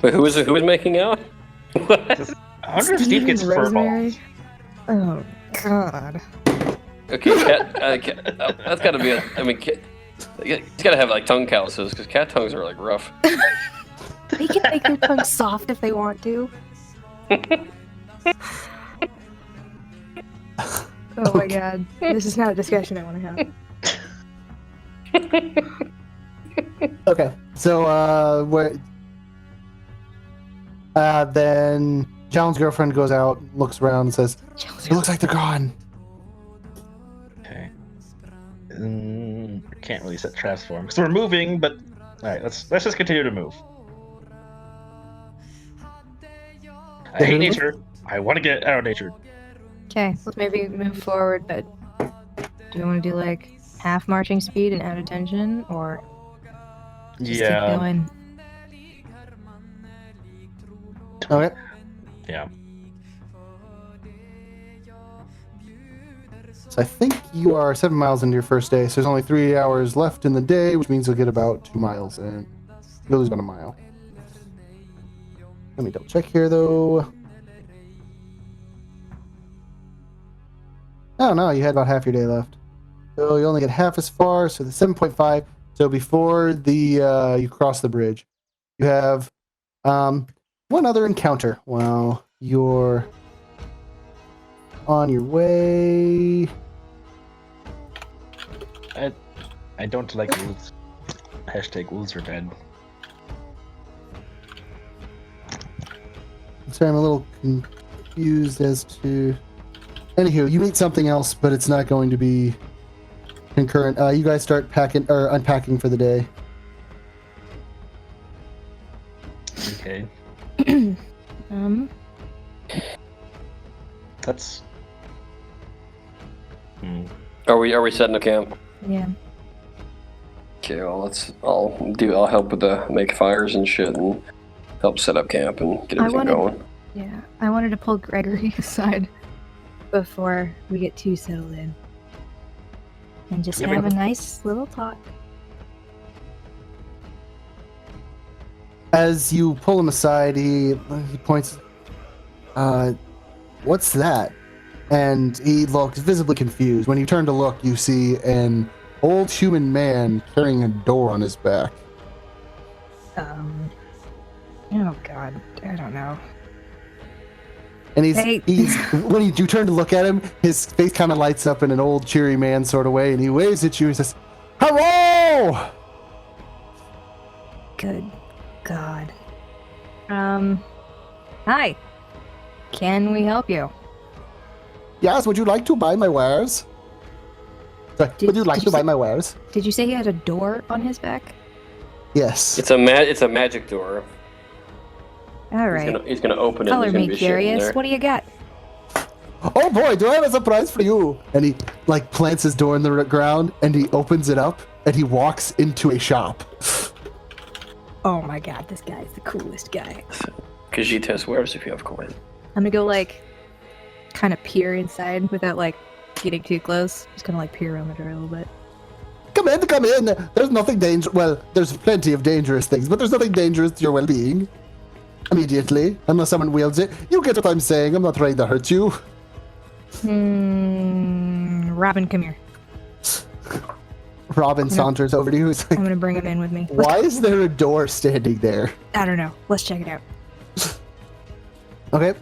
Wait, who was making out? What? I wonder if Steve gets and fur Rosemary. balls. Oh god. Okay, that's gotta be I mean, it's gotta have like tongue calluses because cat tongues are like rough. They can make their tongues soft if they want to. Oh my god. This is not a discussion I want to have. Okay, so then John's girlfriend goes out, looks around, and says, "It looks like they're gone." Okay. Can't really set traps for him because we're moving, but all right, let's just continue to move. I hate nature. I want to get out of nature. Okay, let's maybe move forward, but do we want to do like half marching speed and out of tension, or just keep Yeah. going? Okay. Yeah. So I think you are 7 miles into your first day, so there's only 3 hours left in the day, which means you'll get about 2 miles in. You'll lose about a mile. Let me double check here, though. Oh, no, you had about half your day left. So you only get half as far, so the 7.5. So before you cross the bridge, you have one other encounter while you're on your way. I don't like wolves. Hashtag wolves are bad. Sorry, I'm a little confused as to... Anywho, you meet something else, but it's not going to be concurrent. You guys start packing or unpacking for the day. Okay. That's. Are we setting up camp? Yeah. Okay, well I'll help with the make fires and shit and help set up camp and get everything going. Yeah, I wanted to pull Gregory aside before we get too settled in, and just have a nice little talk. As you pull him aside, he points, what's that? And he looks visibly confused. When you turn to look, you see an old human man carrying a door on his back. Oh god, I don't know. And he's when you turn to look at him, his face kind of lights up in an old cheery man sort of way, and he waves at you and says, "Hello!" Good god. Hi. Can we help you? Yes, would you like to buy my wares? Sorry, would you like to buy my wares? Did you say he had a door on his back? Yes. It's a magic door. All right. He's gonna open it. Color and there's gonna me be shit in curious. there. What do you got? Oh boy, do I have a surprise for you! And he plants his door in the ground, and he opens it up, and he walks into a shop. Oh my god, this guy is the coolest guy. Khajiit wares if you have coin. I'm gonna go kind of peer inside without getting too close. Just kind of peer around the door a little bit. Come in. There's nothing dangerous. Well, there's plenty of dangerous things, but there's nothing dangerous to your well-being. Immediately, unless someone wields it. You get what I'm saying. I'm not trying to hurt you. Robin, come here. Robin saunters over to you. He's like, I'm gonna bring him in with me. why is there a door standing there? I don't know. Let's check it out. Okay.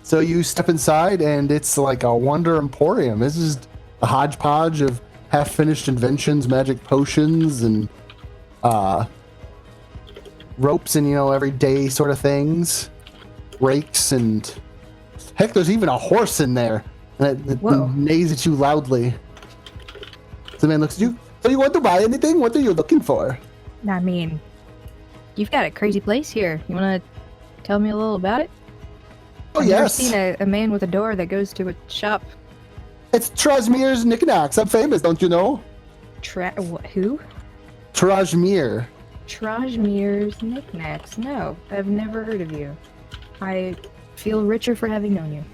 So you step inside, and it's like a wonder emporium. This is a hodgepodge of half-finished inventions, magic potions, and ropes and, everyday sort of things. Rakes, and heck, there's even a horse in there. And it neighs at you loudly. So the man looks at you. So you want to buy anything? What are you looking for? I mean, you've got a crazy place here. You want to tell me a little about it? Oh, I've never yes. seen a man with a door that goes to a shop. It's Trajmir's knickknacks. I'm famous, don't you know? Who? Trajmir. Trajmir's knickknacks. No, I've never heard of you. I feel richer for having known you.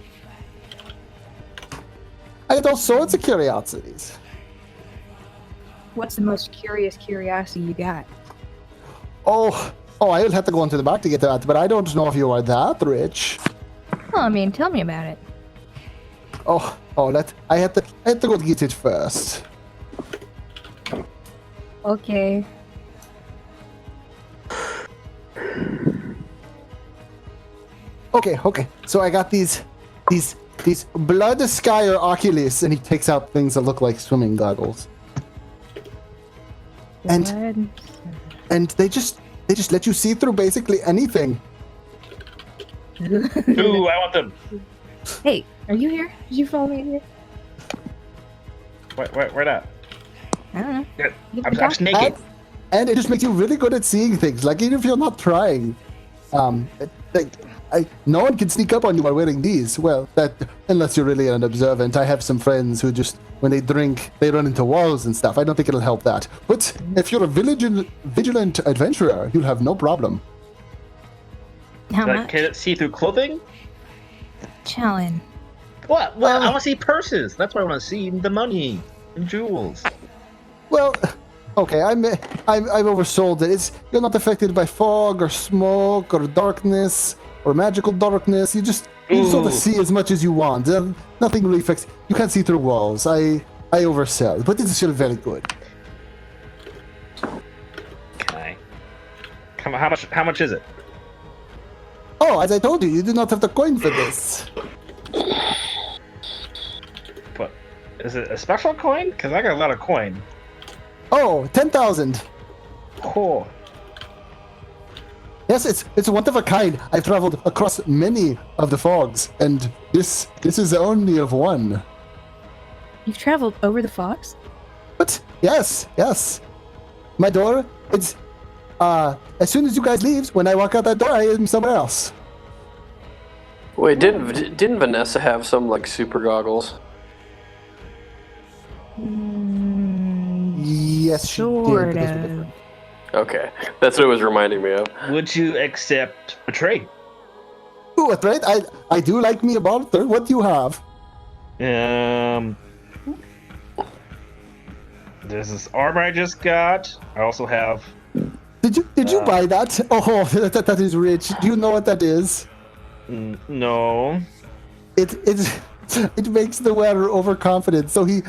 I had all sorts of curiosities. What's the most curious curiosity you got? Oh, I will have to go into the back to get that, but I don't know if you are that rich. Well, I mean, tell me about it. I had to go get it first. Okay. Okay. So I got these blood skier Oculus, and he takes out things that look like swimming goggles. And they just let you see through basically anything. Ooh, I want them. Hey, are you here? Did you follow me in here? Where that? I don't know. Yeah, You I'm can just naked. And it just makes you really good at seeing things, like even if you're not trying. No one can sneak up on you by wearing these. Well, unless you're really an observant. I have some friends who just, when they drink, they run into walls and stuff. I don't think it'll help that. But if you're a vigilant adventurer, you'll have no problem. How Like, much? can it see through clothing? Challen. What? Well, I want to see purses. That's what I want to see. The money and jewels. Well, okay, I've oversold it. You're not affected by fog or smoke or darkness or magical darkness. You sort of see as much as you want. Nothing really affects. You can't see through walls. I oversell, but it's still very good. Okay. Come on, how much is it? Oh, as I told you, you do not have the coin for this. But is it a special coin? Because I got a lot of coin. Oh, 10,000. Cool. Yes, it's one of a kind. I've traveled across many of the fogs, and this is only of one. You've traveled over the fogs? But yes. My door, it's as soon as you guys leave, when I walk out that door, I am somewhere else. Wait, didn't Vanessa have some like super goggles? Yes, she Sort did. but those were of. different. Okay, that's what it was reminding me of. Would you accept a trade? Ooh, that's right. I do like me a barter. What do you have? There's this armor I just got. I also have. Did you buy that? Oh, that is rich. Do you know what that is? No. It makes the wearer overconfident, so he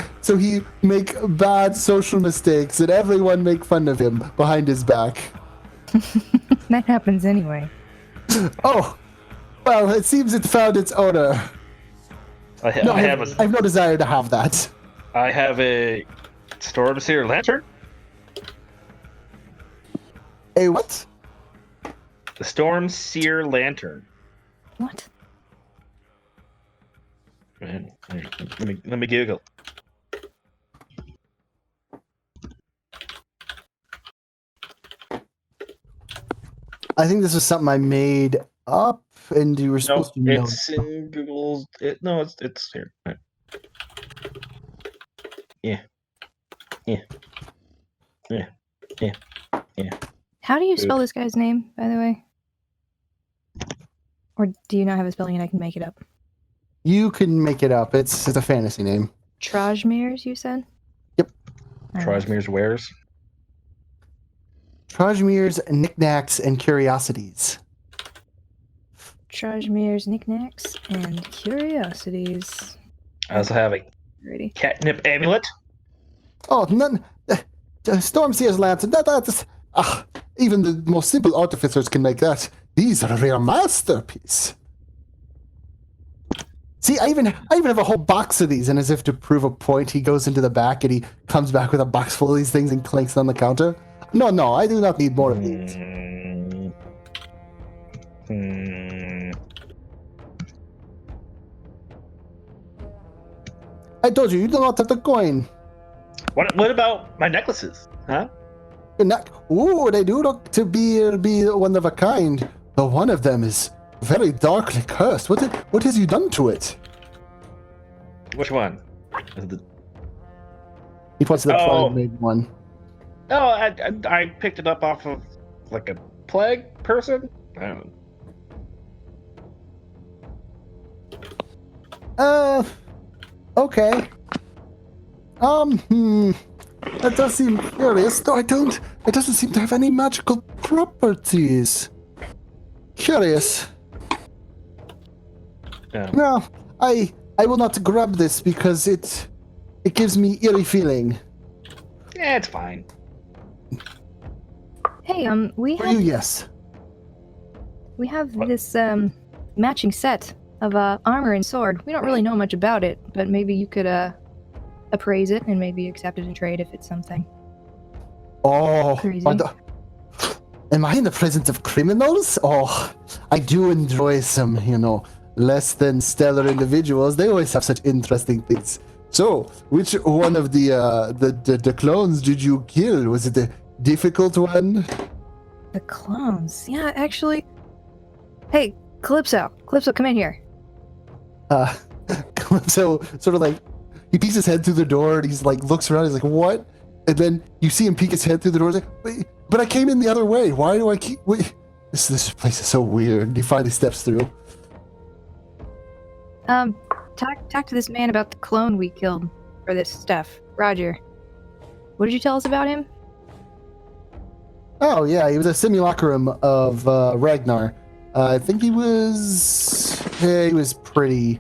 make bad social mistakes, and everyone make fun of him behind his back. That happens anyway. Oh, well, it seems it found its owner. I have no desire to have that. I have a storm seer lantern. A what? The storm seer lantern. What? Man, let me Google. I think this was something I made up, and you were No, supposed to know. it's in Google's. It's here. Right. Yeah. How do you spell this guy's name, by the way? Or do you not have a spelling and I can make it up? You can make it up. It's a fantasy name. Trajmirs, you said? Yep. Trajmir's wares. Trajmir's knickknacks and curiosities. Trajmir's knickknacks and curiosities. I also have a Ready? catnip amulet. Oh, none. Stormseer's lantern. That's even the most simple artificers can make that. These are a real masterpiece. See, I even have a whole box of these, and as if to prove a point, he goes into the back and he comes back with a box full of these things and clanks on the counter. No, I do not need more of these. I told you, you do not have the coin. What about my necklaces? Huh? They do look to be one of a kind. Though one of them is very darkly cursed. What has you done to it? Which one? Is it He points to the Oh. plague-made one. Oh, I picked it up off of like a plague person. I don't know. Okay. That does seem curious, though it doesn't seem to have any magical properties. Curious. Yeah. No, I will not grab this because it gives me eerie feeling. Yeah, it's fine. Hey, we For you, have yes. this matching set of armor and sword. We don't really know much about it, but maybe you could appraise it and maybe accept it in trade if it's something. Oh, Crazy. am I in the presence of criminals? Oh, I do enjoy some, less than stellar individuals. They always have such interesting things. So, which one of the clones did you kill? Was it the difficult one? The clones. Yeah, actually. Hey, Calypso, come in here. Calypso sort of like, he peeks his head through the door and he's like, looks around, he's like, what? And then you see him peek his head through the door, he's like, wait, but I came in the other way. Why do I keep, wait? This place is so weird. He finally steps through. Talk to this man about the clone we killed for this stuff. Roger. What did you tell us about him? Oh, yeah, he was a simulacrum of Ragnar. I think he was pretty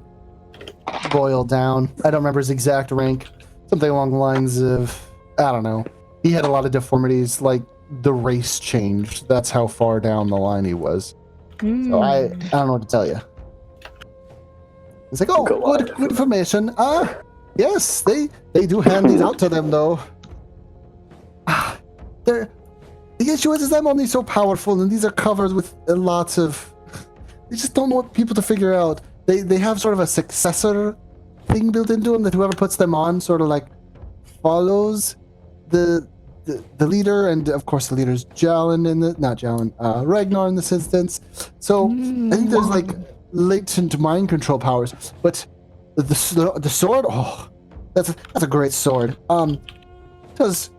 boiled down. I don't remember his exact rank. Something along the lines of, I don't know. He had a lot of deformities, like the race changed. That's how far down the line he was. So I don't know what to tell you. It's like, oh, good information. Yes, they do hand these out to them, though. The issue is I'm only so powerful, and these are covered with lots of... They just don't want people to figure out. They have sort of a successor thing built into them that whoever puts them on sort of like follows the leader, and of course the leader's Ragnar in this instance. So I think there's like latent mind control powers, but the sword, oh, that's a great sword. Does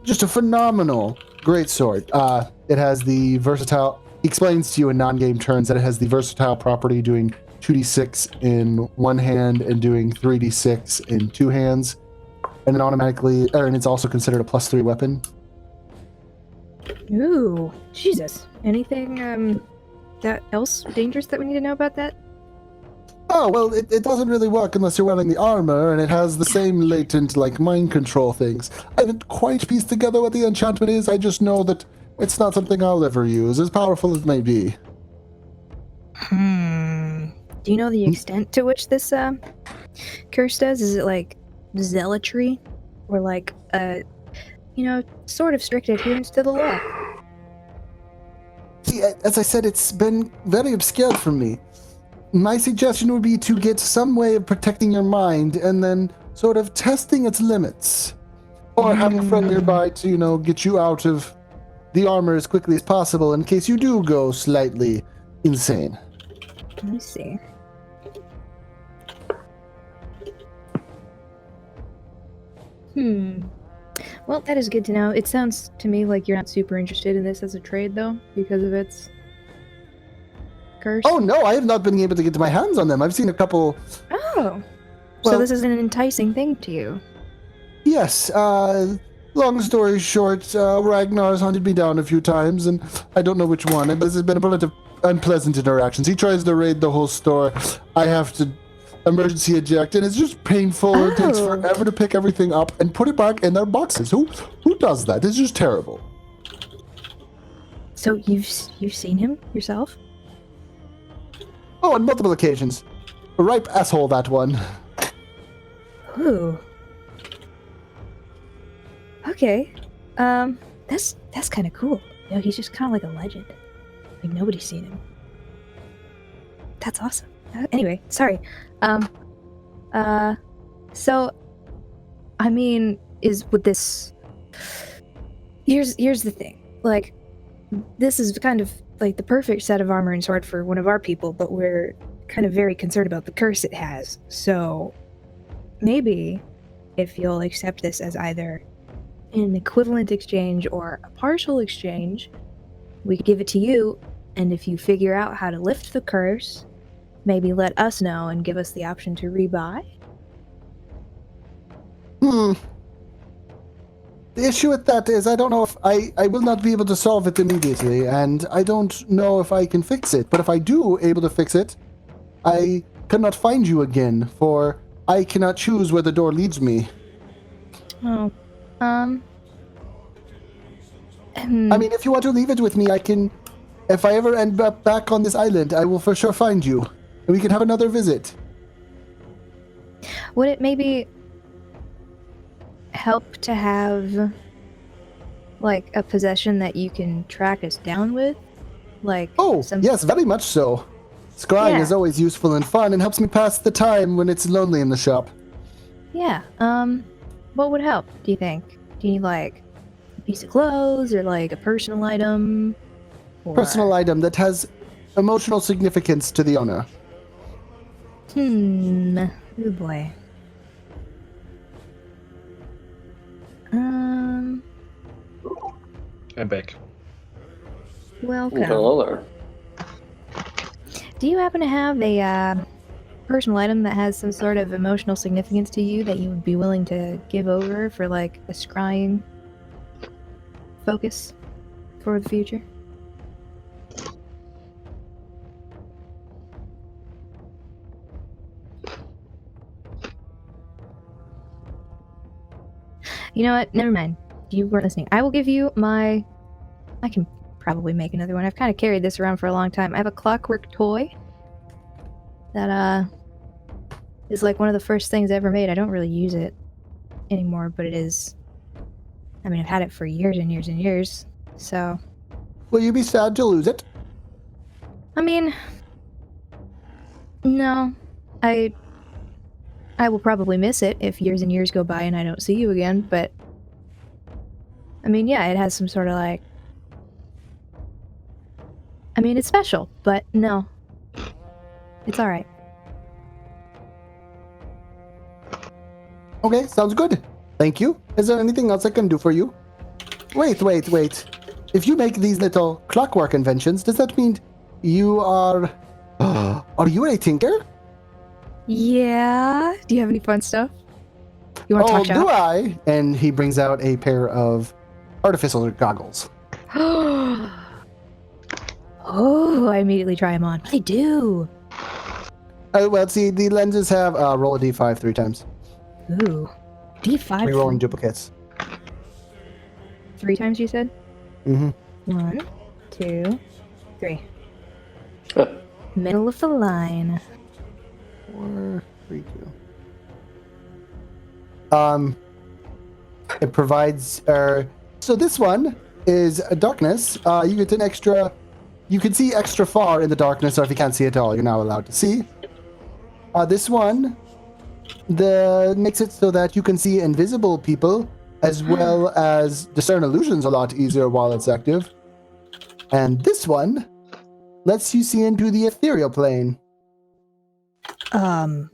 just a phenomenal great sword. It has the versatile. He explains to you in non-game terms that it has the versatile property doing 2d6 in one hand and doing 3d6 in two hands, and then and it's also considered a +3 weapon. Ooh, Jesus! Anything that else dangerous that we need to know about that? Oh, well, it doesn't really work unless you're wearing the armor, and it has the same latent, like, mind control things. I haven't quite pieced together what the enchantment is. I just know that it's not something I'll ever use, as powerful as it may be. Do you know the extent to which this curse does? Is it like zealotry, or like sort of strict adherence to the law? See, as I said, it's been very obscured from me. My suggestion would be to get some way of protecting your mind and then sort of testing its limits. Or have a friend nearby to, get you out of the armor as quickly as possible in case you do go slightly insane. Let me see. Well, that is good to know. It sounds to me like you're not super interested in this as a trade, though, because of its curse. Oh, no, I have not been able to get my hands on them. I've seen a couple... Oh! Well, so this is an enticing thing to you. Yes, long story short, Ragnar's hunted me down a few times, and I don't know which one, but there's been a bunch of unpleasant interactions. He tries to raid the whole store. I have to emergency eject, and it's just painful. It takes forever to pick everything up and put it back in their boxes. Who does that? It's just terrible. So you've seen him yourself? Oh, on multiple occasions. A ripe asshole, that one. Ooh. Okay. That's kind of cool. He's just kind of like a legend. Like nobody's seen him. That's awesome. Anyway, sorry. So, I mean, Here's the thing. Like, this is kind of like the perfect set of armor and sword for one of our people, but we're kind of very concerned about the curse it has. So maybe if you'll accept this as either an equivalent exchange or a partial exchange, we could give it to you, and if you figure out how to lift the curse, maybe let us know and give us the option to rebuy. The issue with that is I don't know if I will not be able to solve it immediately, and I don't know if I can fix it. But if I do able to fix it, I cannot find you again, for I cannot choose where the door leads me. Oh, I mean, if you want to leave it with me, I can. If I ever end up back on this island, I will for sure find you, and we can have another visit. would it maybe help to have like a possession that you can track us down with? Like, Oh, yes, very much so. Scrying Yeah. is always useful and fun, and helps me pass the time when it's lonely in the shop. Yeah. What would help, do you think? Do you need like a piece of clothes or like a personal item? Or... Personal item that has emotional significance to the owner. Oh boy. I'm back. Welcome. Hello there. Do you happen to have a personal item that has some sort of emotional significance to you that you would be willing to give over for like a scrying focus for the future? You know what? Never mind. You weren't listening. I will give you my... I can probably make another one. I've kind of carried this around for a long time. I have a clockwork toy that is like one of the first things I ever made. I don't really use it anymore, but it is... I mean, I've had it for years and years and years, so... Will you be sad to lose it? I mean... No. I will probably miss it if years and years go by and I don't see you again, but... I mean, yeah, it has some sort of like... I mean, it's special, but no. It's alright. Okay, sounds good. Thank you. Is there anything else I can do for you? Wait. If you make these little clockwork inventions, does that mean you are... Are you a tinker? Yeah? Do you have any fun stuff? You want to Oh, talk do shop? I? And he brings out a pair of artificial goggles. Oh, I immediately try them on. They do. Well, see, the lenses have roll a d5 3 times. Ooh. D5 Rerolling duplicates. 3 times, you said? Mm-hmm. 1, 2, 3. Huh. Middle of the line. 4, 3, 2. It provides. So this one is a darkness. You get an extra. You can see extra far in the darkness, or if you can't see at all, you're now allowed to see. This one, makes it so that you can see invisible people as well as discern illusions a lot easier while it's active. And this one lets you see into the ethereal plane. All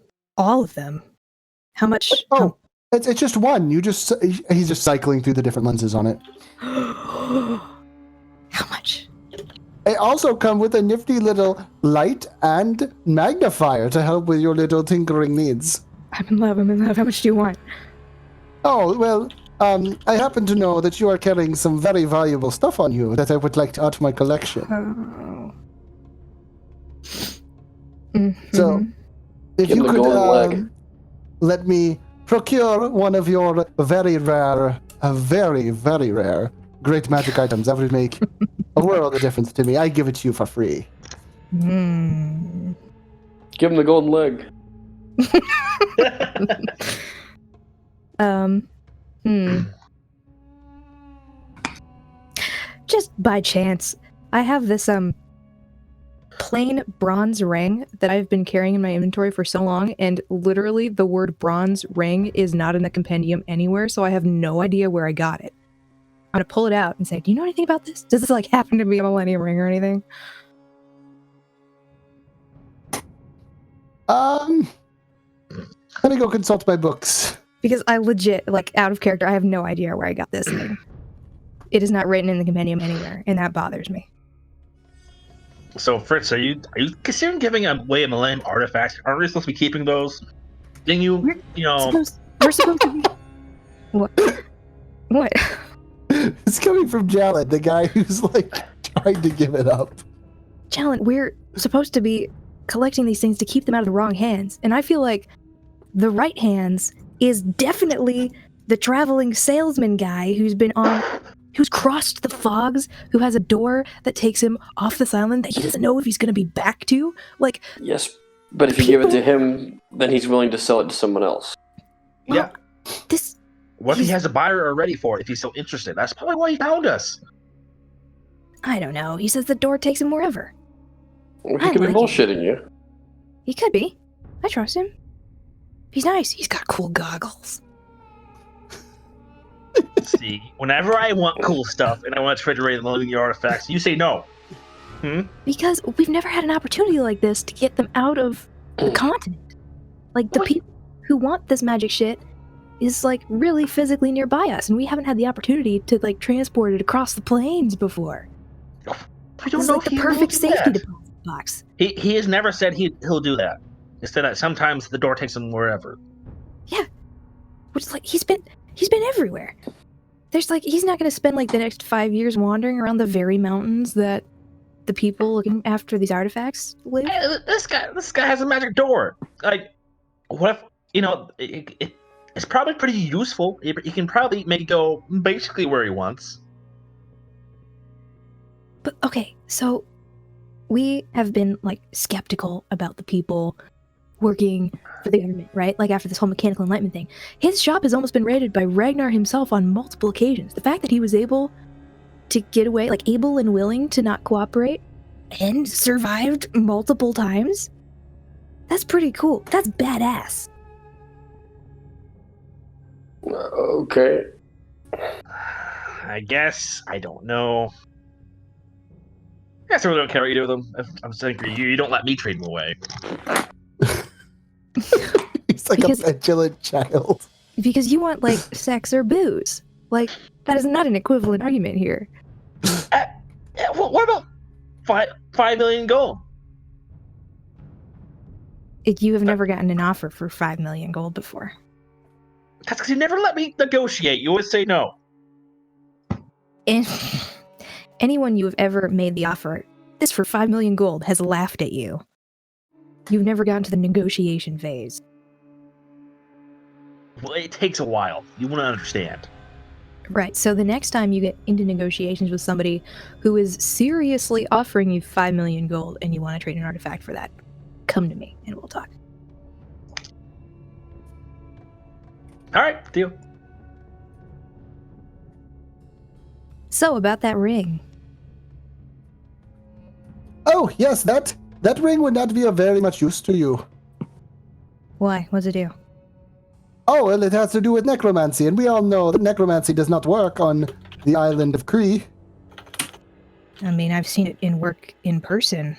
of them. How much? Oh, it's just one. He's just cycling through the different lenses on it. How much? They also come with a nifty little light and magnifier to help with your little tinkering needs. I'm in love. How much do you want? Oh, well, I happen to know that you are carrying some very valuable stuff on you that I would like to add to my collection. Oh. So, if Give you him the golden could leg. let me procure one of your very rare, very, very rare, great magic items that would make a world of difference to me, I give it to you for free. Give him the golden leg. Just by chance, I have this plain bronze ring that I've been carrying in my inventory for so long, and literally the word bronze ring is not in the compendium anywhere, so I have no idea where I got it. I'm gonna pull it out and say, "Do you know anything about this? Does this like happen to be a Millennium Ring or anything?" Let me go consult my books. Because I legit, like, out of character, I have no idea where I got this thing. It is not written in the compendium anywhere, and that bothers me. So, Fritz, are you considering giving away a Millennium artifact? Aren't we supposed to be keeping those? Didn't you, We're supposed to be... What? What? It's coming from Jalad, the guy who's, like, trying to give it up. Jalen, we're supposed to be collecting these things to keep them out of the wrong hands, and I feel like the right hands is definitely the traveling salesman guy who's crossed the fogs, who has a door that takes him off this island that he doesn't know if he's going to be back to. Like, Yes, but if you give it to him, then he's willing to sell it to someone else. well, Yeah. this... What if he has a buyer already for it if he's so interested? That's probably why he found us. I don't know. He says the door takes him wherever. He I could be like it. bullshitting you. He could be. I trust him. He's nice. He's got cool goggles. See, whenever I want cool stuff and I want to trade away the Millennium artifacts, you say no. Because we've never had an opportunity like this to get them out of the continent. Like, the people who want this magic shit is, like, really physically nearby us, and we haven't had the opportunity to, like, transport it across the plains before. We This don't is know like if the he perfect will do safety that. deposit box. He has never said he'll do that. Instead, that sometimes the door takes him wherever. Which is like, he's been everywhere. There's like, he's not going to spend like the next 5 years wandering around the very mountains that the people looking after these artifacts live. Hey, this guy has a magic door. Like, what if it's probably pretty useful. He can probably make it go basically where he wants. But okay, so we have been like skeptical about the people working for the government, right? Like after this whole mechanical enlightenment thing. His shop has almost been raided by Ragnar himself on multiple occasions. The fact that he was able to get away, like able and willing to not cooperate and survived multiple times, that's pretty cool. That's badass. Okay. I guess I don't know. I guess I really don't care what you do with them. I'm saying for you, you don't let me trade them away. He's like Because- a petulant child. Because you want like sex or booze. Like, that is not an equivalent argument here. What about 5 million gold? You have never gotten an offer for 5 million gold before. That's because you never let me negotiate. You always say no. And anyone you have ever made the offer, this for 5 million gold, has laughed at you. You've never gotten to the negotiation phase. Well, it takes a while. You want to understand. Right, so the next time you get into negotiations with somebody who is seriously offering you 5 million gold and you want to trade an artifact for that, come to me and we'll talk. All right, deal. So, about that ring. Oh, yes, that ring would not be of very much use to you. Why? What's it do? Oh, well, it has to do with necromancy, and we all know that necromancy does not work on the island of Kree. I mean, I've seen it in work in person.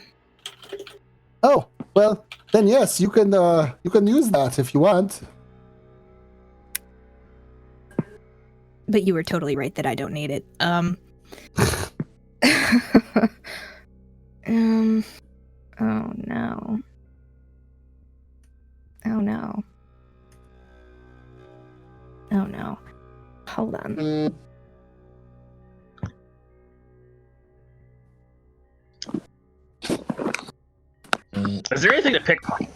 Oh, well, then yes, you can use that if you want. But you were totally right that I don't need it. Oh no. Oh no. Oh no. Hold on. Is there anything to pickpocket?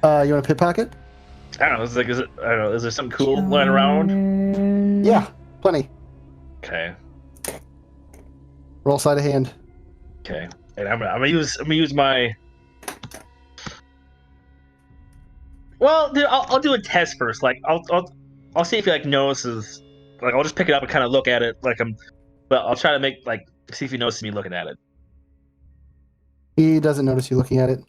You want a pickpocket? I don't know. I don't know. Is there something cool lying around? Yeah, plenty. Okay. Roll sleight of hand. Okay. And I'm gonna use my. Well, dude, I'll do a test first. Like, I'll see if he like notices. Like, I'll just pick it up and kind of look at it. But I'll try to see if he notices me looking at it. He doesn't notice you looking at it.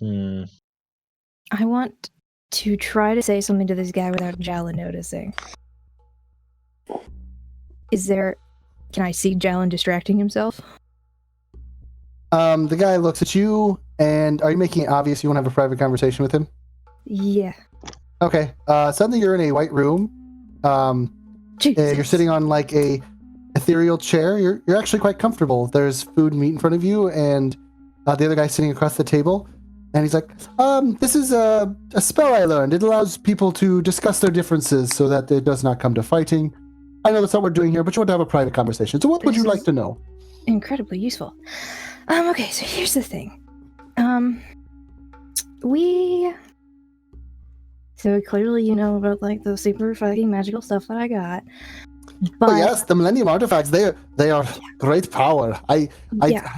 I want to try to say something to this guy without Jalen noticing. Can I see Jalen distracting himself? The guy looks at you, and are you making it obvious you want to have a private conversation with him? Yeah. Okay. Suddenly you're in a white room. You're sitting on like a ethereal chair. You're actually quite comfortable. There's food and meat in front of you, and the other guy's sitting across the table. And he's like, this is a spell I learned. It allows people to discuss their differences so that it does not come to fighting. I know that's not what we're doing here, but you want to have a private conversation. So what would you like to know? Incredibly useful. Okay, so here's the thing. So clearly you know about like the super fucking magical stuff that I got. But yes, the Millennium Artifacts, they are great power. I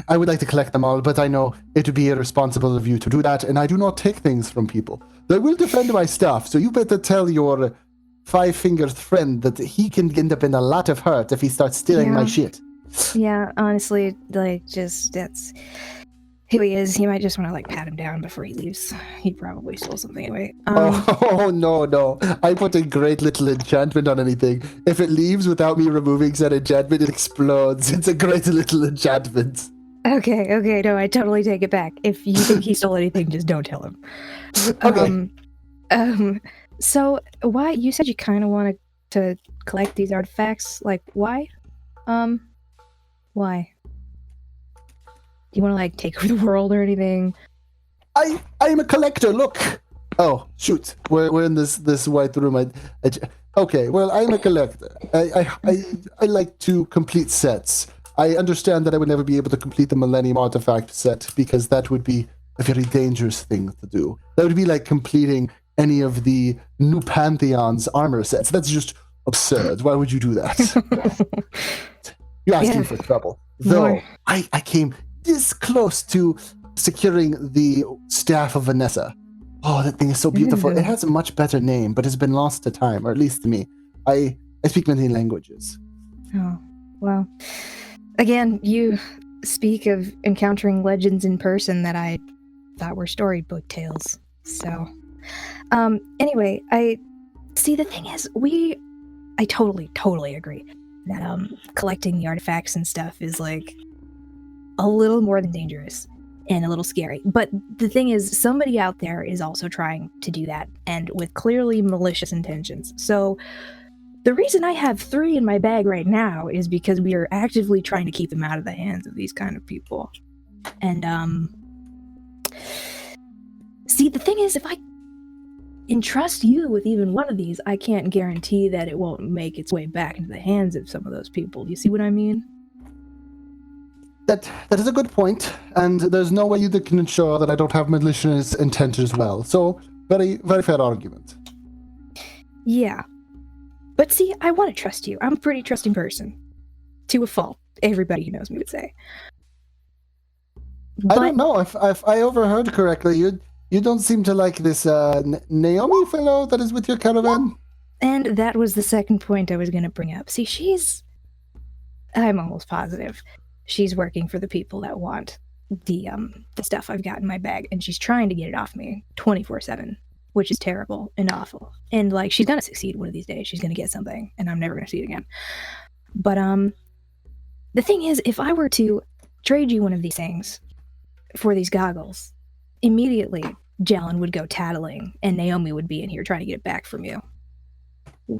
would like to collect them all, but I know it would be irresponsible of you to do that, and I do not take things from people. They will defend my stuff, so you better tell your five-fingered friend that he can end up in a lot of hurt if he starts stealing my shit. Yeah, honestly, like, that's who he is. He might just want to, like, pat him down before he leaves. He probably stole something anyway. No. I put a great little enchantment on anything. If it leaves without me removing said enchantment, it explodes. It's a great little enchantment. Okay, no, I totally take it back. If you think he stole anything, just don't tell him. Okay. So, why, you said you kind of wanted to collect these artifacts, like, why? Why? Do you want to, like, take over the world or anything? I'm a collector, look! Oh, shoot. We're in this white room. Okay, well, I'm a collector. I like to complete sets. I understand that I would never be able to complete the Millennium Artifact set because that would be a very dangerous thing to do. That would be like completing any of the new Pantheon's armor sets. That's just absurd. Why would you do that? You're asking for trouble. Though, I came this close to securing the Staff of Vanessa. Oh, that thing is so beautiful. It has a much better name, but it's been lost to time, or at least to me. I speak many languages. Oh, well. Again, you speak of encountering legends in person that I thought were storybook tales. So, anyway, the thing is, I totally agree that, collecting the artifacts and stuff is, like, a little more than dangerous and a little scary. But the thing is, somebody out there is also trying to do that, and with clearly malicious intentions. So, the reason I have 3 in my bag right now is because we are actively trying to keep them out of the hands of these kind of people. And, the thing is, if I entrust you with even one of these, I can't guarantee that it won't make its way back into the hands of some of those people. You see what I mean? That is a good point, and there's no way you can ensure that I don't have malicious intent as well. So, very, very fair argument. Yeah. But see, I want to trust you. I'm a pretty trusting person. To a fault. Everybody who knows me would say. But I don't know if I overheard correctly. You don't seem to like this Naomi fellow that is with your caravan? And that was the second point I was going to bring up. See, I'm almost positive she's working for the people that want the stuff I've got in my bag, and she's trying to get it off me 24/7, which is terrible and awful. And, like, she's going to succeed one of these days. She's going to get something, and I'm never going to see it again. But, the thing is, if I were to trade you one of these things for these goggles, immediately Jalen would go tattling, and Naomi would be in here trying to get it back from you.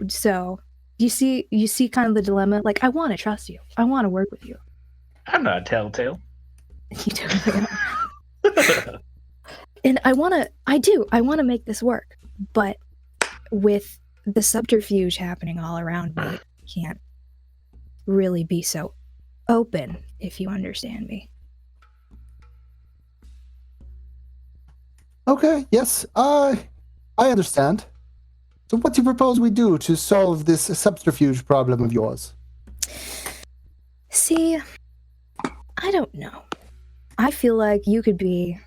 So, you see kind of the dilemma? Like, I want to trust you. I want to work with you. I'm not a telltale. You totally are. And I want to make this work, but with the subterfuge happening all around me, I can't really be so open, if you understand me. Okay, yes, I understand. So what do you propose we do to solve this subterfuge problem of yours? See, I don't know. I feel like you could be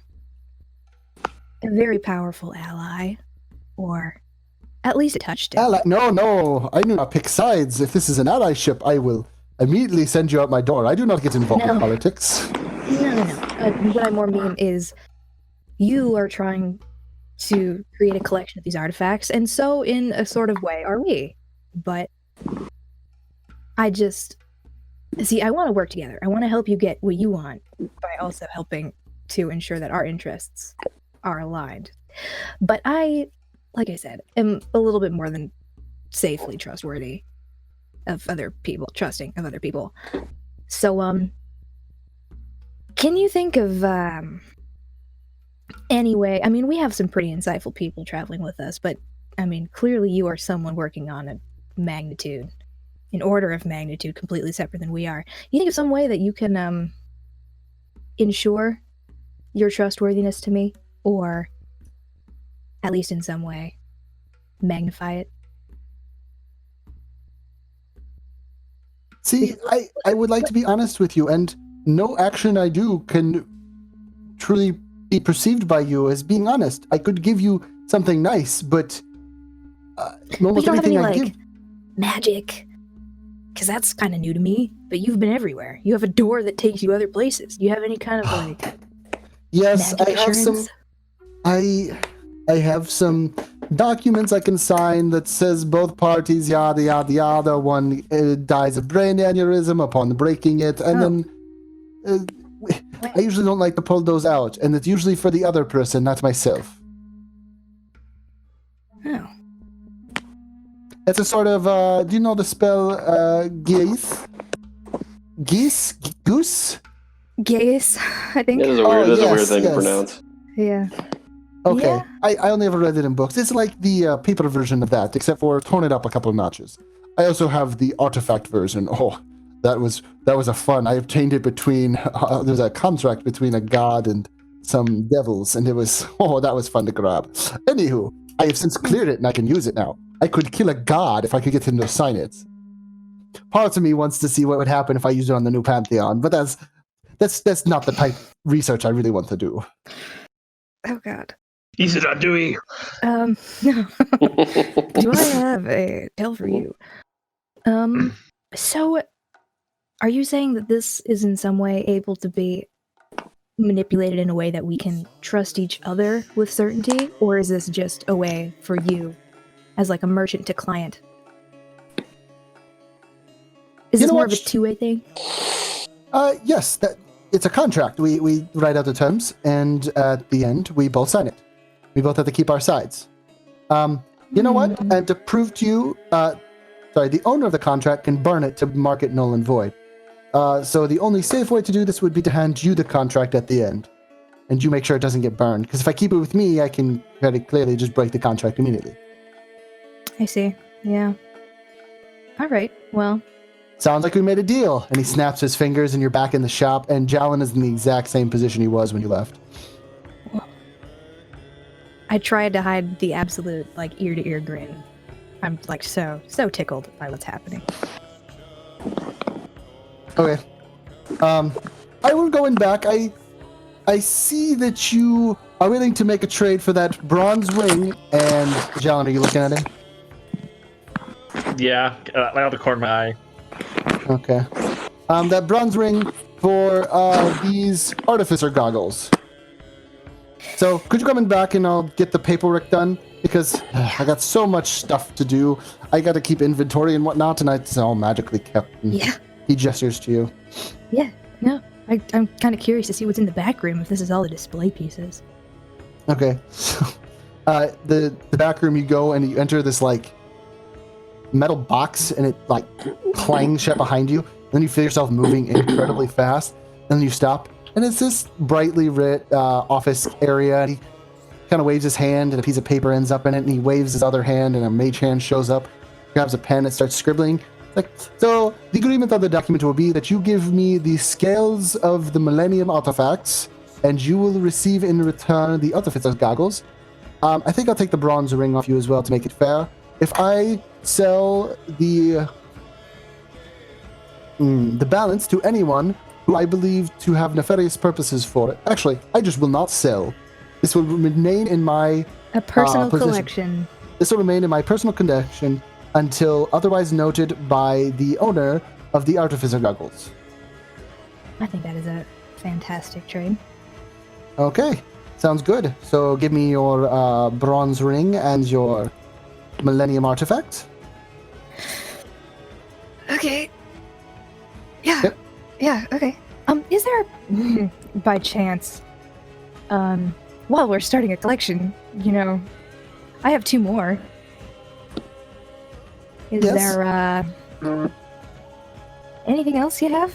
a very powerful ally, or at least a touchstone. Ally? No, I do not pick sides. If this is an allyship, I will immediately send you out my door. I do not get involved in politics. No. What I more mean is, you are trying to create a collection of these artifacts, and so in a sort of way are we. But I want to work together. I want to help you get what you want by also helping to ensure that our interests are aligned. But I, like I said, am a little bit more than safely trustworthy of other people, trusting of other people. So, can you think of any way? I mean, we have some pretty insightful people traveling with us, but I mean, clearly you are someone working on a magnitude, an order of magnitude completely separate than we are. You think of some way that you can ensure your trustworthiness to me, or at least in some way magnify it? See, I would like to be honest with you, and no action I do can truly be perceived by you as being honest. I could give you something nice, but almost everything I give... magic, because that's kind of new to me, but you've been everywhere. You have a door that takes you other places. Do you have any kind of like Yes, magic I have assurance? some... I have some documents I can sign that says both parties, yada, yada, yada. One dies of brain aneurysm upon breaking it, and then... I usually don't like to pull those out, and it's usually for the other person, not myself. Oh. It's a sort of, do you know the spell, geese? Geese? Goose? Gaius, I think. It is a weird, a weird thing to pronounce. Yeah. Okay, Yeah. I only ever read it in books. It's like the paper version of that, except for torn it up a couple of notches. I also have the artifact version. Oh, that was a fun. I obtained it between, there's a contract between a god and some devils, and it was, that was fun to grab. Anywho, I have since cleared it and I can use it now. I could kill a god if I could get him to sign it. Part of me wants to see what would happen if I used it on the new Pantheon, but that's not the type of research I really want to do. Oh God. Easy not doing. No. Do I have a tale for you? So, are you saying that this is in some way able to be manipulated in a way that we can trust each other with certainty, or is this just a way for you, as like a merchant to client? Is this more of a two-way thing? Yes, it's a contract. We write out the terms, and at the end, we both sign it. We both have to keep our sides. You know what? And to prove to you, the owner of the contract can burn it to mark it null and void. So the only safe way to do this would be to hand you the contract at the end, and you make sure it doesn't get burned. Because if I keep it with me, I can very clearly just break the contract immediately. I see. Yeah. All right. Well. Sounds like we made a deal. And he snaps his fingers, and you're back in the shop, and Jalen is in the exact same position he was when you left. I tried to hide the absolute, like, ear-to-ear grin. I'm, like, so tickled by what's happening. Okay. I will go in back. I see that you are willing to make a trade for that bronze ring. And, Jalen, are you looking at it? Yeah, right out the corner of my eye. Okay. That bronze ring for these artificer goggles. So, could you come in back and I'll get the paperwork done? Because I got so much stuff to do. I got to keep inventory and whatnot, and it's all magically kept. Yeah. He gestures to you. Yeah, no. I'm kind of curious to see what's in the back room, if this is all the display pieces. Okay. So, the back room, you go and you enter this, like, metal box, and it, like, clangs shut behind you. Then you feel yourself moving incredibly fast. And then you stop. And it's this brightly lit office area. And he kind of waves his hand, and a piece of paper ends up in it. And he waves his other hand, and a mage hand shows up, grabs a pen, and starts scribbling. Like, so the agreement of the document will be that you give me the scales of the Millennium artifacts, and you will receive in return the artificer's goggles. I think I'll take the bronze ring off you as well to make it fair. If I sell the balance to anyone who I believe to have nefarious purposes for it. Actually, I just will not sell. This will remain in my A personal possession. collection. This will remain in my personal collection until otherwise noted by the owner of the artificer goggles. I think that is a fantastic trade. Okay. Sounds good. So give me your bronze ring and your Millennium artifact. Okay. Yeah. Yep. Yeah. Okay. Is there, by chance, while we're starting a collection, I have 2 more. Is Yes. there anything else you have?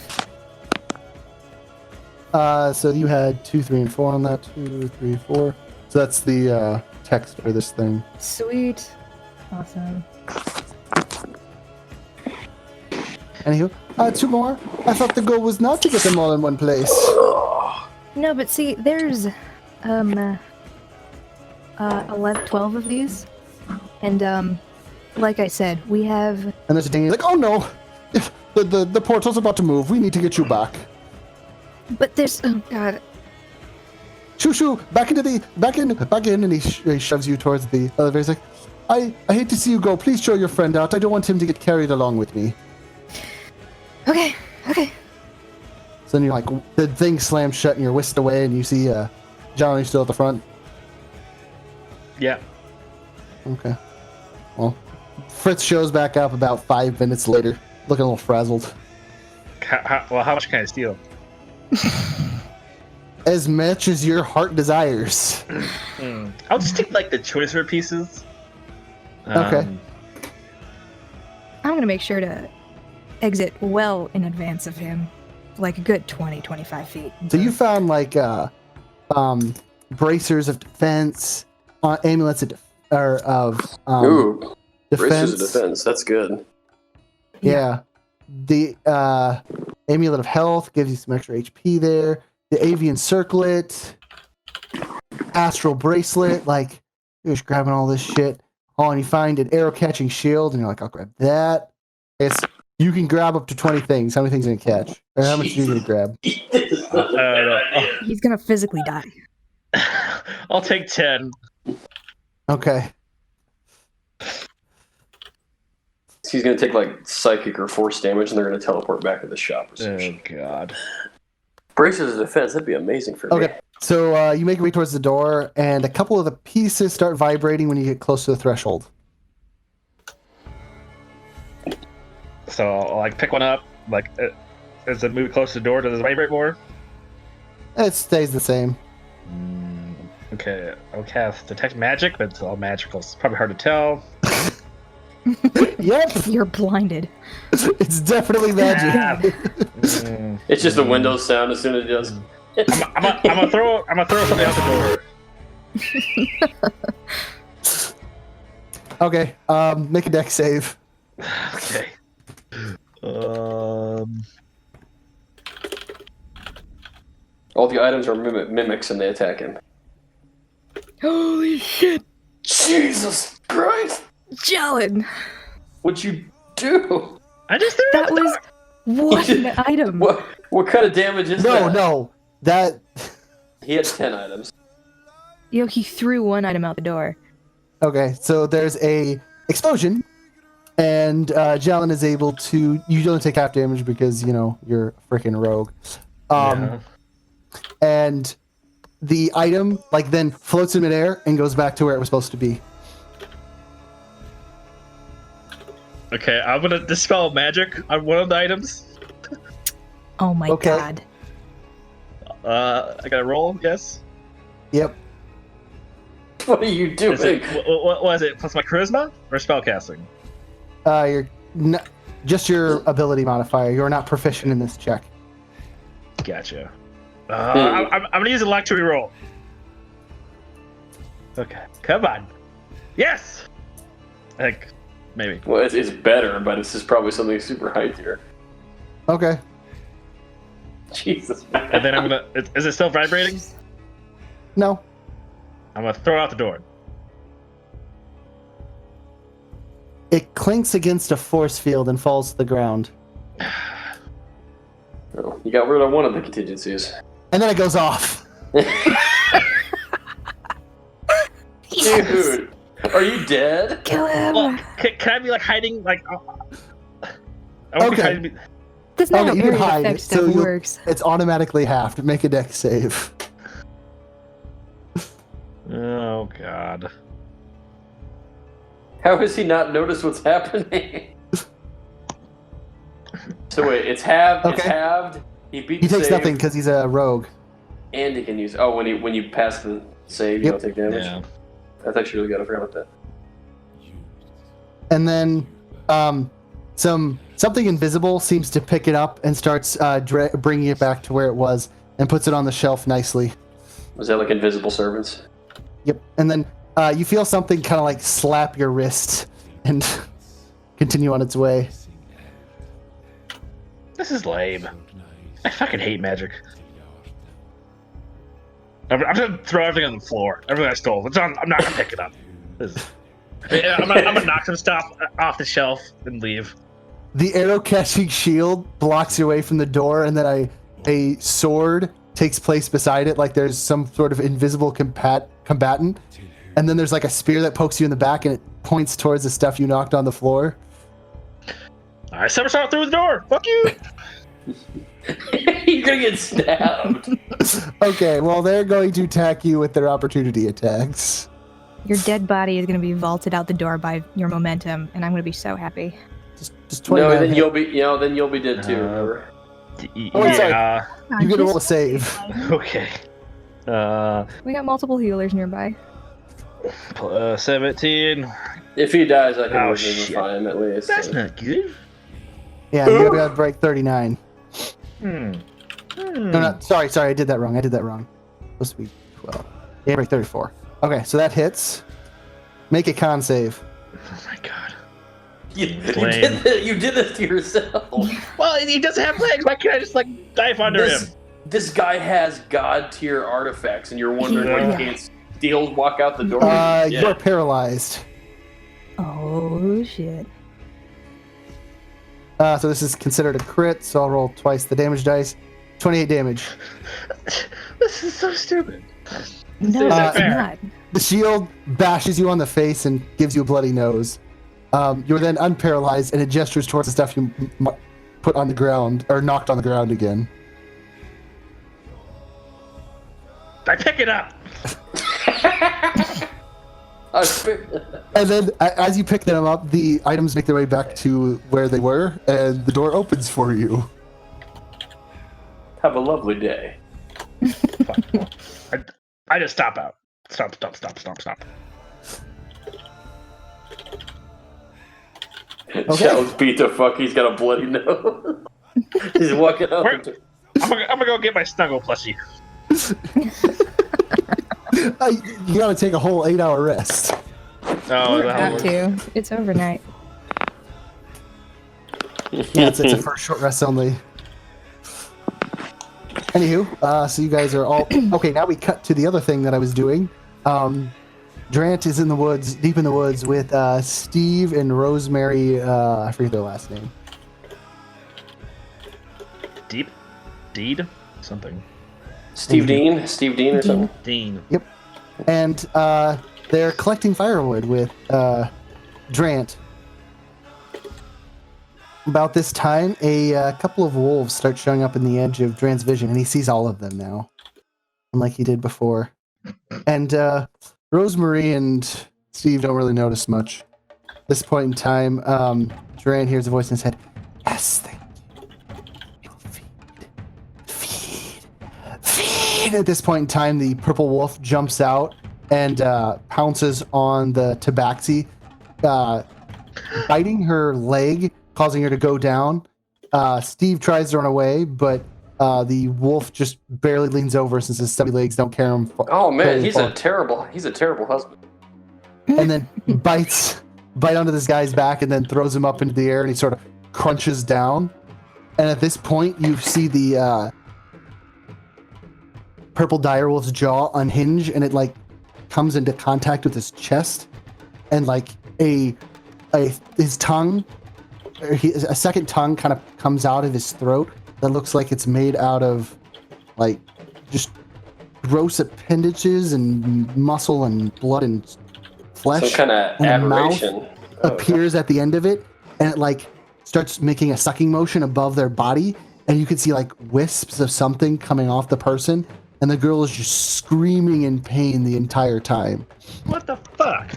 So you had 2, 3, and 4 on that. 2, 3, 4. So that's the text for this thing. Sweet. Awesome. Anywho, 2 more. I thought the goal was not to get them all in one place. No, but see, there's 11, 12 of these, and like I said, we have. And there's a ding like, oh no, the portal's about to move. We need to get you back. But there's oh god. Shoo, back in, and he shoves you towards the elevator. He's like, I hate to see you go. Please show your friend out. I don't want him to get carried along with me. Okay. So then you're like, the thing slams shut and you're whisked away, and you see Johnny still at the front. Yeah. Okay. Well, Fritz shows back up about 5 minutes later, looking a little frazzled. How much can I steal? As much as your heart desires. I'll just take like the choicer pieces. Okay. I'm gonna make sure to exit well in advance of him, like a good 20, 25 feet. So you found like bracers of defense, amulets of Ooh, defense. braces of defense. That's good. Yeah. The amulet of health gives you some extra HP there. The avian circlet, astral bracelet, like you're just grabbing all this shit. Oh, and you find an arrow catching shield, and you're like, I'll grab that. You can grab up to 20 things. How many things are you gonna catch? Or how much are you gonna grab? He's gonna physically die. I'll take 10. Okay. He's gonna take like psychic or force damage, and they're gonna teleport back to the shop or some Oh shit. god. Braces of defense. That'd be amazing for me. Okay. So you make your way towards the door, and a couple of the pieces start vibrating when you get close to the threshold. So I'll like pick one up. Like, as it moves close to the door, does it vibrate more? It stays the same. Okay, I'll cast detect magic, but it's all magical. It's probably hard to tell. Yep. You're blinded. It's definitely magic. It's just a Windows sound as soon as it does. I'm gonna throw something out the door. Okay. Make a deck save. Okay. All the items are mimics, and they attack him. Holy shit, Jesus Christ! Jalen! What'd you do? I just threw That was one item. What kind of damage is that? No. That. He had 10 items. He threw one item out the door. Okay. So there's a explosion, and Jalen is able to. You only take half damage because you're a freaking rogue. Yeah. And the item then floats in midair and goes back to where it was supposed to be. Okay, I'm gonna dispel magic on one of the items. Oh my Okay. god. I gotta roll, yes? Yep. What are you doing? Is it, what was it? Plus my charisma or spellcasting? You're just your ability modifier. You're not proficient in this check. Gotcha. I'm gonna use a luck to reroll. Okay, come on. Yes! Like, maybe. Well, it's better, but it's just probably something super high tier. Okay. Jesus. And then I'm gonna. Is it still vibrating? No. I'm gonna throw it out the door. It clinks against a force field and falls to the ground. Oh, you got rid of one of the contingencies. And then it goes off. Dude, are you dead? Kill him! Well, can I be like hiding? Like, I want Okay. to be. That's not Okay, how you can area hide, effect so stuff you'll- works. It's automatically halved. Make a deck save. Oh God. How has he not noticed what's happening? So wait, it's halved. Okay. It's halved. He beat. He the takes save, nothing because he's a rogue. and he can use. Oh, when you pass the save, you Yep. don't take damage. Yeah. That's actually really good. I forgot about that. And then something invisible seems to pick it up and starts bringing it back to where it was and puts it on the shelf nicely. Was that like invisible servants? Yep. And then you feel something kind of like slap your wrist and continue on its way. This is lame. I fucking hate magic. I'm gonna throw everything on the floor. Everything I stole. I'm not gonna pick it up. I'm gonna knock some stuff off the shelf and leave. The arrow-catching shield blocks your way from the door, and then a sword takes place beside it, like there's some sort of invisible combatant. And then there's like a spear that pokes you in the back, and it points towards the stuff you knocked on the floor. I somersault through the door. Fuck you. You're gonna get stabbed. Okay, well, they're going to attack you with their opportunity attacks. Your dead body is going to be vaulted out the door by your momentum, and I'm going to be so happy. Just 29 No, then hit. you'll be dead too. Remember? Oh, wait, sorry. Yeah. You get a roll to save. Okay. We got multiple healers nearby. 17. If he dies, I can Oh, revivify him at least. That's not good. Yeah, you gotta break 39. Hmm. No, sorry, I did that wrong. Supposed to be 12. Yeah, break 34. Okay, so that hits. Make a con save. Oh my God. You did this to yourself. Well, he doesn't have legs. Why can't I just dive under him? This guy has god tier artifacts, and you're wondering why Yeah. you can't steal, walk out the door. You're paralyzed. Oh, shit. So this is considered a crit, so I'll roll twice the damage dice. 28 damage. This is so stupid. No, Is that it's fair? not. The shield bashes you on the face and gives you a bloody nose. You're then unparalyzed, and it gestures towards the stuff you put on the ground, or knocked on the ground again. I pick it up. And then, as you pick them up, the items make their way back to where they were, and the door opens for you. Have a lovely day. I just stop out. Stop. Charles beat the fuck. He's got a bloody nose. He's walking up. I'm gonna go get my snuggle plushie. You gotta take a whole 8-hour rest. Oh, You the have hell. to. It's overnight. Yeah, it's a first short rest only. Anywho, so you guys are all okay. Now we cut to the other thing that I was doing. Drant is in the woods, deep in the woods, with Steve and Rosemary. I forget their last name. Deed? Something. Steve Dean or something. Dean. Yep. And they're collecting firewood with Drant. About this time, a couple of wolves start showing up in the edge of Drant's vision, and he sees all of them now, unlike he did before. And Rosemary and Steve don't really notice much. At this point in time, Drant hears a voice in his head. Yes, thank you. Feed. At this point in time, the purple wolf jumps out and pounces on the tabaxi, biting her leg, causing her to go down. Steve tries to run away, but the wolf just barely leans over since his stubby legs don't carry him. Oh man, he's a terrible husband. And then bite onto this guy's back and then throws him up into the air, and he sort of crunches down. And at this point, you see the purple direwolf's jaw unhinge, and it comes into contact with his chest, and his tongue. A second tongue kind of comes out of his throat that looks like it's made out of just gross appendages and muscle and blood and flesh. Some kind of and a mouth aberration appears at the end of it, and it starts making a sucking motion above their body, and you can see wisps of something coming off the person, and the girl is just screaming in pain the entire time. What the fuck?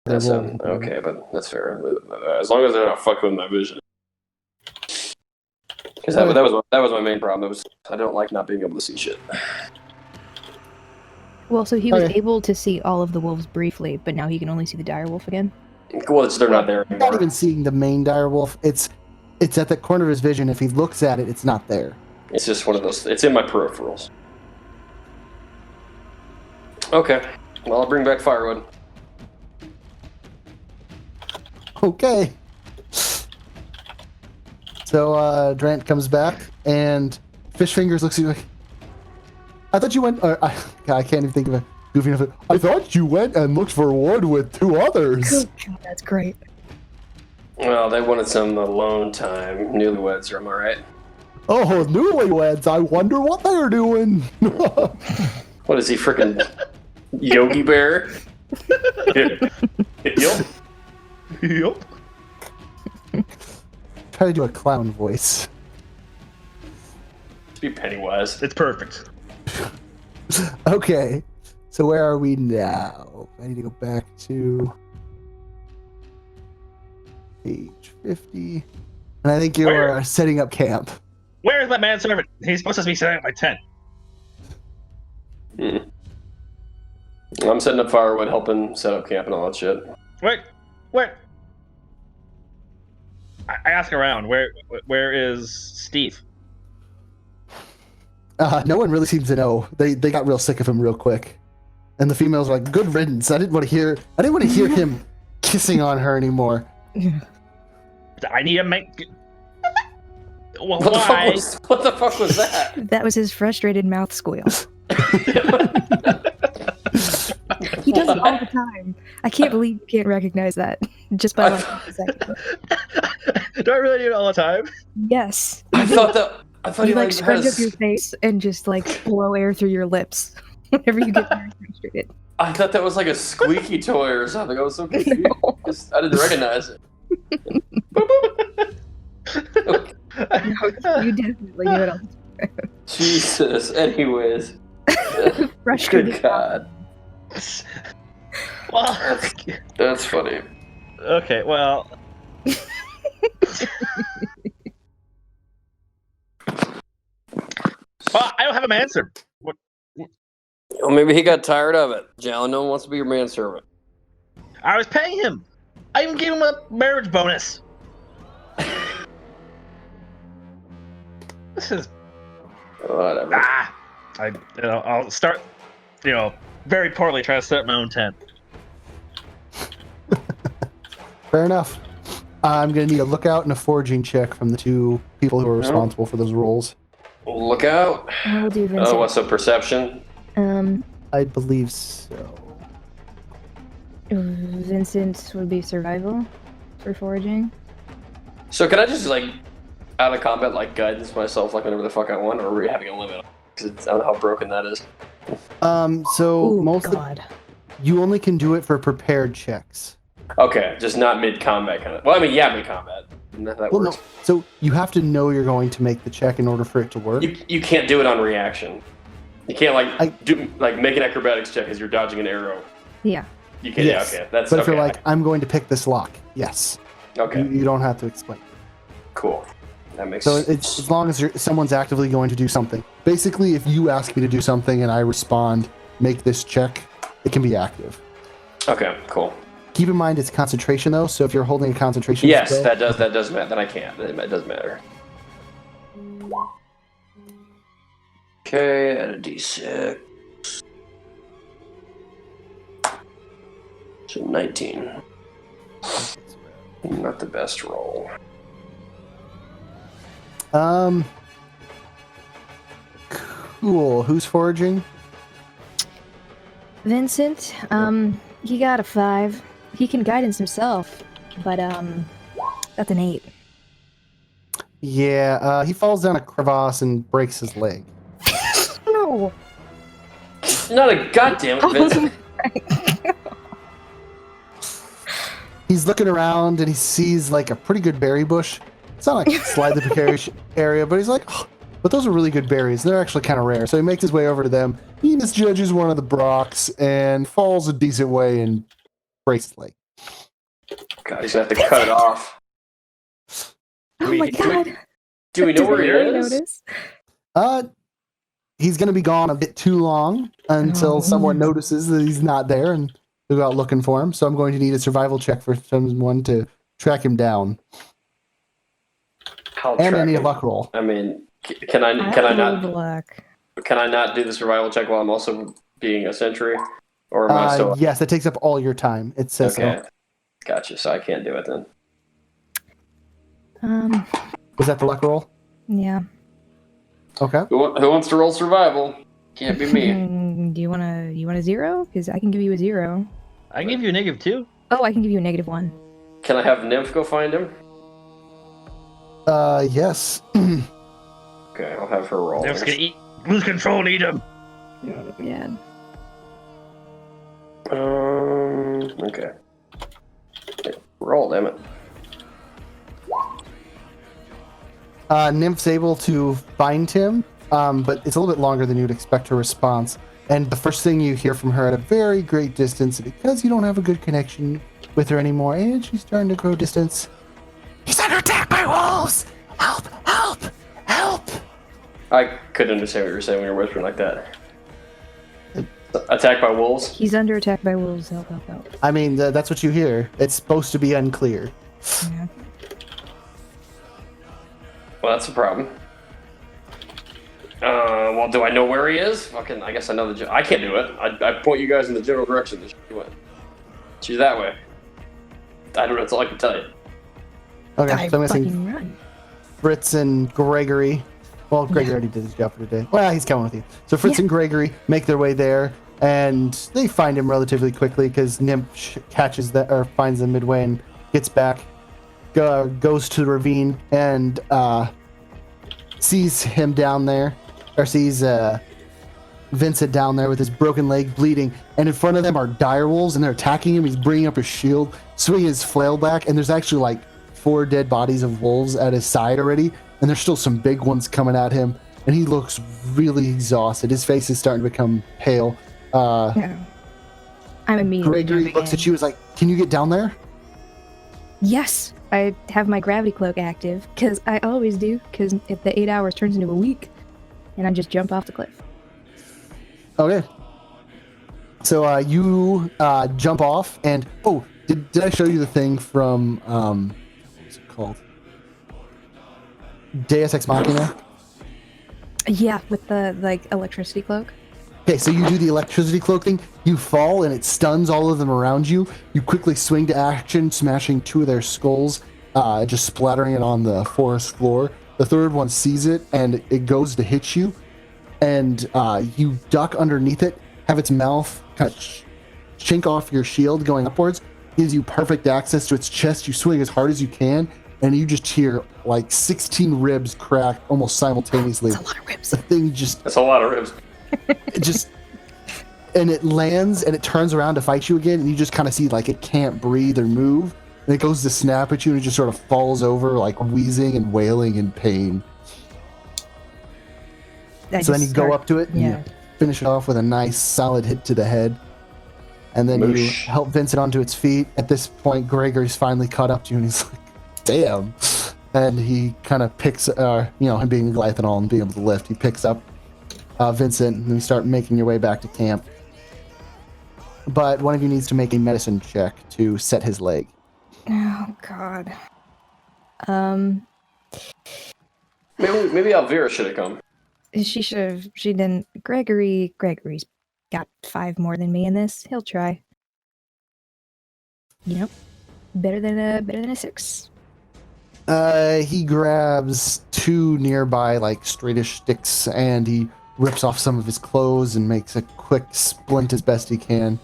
That's okay, but that's fair. As long as they're not fucking with my vision. Because that was my main problem. I don't like not being able to see shit. Well, so he was able to see all of the wolves briefly, but now he can only see the dire wolf again? Well, they're not there anymore. Not even seeing the main dire wolf. It's at the corner of his vision. If he looks at it, it's not there. It's just one of those. It's in my peripherals. Okay. Well, I'll bring back firewood. Okay. So Drant comes back, and Fish Fingers looks at you like, I thought you went. I can't even think of a goofy enough. I thought you went and looked for wood with 2 others. Good God, that's great. Well, they wanted some alone time. Newlyweds, am I right? Oh, newlyweds! I wonder what they're doing. What is he, freaking Yogi Bear? Yup. Yup. Try to do a clown voice. Be Pennywise. It's perfect. Okay, so where are we now? I need to go back to page 50. And I think you're setting up camp. Where is that manservant? He's supposed to be setting up my tent. I'm setting up firewood, helping set up camp and all that shit. Wait. I ask around. Where is Steve? No one really seems to know. They got real sick of him real quick. And the females are like, good riddance. I didn't want to hear him kissing on her anymore. I need to make... Well, What why? the fuck was that? That was his frustrated mouth squeal. He does it all the time. I can't believe you can't recognize that just by like a second. Do I really do it all the time? Yes. I thought You like scrunch up your face and just like blow air through your lips whenever you get very frustrated. I thought that was like a squeaky toy or something. I was so confused. I didn't recognize it. No, you definitely knew it all. Jesus. Anyways. Frustrated. Good God. Well, That's funny. okay, well. Well, I don't have a manservant. What? Well, maybe he got tired of it. Jalen, no one wants to be your manservant. I was paying him. I even gave him a marriage bonus. This is Whatever. I'll start, very poorly trying to set up my own tent. Fair enough. I'm going to need a lookout and a foraging check from the two people who are responsible for those roles. Look out. I will do Vincent. Oh, what's a perception? I believe so. Vincent would be survival for foraging. So can I just out of combat guidance myself whenever the fuck I want, or are we having a limit? Because I don't know how broken that is. You only can do it for prepared checks. Okay, just not mid-combat kind of. Well, I mean, yeah, mid-combat. That works. No. So you have to know you're going to make the check in order for it to work. You can't do it on reaction. You can't make an acrobatics check as you're dodging an arrow. Yeah. You can. Yes. Yeah, okay. That's. But if okay. you're I'm going to pick this lock, yes. Okay. You don't have to explain. Cool. That makes. So it's as long as someone's actively going to do something. Basically, if you ask me to do something and I respond, make this check, it can be active. Okay. Cool. Keep in mind it's concentration though, so if you're holding a concentration yes, skill, that does matter. Then I can't. It does matter. Okay, add a d6. So 19. Not the best roll. Cool. Who's foraging? Vincent, he got a 5. He can guidance himself, but that's an 8. Yeah, he falls down a crevasse and breaks his leg. No. Not a goddamn it, Vincent. He's looking around and he sees a pretty good berry bush. It's not slide the precarious area, but he's but those are really good berries. They're actually kind of rare. So he makes his way over to them. He misjudges one of the brocks and falls a decent way and breaks his leg. God, he's gonna have to cut it off. Oh my god. Do we know where he is? Notice? He's going to be gone a bit too long until someone notices that he's not there and they'll go out looking for him. So I'm going to need a survival check for someone to track him down. And I need a luck roll. I mean, can I not do the survival check while I'm also being a sentry? Or am I still? Yes, that takes up all your time. It says okay. so. Gotcha. So I can't do it then. Was that the luck roll? Yeah. Okay. Who wants to roll survival? Can't be me. Do you want a 0? Because I can give you a 0. I can give you a -2. Oh, I can give you a -1. Can I have Nymph go find him? Yes. Okay, I'll have her roll. Nymph's gonna lose control and eat him. Yeah. Okay. Roll, damn it. Nymph's able to find him, but it's a little bit longer than you'd expect her response. And the first thing you hear from her at a very great distance, because you don't have a good connection with her anymore, and she's starting to grow distance. He's under attack by wolves! Help! Help! Help! I couldn't understand what you were saying when you were whispering like that. Attacked by wolves? He's under attack by wolves. Help, help, help. I mean, that's what you hear. It's supposed to be unclear. Yeah. Well, that's a problem. Well, do I know where he is? I guess I know I can't do it. I point you guys in the general direction that she went. She's that way. I don't know. That's all I can tell you. Okay, so I'm guessing Run. Fritz and Gregory. Well, Gregory already did his job for today. Well, he's coming with you. So Fritz and Gregory make their way there, and they find him relatively quickly because Nymph catches that or finds them midway and gets back, goes to the ravine and sees him down there, or sees Vincent down there with his broken leg bleeding, and in front of them are dire wolves, and they're attacking him. He's bringing up his shield, swinging his flail back, and there's actually like 4 dead bodies of wolves at his side already, and there's still some big ones coming at him, and he looks really exhausted. His face is starting to become pale. Yeah. I'm immediately Gregory jumping looks in. at you, is like, "Can you get down there?" Yes, I have my gravity cloak active, because I always do, because if the 8 hours turns into a week, and I just jump off the cliff. Okay. So you jump off, and did I show you the thing from what was it called? Deus Ex Machina. Yeah, with the electricity cloak. Okay, so you do the electricity cloak thing. You fall, and it stuns all of them around you. You quickly swing to action, smashing 2 of their skulls, just splattering it on the forest floor. The third one sees it, and it goes to hit you. And you duck underneath it, have its mouth kind of chink off your shield going upwards, gives you perfect access to its chest. You swing as hard as you can, and you just hear like 16 ribs crack almost simultaneously. That's a lot of ribs. The thing just, That's a lot of ribs. and it lands, and it turns around to fight you again, and you just kind of see like it can't breathe or move, and it goes to snap at you, and it just sort of falls over like wheezing and wailing in pain. So then you go up to it and you finish it off with a nice solid hit to the head. And then you Moosh. help Vincent onto its feet. At this point, Gregory's finally caught up to you, and he's like, "Damn." And he kind of picks, him being Goliath and all and being able to lift, he picks up Vincent, and you start making your way back to camp. But one of you needs to make a medicine check to set his leg. Oh, God. Maybe Elvira should have come. She didn't. Gregory's got 5 more than me in this. He'll try. Better than a 6. He grabs 2 nearby, like, straightish sticks, and he rips off some of his clothes and makes a quick splint as best he can.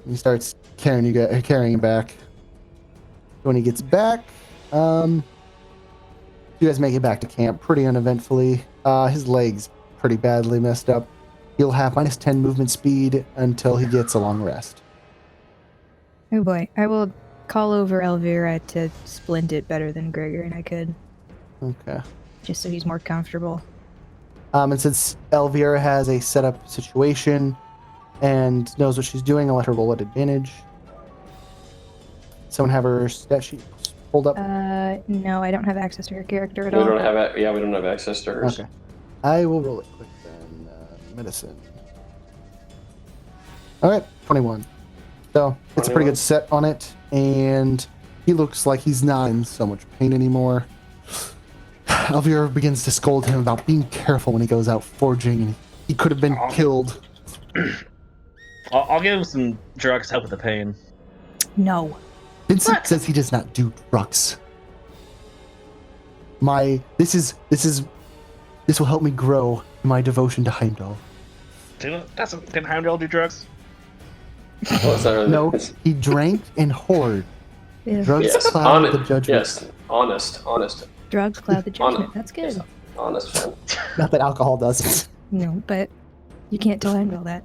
He starts carrying him back. When he gets back, you guys make it back to camp pretty uneventfully. His leg's pretty badly messed up. He'll have -10 movement speed until he gets a long rest. Oh boy, I will call over Elvira to splint it better than Gregory and I could, Okay. just so he's more comfortable. And since Elvira has a setup situation and knows what she's doing, I'll let her roll at advantage. Someone have her stat sheet pulled up? No, I don't have access to her character at We all. don't have access to hers. Okay. I will roll it quick then. Medicine. Alright, 21. So, it's a pretty 21. good set on it, and he looks like he's not in so much pain anymore. Elvira begins to scold him about being careful when he goes out foraging, and he could have been killed. I'll give him some drugs to help with the pain. No. Vincent says he does not do drugs. This will help me grow in my devotion to Heimdall. Can Heimdall do drugs? Well, it's not really- No, it's- he drank and hoard. Yeah. Drugs yes, cloud honest, the judgment. yes, honest, Drugs cloud the judgment. Honest. That's good. honest friend. Not that alcohol doesn't. No, but you can't tell Heimdall that.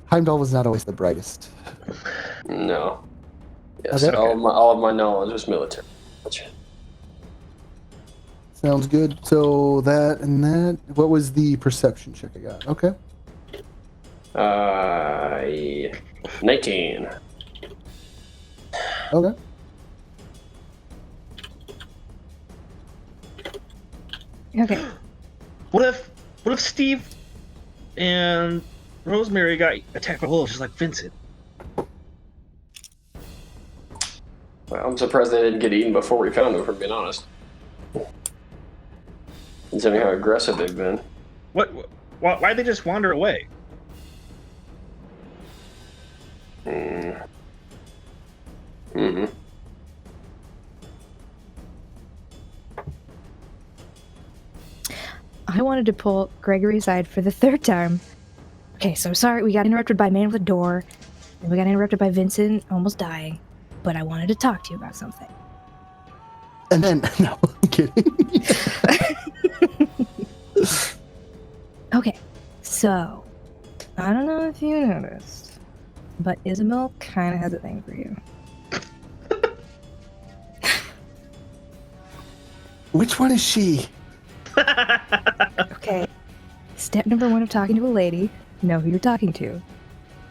Heimdall was not always the brightest. No. Yes, Okay. all of my knowledge was military. Sounds good. So that and that. What was the perception check I got? Okay. 19. Okay. Okay. What if Steve and Rosemary got attacked by wolves just like Vincent? Well, I'm surprised they didn't get eaten before we found them, for being honest. Considering how aggressive they've been. Why'd they just wander away? Mm-hmm. I wanted to pull Gregory aside for the 3rd time. Okay, so sorry, we got interrupted by Man with a Door, and we got interrupted by Vincent almost dying, but I wanted to talk to you about something. And then, no, I'm kidding. Okay, so I don't know if you noticed, but Isabel kind of has a thing for you. Which one is she? Okay, step number 1 of talking to a lady: know who you're talking to.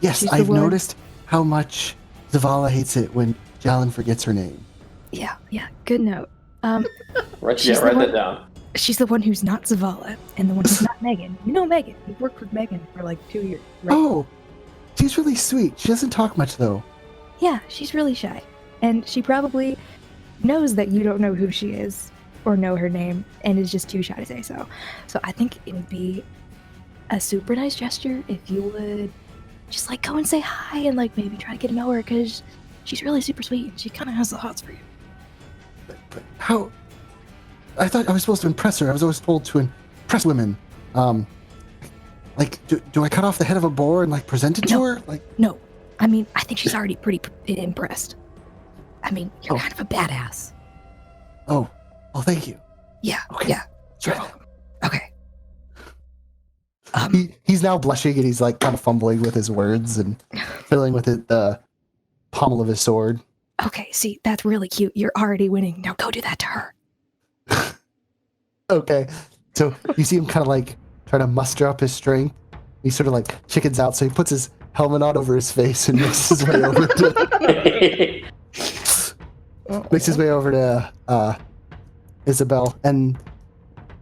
Yes, She's the I've one- noticed how much Zavala hates it when Jalen forgets her name. Yeah, good note. Write She's the one- that down. She's the one who's not Zavala, and the one who's not Megan. You know Megan. You've worked with Megan for like 2 years, right? Oh, she's really sweet. She doesn't talk much, though. Yeah, she's really shy. And she probably knows that you don't know who she is or know her name and is just too shy to say so. So I think it would be a super nice gesture if you would just like go and say hi and like maybe try to get to know her, because she's really super sweet and she kind of has the hots for you. But how? I thought I was supposed to impress her. I was always told to impress women. Like, do I cut off the head of a boar and like present it to No. her? Like, No, I mean, I think she's already pretty impressed. I mean, you're Oh. kind of a badass. oh, thank you. Yeah, Okay. yeah. Sure. Okay. He's now blushing and he's like kind of fumbling with his words and fiddling with the pommel of his sword. Okay, see, that's really cute. You're already winning. Now go do that to her. Okay. So you see him kind of like trying to muster up his strength. He sort of like chickens out, so he puts his helmet on over his face and makes his way over to Isabel, and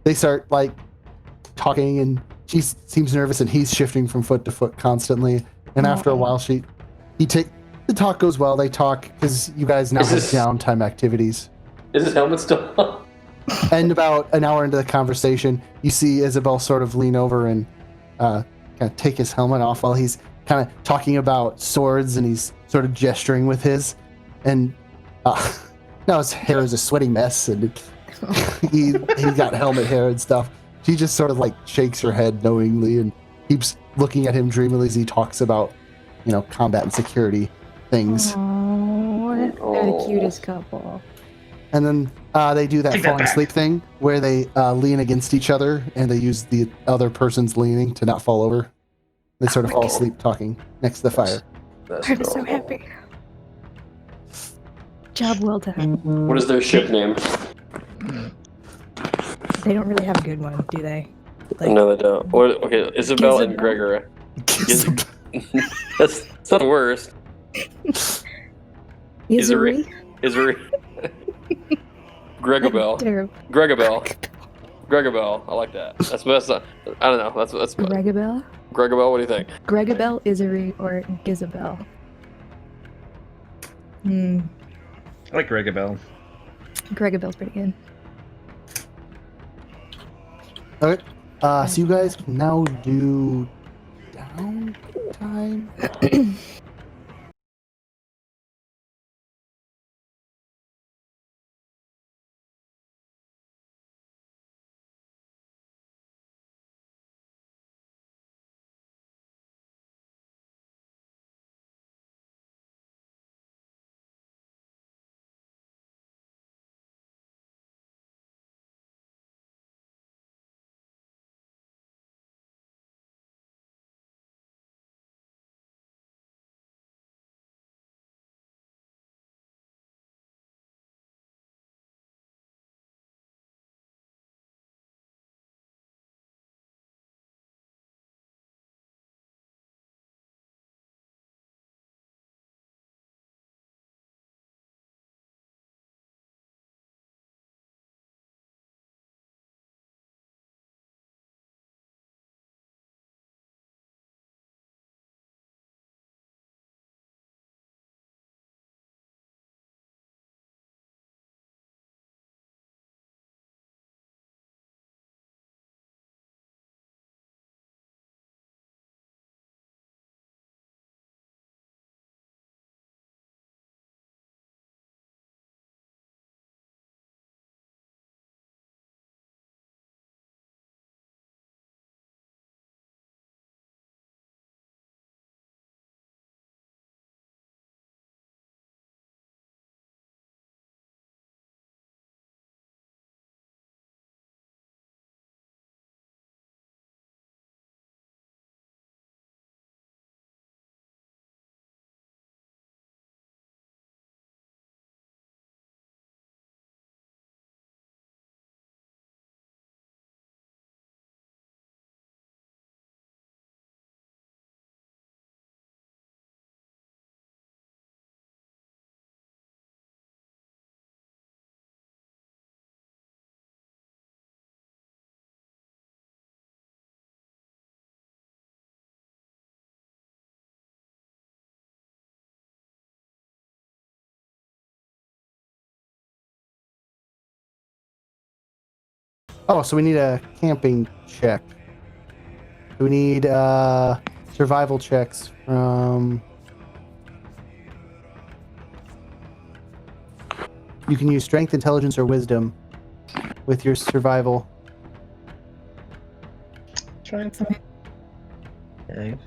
they start like talking, and she seems nervous, and he's shifting from foot to foot constantly. And after a while, the talk goes well. They talk because you guys now have downtime activities. Is his helmet still on? And about an hour into the conversation, you see Isabel sort of lean over and kind of take his helmet off while he's kind of talking about swords, and he's sort of gesturing with his. And now his hair is a sweaty mess, and he's got helmet hair and stuff. She just sort of like shakes her head knowingly and keeps looking at him dreamily as he talks about, combat and security things. They're the cutest couple. And then they do that Take that falling back. asleep thing where they lean against each other and they use the other person's leaning to not fall over. They sort of fall asleep talking next to the fire. That's I'm so adorable. happy. Job well done. What is their ship name? They don't really have a good one, do they? No, they don't. Okay, Isabel and Gizabel? Gregory. That's not the worst. Isari? Isari. Gregabel. Terrible. Gregabel. I like that. That's best. I don't know. That's Gregabel? Gregabel. What do you think? Gregabel, Isari, or Gizabel? I like Regabel. Gregabel's pretty good. All right. So you guys can now do downtime. Oh, so we need a camping check. We need survival checks from... You can use strength, intelligence, or wisdom with your survival. Strength. Okay.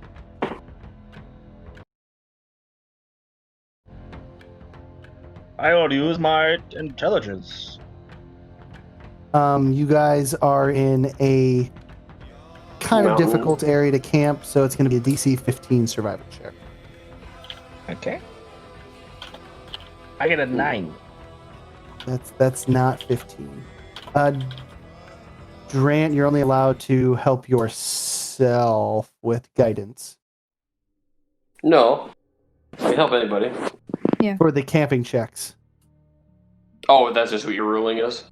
I will use my intelligence. You guys are in a kind of Mountain. difficult area to camp, so it's going to be a DC 15 survival check. Okay. I get a 9. That's not 15. Drant, you're only allowed to help yourself with guidance No. I can help anybody. for the camping checks. Oh, that's just what your ruling is?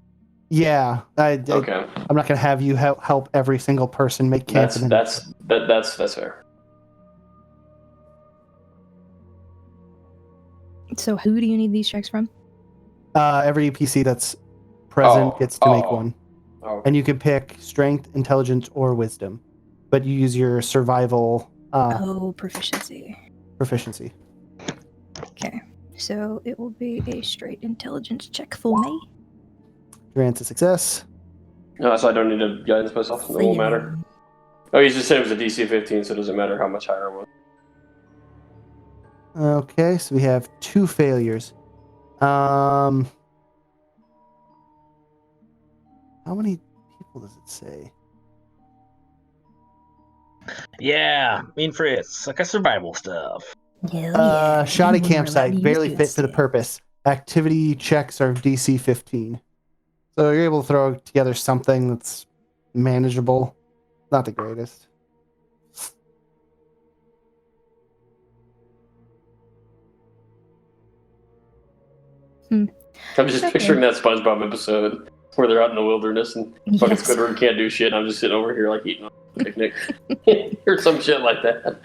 Yeah, Okay. I'm not going to have you help every single person make camping. That's fair. So who do you need these checks from? Every NPC that's present gets to make one. Oh. And you can pick strength, intelligence, or wisdom. But you use your survival Proficiency. proficiency. Okay. So it will be a straight intelligence check for me. Grants a success. No, so I don't need to guidance myself. It won't matter. Oh, you just said it was a DC 15, so it doesn't matter how much higher it was. Okay, so we have 2 failures. How many people does it say? Yeah, mean Fritz, like a survival stuff. Shoddy campsite, barely fit for the purpose. Activity checks are DC 15. So you're able to throw together something that's manageable. Not the greatest. I'm just picturing that SpongeBob episode where they're out in the wilderness and fucking Yes. Squidward can't do shit. And I'm just sitting over here like eating a picnic or some shit like that.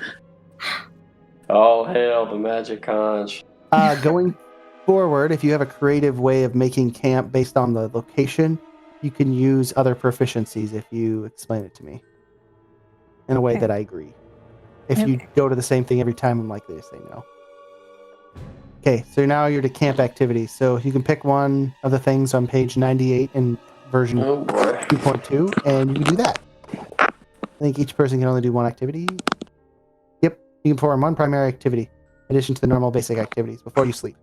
Oh hell, the magic conch. Going forward, if you have a creative way of making camp based on the location, you can use other proficiencies if you explain it to me in a way that I agree. If you go to the same thing every time, I'm likely to say no. Okay, so now you're to camp activities. So you can pick one of the things on page 98 in version Oh boy. 2.2, and you can do that. I think each person can only do one activity. Yep, you can perform one primary activity in addition to the normal basic activities before you sleep.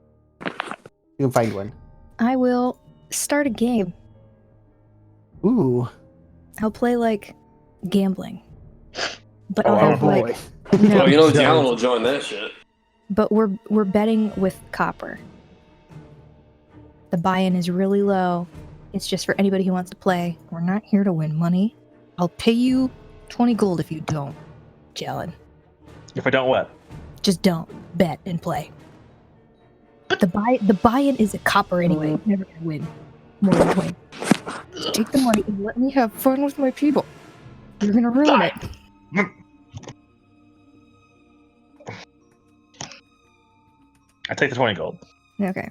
You can find one. I will start a game. Ooh. I'll play like gambling. But Oh, I'll oh have like boy. Well, you know, So- Jalen will join that shit. but we're betting with copper. The buy-in is really low. It's just for anybody who wants to play. We're not here to win money. I'll pay you 20 gold if you don't, Jalen. If I don't what? Just don't bet and play. The buy-in is a copper anyway. You're never gonna win more than 20. Just take the money and let me have fun with my people. You're gonna ruin it. I take the 20 gold. Okay.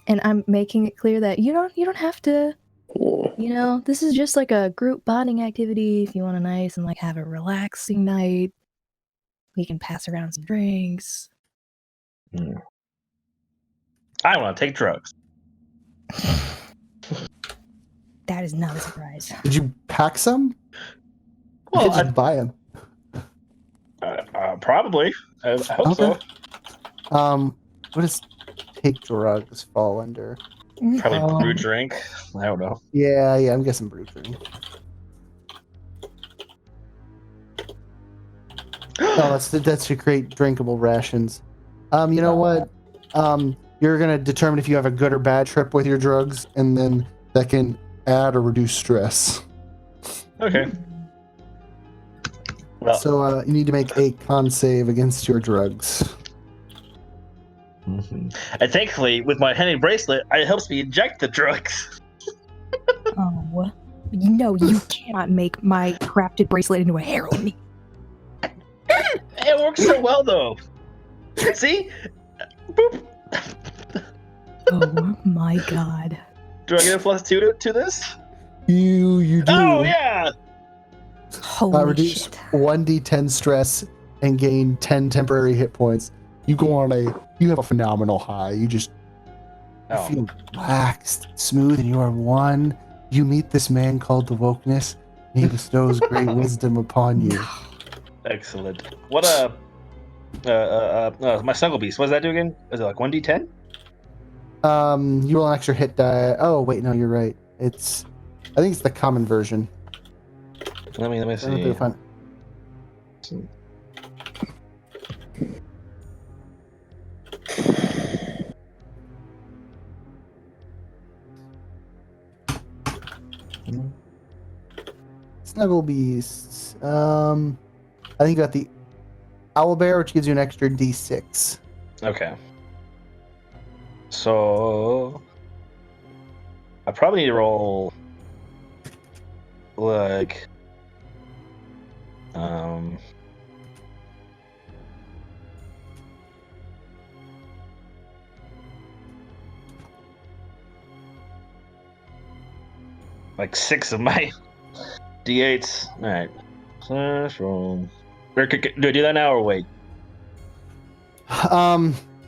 And I'm making it clear that you don't have to, this is just like a group bonding activity. If you want a nice and like have a relaxing night, we can pass around some drinks. I want to take drugs. That is not a surprise. Did you pack some? Well, Did you buy them? Probably. I hope so. What does take drugs fall under? Probably brew drink. I don't know. Yeah, I'm guessing brew drink. No, that's to create drinkable rations. You know what? You're gonna determine if you have a good or bad trip with your drugs, and then that can add or reduce stress. Okay. Well, So you need to make a con save against your drugs. and thankfully, with my Henny bracelet, it helps me inject the drugs. Oh, no, you cannot make my crafted bracelet into a heroin. It works so well, though. See? Boop. Oh my god. Do I get a +2 to this? You do. Oh yeah. Holy Reduce shit. 1d10 stress and gain 10 temporary hit points. You have a phenomenal high. You feel relaxed, smooth, and you are one. You meet this man called the Wokeness, and he bestows great wisdom upon you. Excellent. What my snuggle beast. What does that do again? Is it like 1d10? You roll an extra hit die. Oh wait, no, you're right. I think it's the common version. Let me I don't know if see. they'll find- Snuggle beasts. I think you got the owl bear, which gives you an extra d6. Okay. So I probably need to roll like like 6 of my d8s. All right. Slash roll. Do I do that now or wait?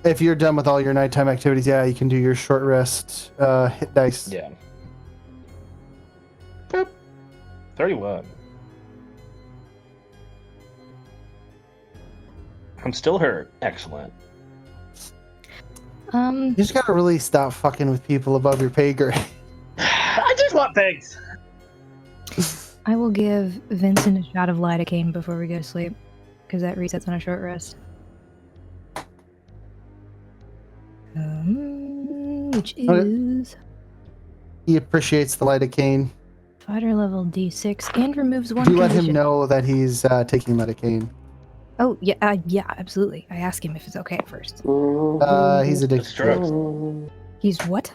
If you're done with all your nighttime activities, yeah, you can do your short rest. Hit dice. Yeah. Boop. 31. I'm still hurt. Excellent. You just gotta really stop fucking with people above your pay grade. I just want things. I will give Vincent a shot of lidocaine before we go to sleep, because that resets on a short rest. Which is He appreciates the lidocaine. fighter level D6 and removes one Do you let condition. him know that he's taking lidocaine? Oh yeah, yeah, absolutely. I ask him if it's okay at first. He's addicted It's to drugs. it. He's what?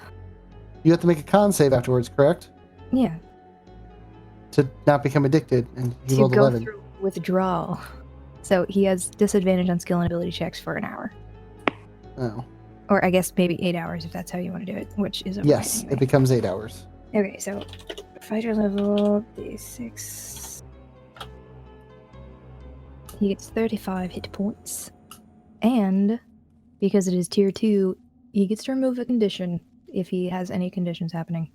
You have to make a con save afterwards, correct? Yeah, To not become addicted, and he to rolled go 11. through withdrawal. So he has disadvantage on skill and ability checks for an hour, Oh. or I guess maybe 8 hours if that's how you want to do it, which is okay. Yes, anyway. it becomes 8 hours. Okay, so fighter level D6. He gets 35 hit points. And because it is tier 2, he gets to remove a condition if he has any conditions happening.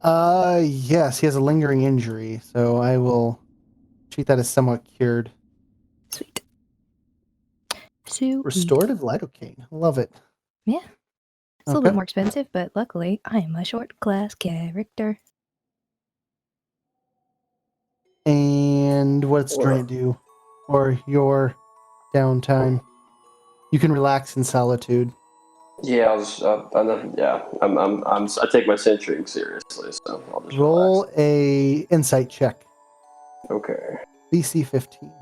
Yes, he has a lingering injury, so I will treat that as somewhat cured. Sweet. So Restorative lidocaine. Love it. Yeah. It's a little Okay. bit more expensive, but luckily I am a short class character. And what's Drant do? Or your downtime? You can relax in solitude. Yeah, I take my centering seriously, so I'll just Roll relax. a insight check. Okay, DC 15.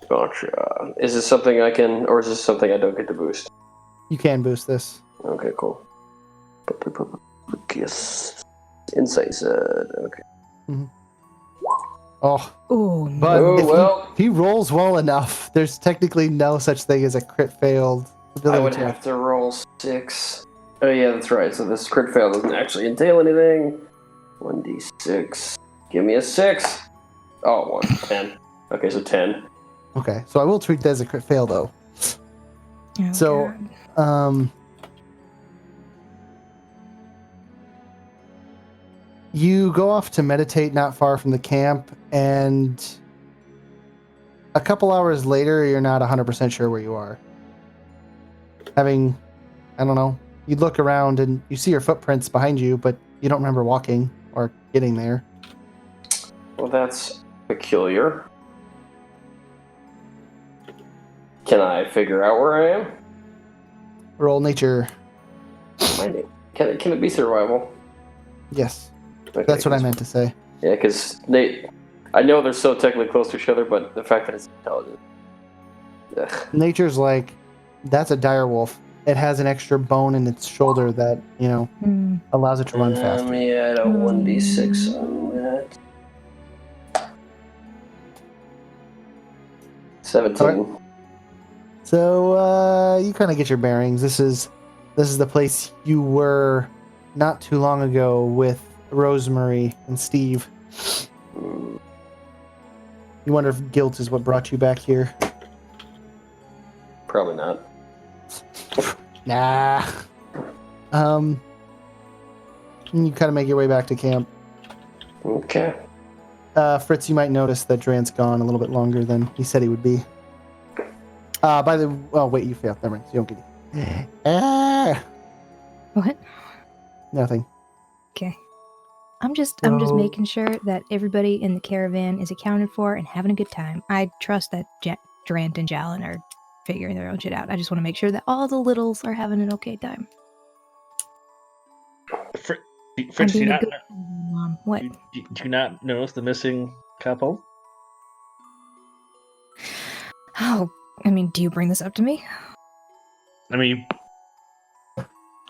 gotcha. Is this something I can, or is this something I don't get to boost? You can boost this. Okay, cool. Yes, insight said. Okay. Oh, Oh, but Oh, if well. he rolls well enough, there's technically no such thing as a crit failed ability I would check. have to roll 6. Oh yeah, that's right. So this crit fail doesn't actually entail anything. 1d6. Give me a 6. Oh, 1. 10. Okay, so 10. Okay, so I will treat that as a crit fail though. Oh, So, God. You go off to meditate not far from the camp, and a couple hours later, you're not 100% sure where you are. I don't know, you look around and you see your footprints behind you, but you don't remember walking or getting there. Well, that's peculiar. Can I figure out where I am? Roll nature. Can it be survival? Yes, Okay, that's what I meant to say. Yeah, because I know they're so technically close to each other, but the fact that it's intelligent. Ugh. Nature's like, that's a dire wolf. It has an extra bone in its shoulder that, allows it to run faster. Yeah, I don't 1d6 on that. 17. All right. So you kind of get your bearings. This is the place you were not too long ago with Rosemary, and Steve. Hmm. You wonder if guilt is what brought you back here? Probably not. Nah. You kind of make your way back to camp. Okay. Fritz, you might notice that Drant's gone a little bit longer than he said he would be. Oh wait, you failed. Never mind. You don't get it. What? Nothing. Okay. I'm just So- making sure that everybody in the caravan is accounted for and having a good time. I trust that Durant and Jalen are figuring their own shit out. I just want to make sure that all the littles are having an okay time. Fritz, I'm do you being a not, good mom. What? do you not notice the missing couple? Oh, I mean, do you bring this up to me? I mean,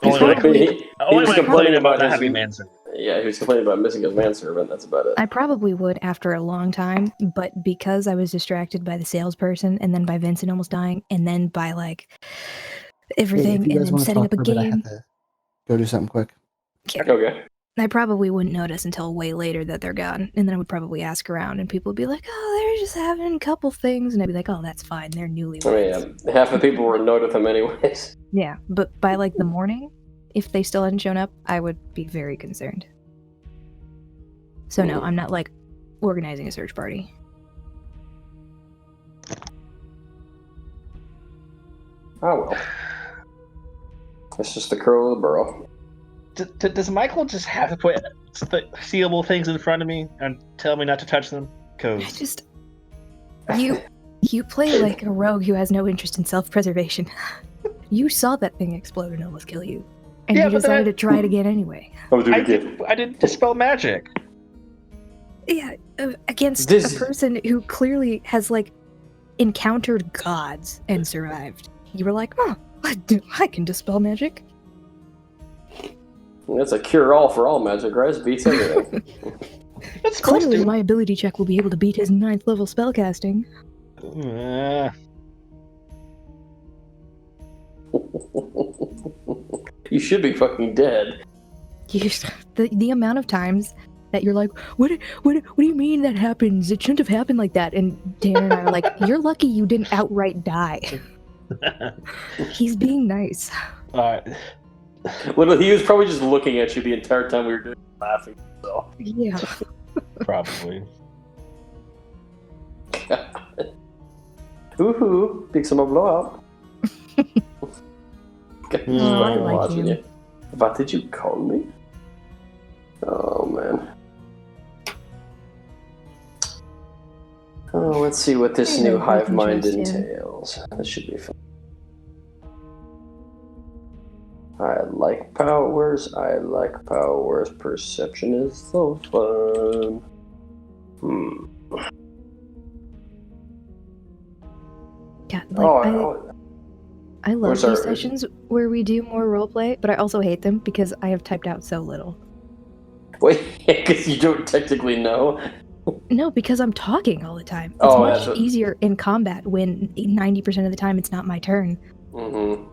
He's only complaining- when he I was complaining about not his- having manservant. Yeah, he was complaining about missing his manservant. That's about it. I probably would after a long time, but because I was distracted by the salesperson and then by Vincent almost dying and then by like Hey, everything if you and guys then want to setting talk up a for a bit, I game. have to go do something quick. Okay. I probably wouldn't notice until way later that they're gone. And then I would probably ask around and people would be like, oh, they're just having a couple things. And I'd be like, oh, that's fine. They're newlyweds. I mean, half the people were annoyed with him anyways. Yeah, but by like the morning, if they still hadn't shown up, I would be very concerned. So no, I'm not like organizing a search party. Oh well. It's just the crow of the burrow. Does Michael just have to put seeable things in front of me and tell me not to touch them? I Because just you play like a rogue who has no interest in self-preservation. You saw that thing explode and almost kill you, and Yeah, you but then decided to try it again anyway. I'll do I didn't dispel magic. Yeah, against This- a person who clearly has like encountered gods and survived. You were like, oh, I can dispel magic. That's a cure-all for all magic, right? It beats everything. It's supposed Clearly, to. my ability check will be able to beat his 9th level spellcasting. You should be fucking dead. The amount of times that you're like, what do you mean that happens? It shouldn't have happened like that. And Tanner and I are like, you're lucky you didn't outright die. He's being nice. Well, he was probably just looking at you the entire time we were doing it, laughing. So. Yeah. Probably. Woohoo! Big summer blowout. Oh, I like him. You. What did you call me? Oh man. Oh, let's see what this I new don't hive mind trust him. entails. This should be fun. I like powers. Perception is so fun. God, like, I love sorry. these sessions where we do more roleplay, but I also hate them because I have typed out so little. Wait, because you don't technically know. No, because I'm talking all the time. It's Oh, much that's what- easier in combat when 90% of the time it's not my turn. Mm-hmm.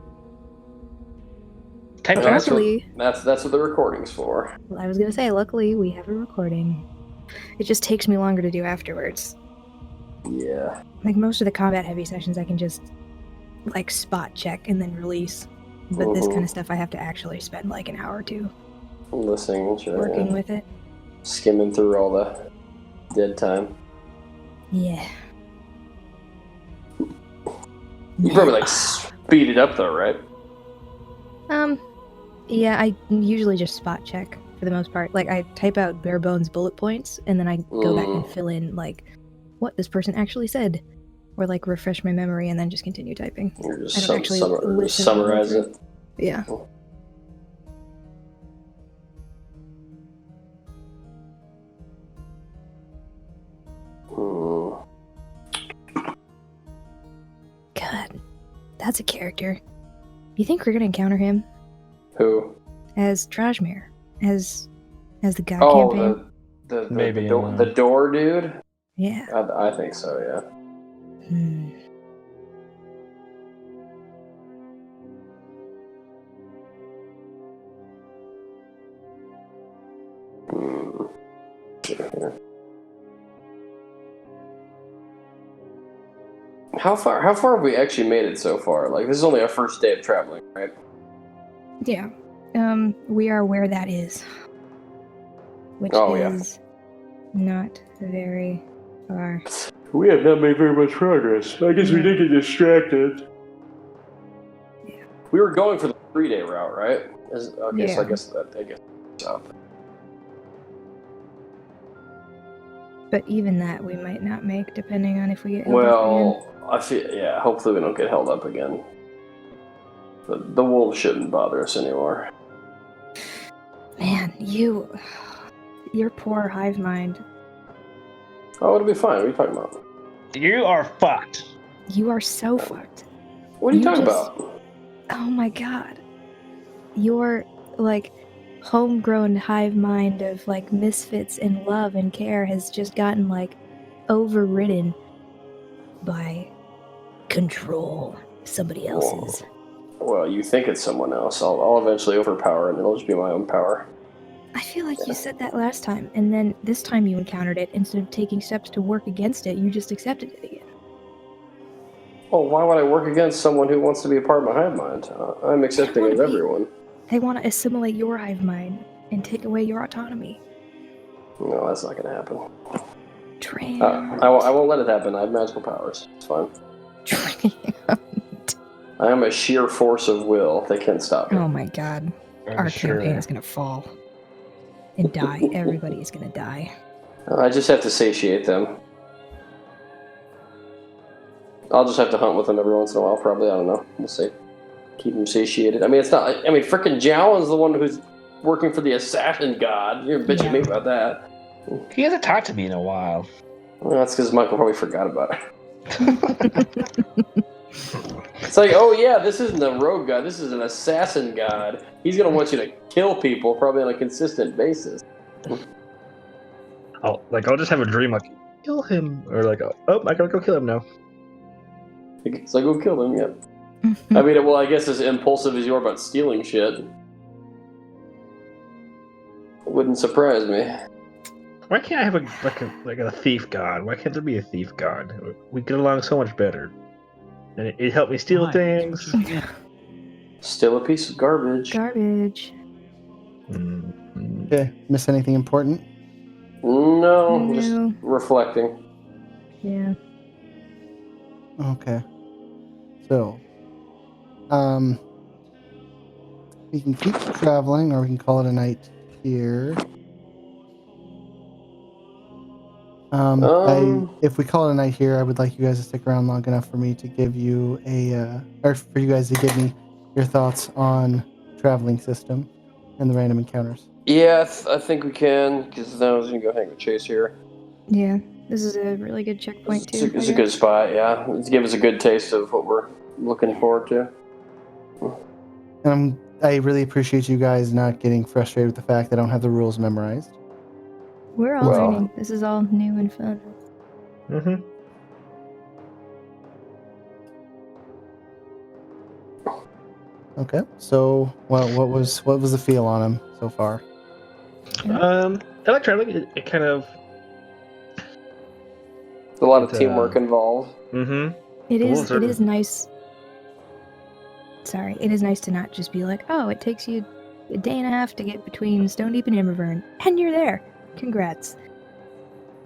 Type That's faster. Luckily, That's what the recording's for. well, I was gonna say, luckily we have a recording. It just takes me longer to do afterwards. Yeah. Like most of the combat heavy sessions, I can just like spot check and then release. But this kind of stuff, I have to actually spend like an hour or two Listening, sure, working yeah. with it. Skimming through all the dead time. Yeah. You probably like speed it up though, right? Yeah, I usually just spot check for the most part. Like I type out bare bones bullet points and then I go back and fill in like what this person actually said, or like refresh my memory and then just continue typing. You're just I don't actually listen summarize over. it. Yeah. Hmm. God, that's a character. You think we're gonna encounter him Who? as Trashmere, as the god Oh, campaign? Maybe, the door dude. Yeah. I think so. Yeah. Hmm. see here. How far have we actually made it so far? Like, this is only our first day of traveling, right? Yeah. We are where that is. Which is not very far. We have not made very much progress. I guess we did get distracted. Yeah. We were going for the 3-day route, right? So I guess south. But even that we might not make, depending on if we get held up again. I feel, hopefully we don't get held up again. But the wolves shouldn't bother us anymore. Man, your poor hive mind. Oh, it'll be fine. What are you talking about? You are fucked. You are so fucked. What are you talking about? Oh my god. Your, like, homegrown hive mind of, like, misfits and love and care has just gotten, like, overridden by control. Somebody else's. Well, you think it's someone else. I'll eventually overpower it, and it'll just be my own power. I feel like you said that last time, and then this time you encountered it. Instead of taking steps to work against it, you just accepted it again. Well, why would I work against someone who wants to be a part of my hive mind? I'm accepting of everyone. They want to assimilate your hive mind and take away your autonomy. No, that's not going to happen. Tramp. I won't let it happen. I have magical powers. It's fine. I am a sheer force of will. They can't stop me. Oh my god. Our campaign is going to fall. And die. Everybody is going to die. I just have to satiate them. I'll just have to hunt with them every once in a while, probably. I don't know. We'll see. Keep them satiated. I mean, it's not... I mean, frickin' Jowan's the one who's working for the assassin god. You're bitching me about that. He hasn't talked to me in a while. Well, that's because Michael probably forgot about it. It's like, oh yeah, this isn't a rogue god. This is an assassin god. He's going to want you to kill people, probably on a consistent basis. I'll just have a dream like, kill him. Or like, oh, I gotta go kill him now. It's like, go kill him, yeah. I mean, well, I guess as impulsive as you are about stealing shit, wouldn't surprise me. Why can't I have a thief god? Why can't there be a thief god? We get along so much better. And it helped me steal things. Still a piece of garbage. Garbage. Okay, miss anything important? No, just reflecting. Yeah. Okay. So, we can keep traveling, or we can call it a night here. If we call it a night here, I would like you guys to stick around long enough for me to give you or for you guys to give me your thoughts on traveling system and the random encounters. Yeah, I think we can, because then I was going to go hang with Chase here. Yeah, this is a really good checkpoint, too. It's a good spot, yeah. Let's give us a good taste of what we're looking forward to. And I really appreciate you guys not getting frustrated with the fact that I don't have the rules memorized. We're all learning. This is all new and fun. Mm-hmm. Okay, so what was the feel on him so far? I like traveling. It kind of... There's a lot of teamwork involved. Mm-hmm. It is nice. Sorry, it is nice to not just be like, oh, it takes you a day and a half to get between Stone Deep and Immervern, and you're there. Congrats.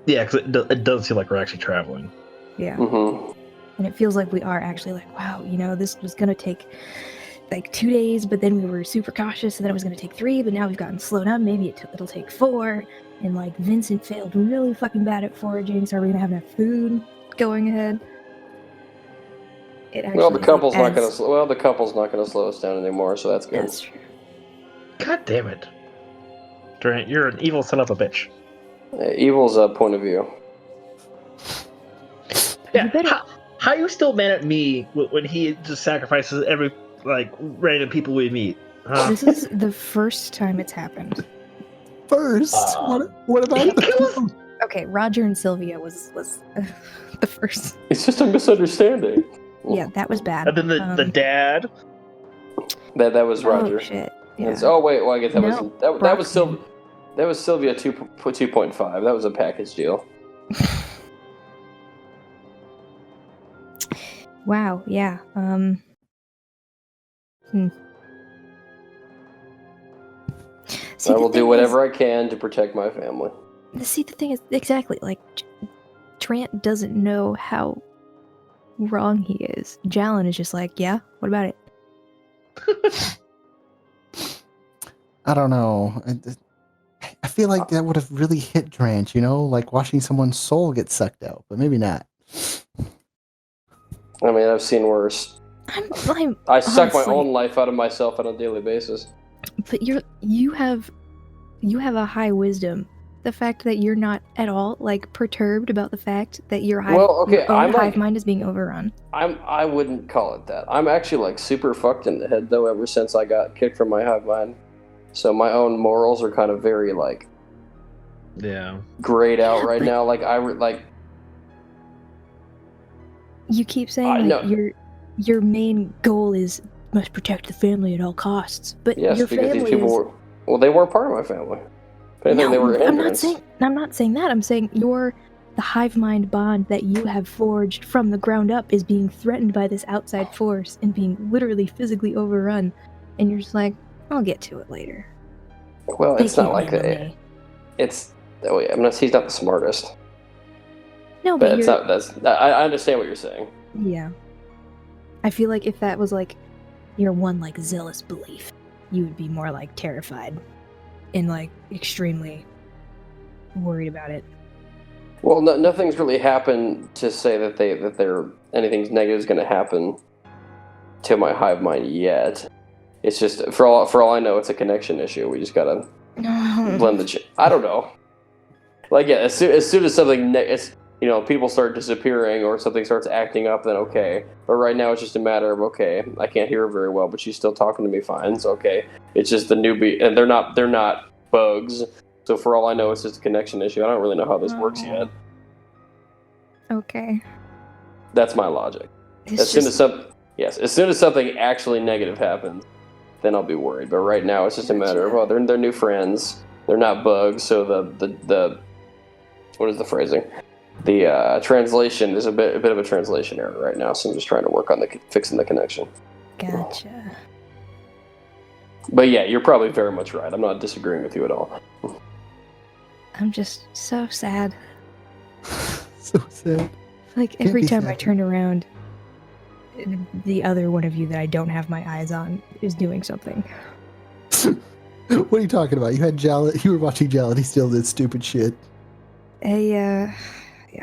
Yeah, because it does feel like we're actually traveling. Yeah. Mm-hmm. And it feels like we are actually like, wow, this was going to take like 2 days, but then we were super cautious, and then it was going to take 3, but now we've gotten slowed up. Maybe it'll take 4. And like Vincent failed really fucking bad at foraging, so are we going to have enough food going ahead? The couple's not going to slow us down anymore, so that's good. That's true. God damn it. Durant, you're an evil son of a bitch. Evil's a point of view. Yeah, how are you still mad at me when he just sacrifices every, random people we meet? Huh? This is the first time it's happened. First? What about the... Okay, Roger and Sylvia was the first. It's just a misunderstanding. Yeah, that was bad. And then the dad. That was Roger. Oh shit. Yeah. I guess that was That was Sylvia 2.5. That was a package deal. Wow. Yeah. See, I will the do thing whatever I can to protect my family. See, the thing is, exactly, like, Trant doesn't know how wrong he is. Jalen is just like, yeah, what about it? I don't know. I feel like that would have really hit Drant, like watching someone's soul get sucked out, but maybe not. I mean, I've seen worse. I suck my own life out of myself on a daily basis. But you have a high wisdom. The fact that you're not at all like perturbed about the fact that your hive mind is being overrun. I wouldn't call it that. I'm actually like super fucked in the head though ever since I got kicked from my hive mind. So my own morals are kind of very like grayed out right now. Like you keep saying your main goal is must protect the family at all costs. But yes, your because family these people they weren't part of my family. No, they were I'm not saying that. I'm saying the hive mind bond that you have forged from the ground up is being threatened by this outside force and being literally physically overrun. And you're just like, I'll get to it later. Well, it's not like that. He's not the smartest. No, but it's not. I understand what you're saying. Yeah, I feel like if that was like your one like zealous belief, you would be more like terrified and like extremely worried about it. Well, nothing's really happened to say that anything negative is going to happen to my hive mind yet. It's just for all I know, it's a connection issue. We just gotta blend the. I don't know. Like as soon as something people start disappearing or something starts acting up, then okay. But right now it's just a matter of okay. I can't hear her very well, but she's still talking to me fine. So okay, it's just the newbie, and they're not bugs. So for all I know, it's just a connection issue. I don't really know how this works yet. Okay. That's my logic. As soon as something actually negative happens, then I'll be worried. But right now, it's just a matter of they're new friends. They're not bugs. So the what is the phrasing? The translation is a bit of a translation error right now. So I'm just trying to work on fixing the connection. Gotcha. But yeah, you're probably very much right. I'm not disagreeing with you at all. I'm just so sad. So sad. Like every time I turn around, the other one of you that I don't have my eyes on is doing something. What are you talking about? You were watching Jalad. He still did stupid shit. Yeah.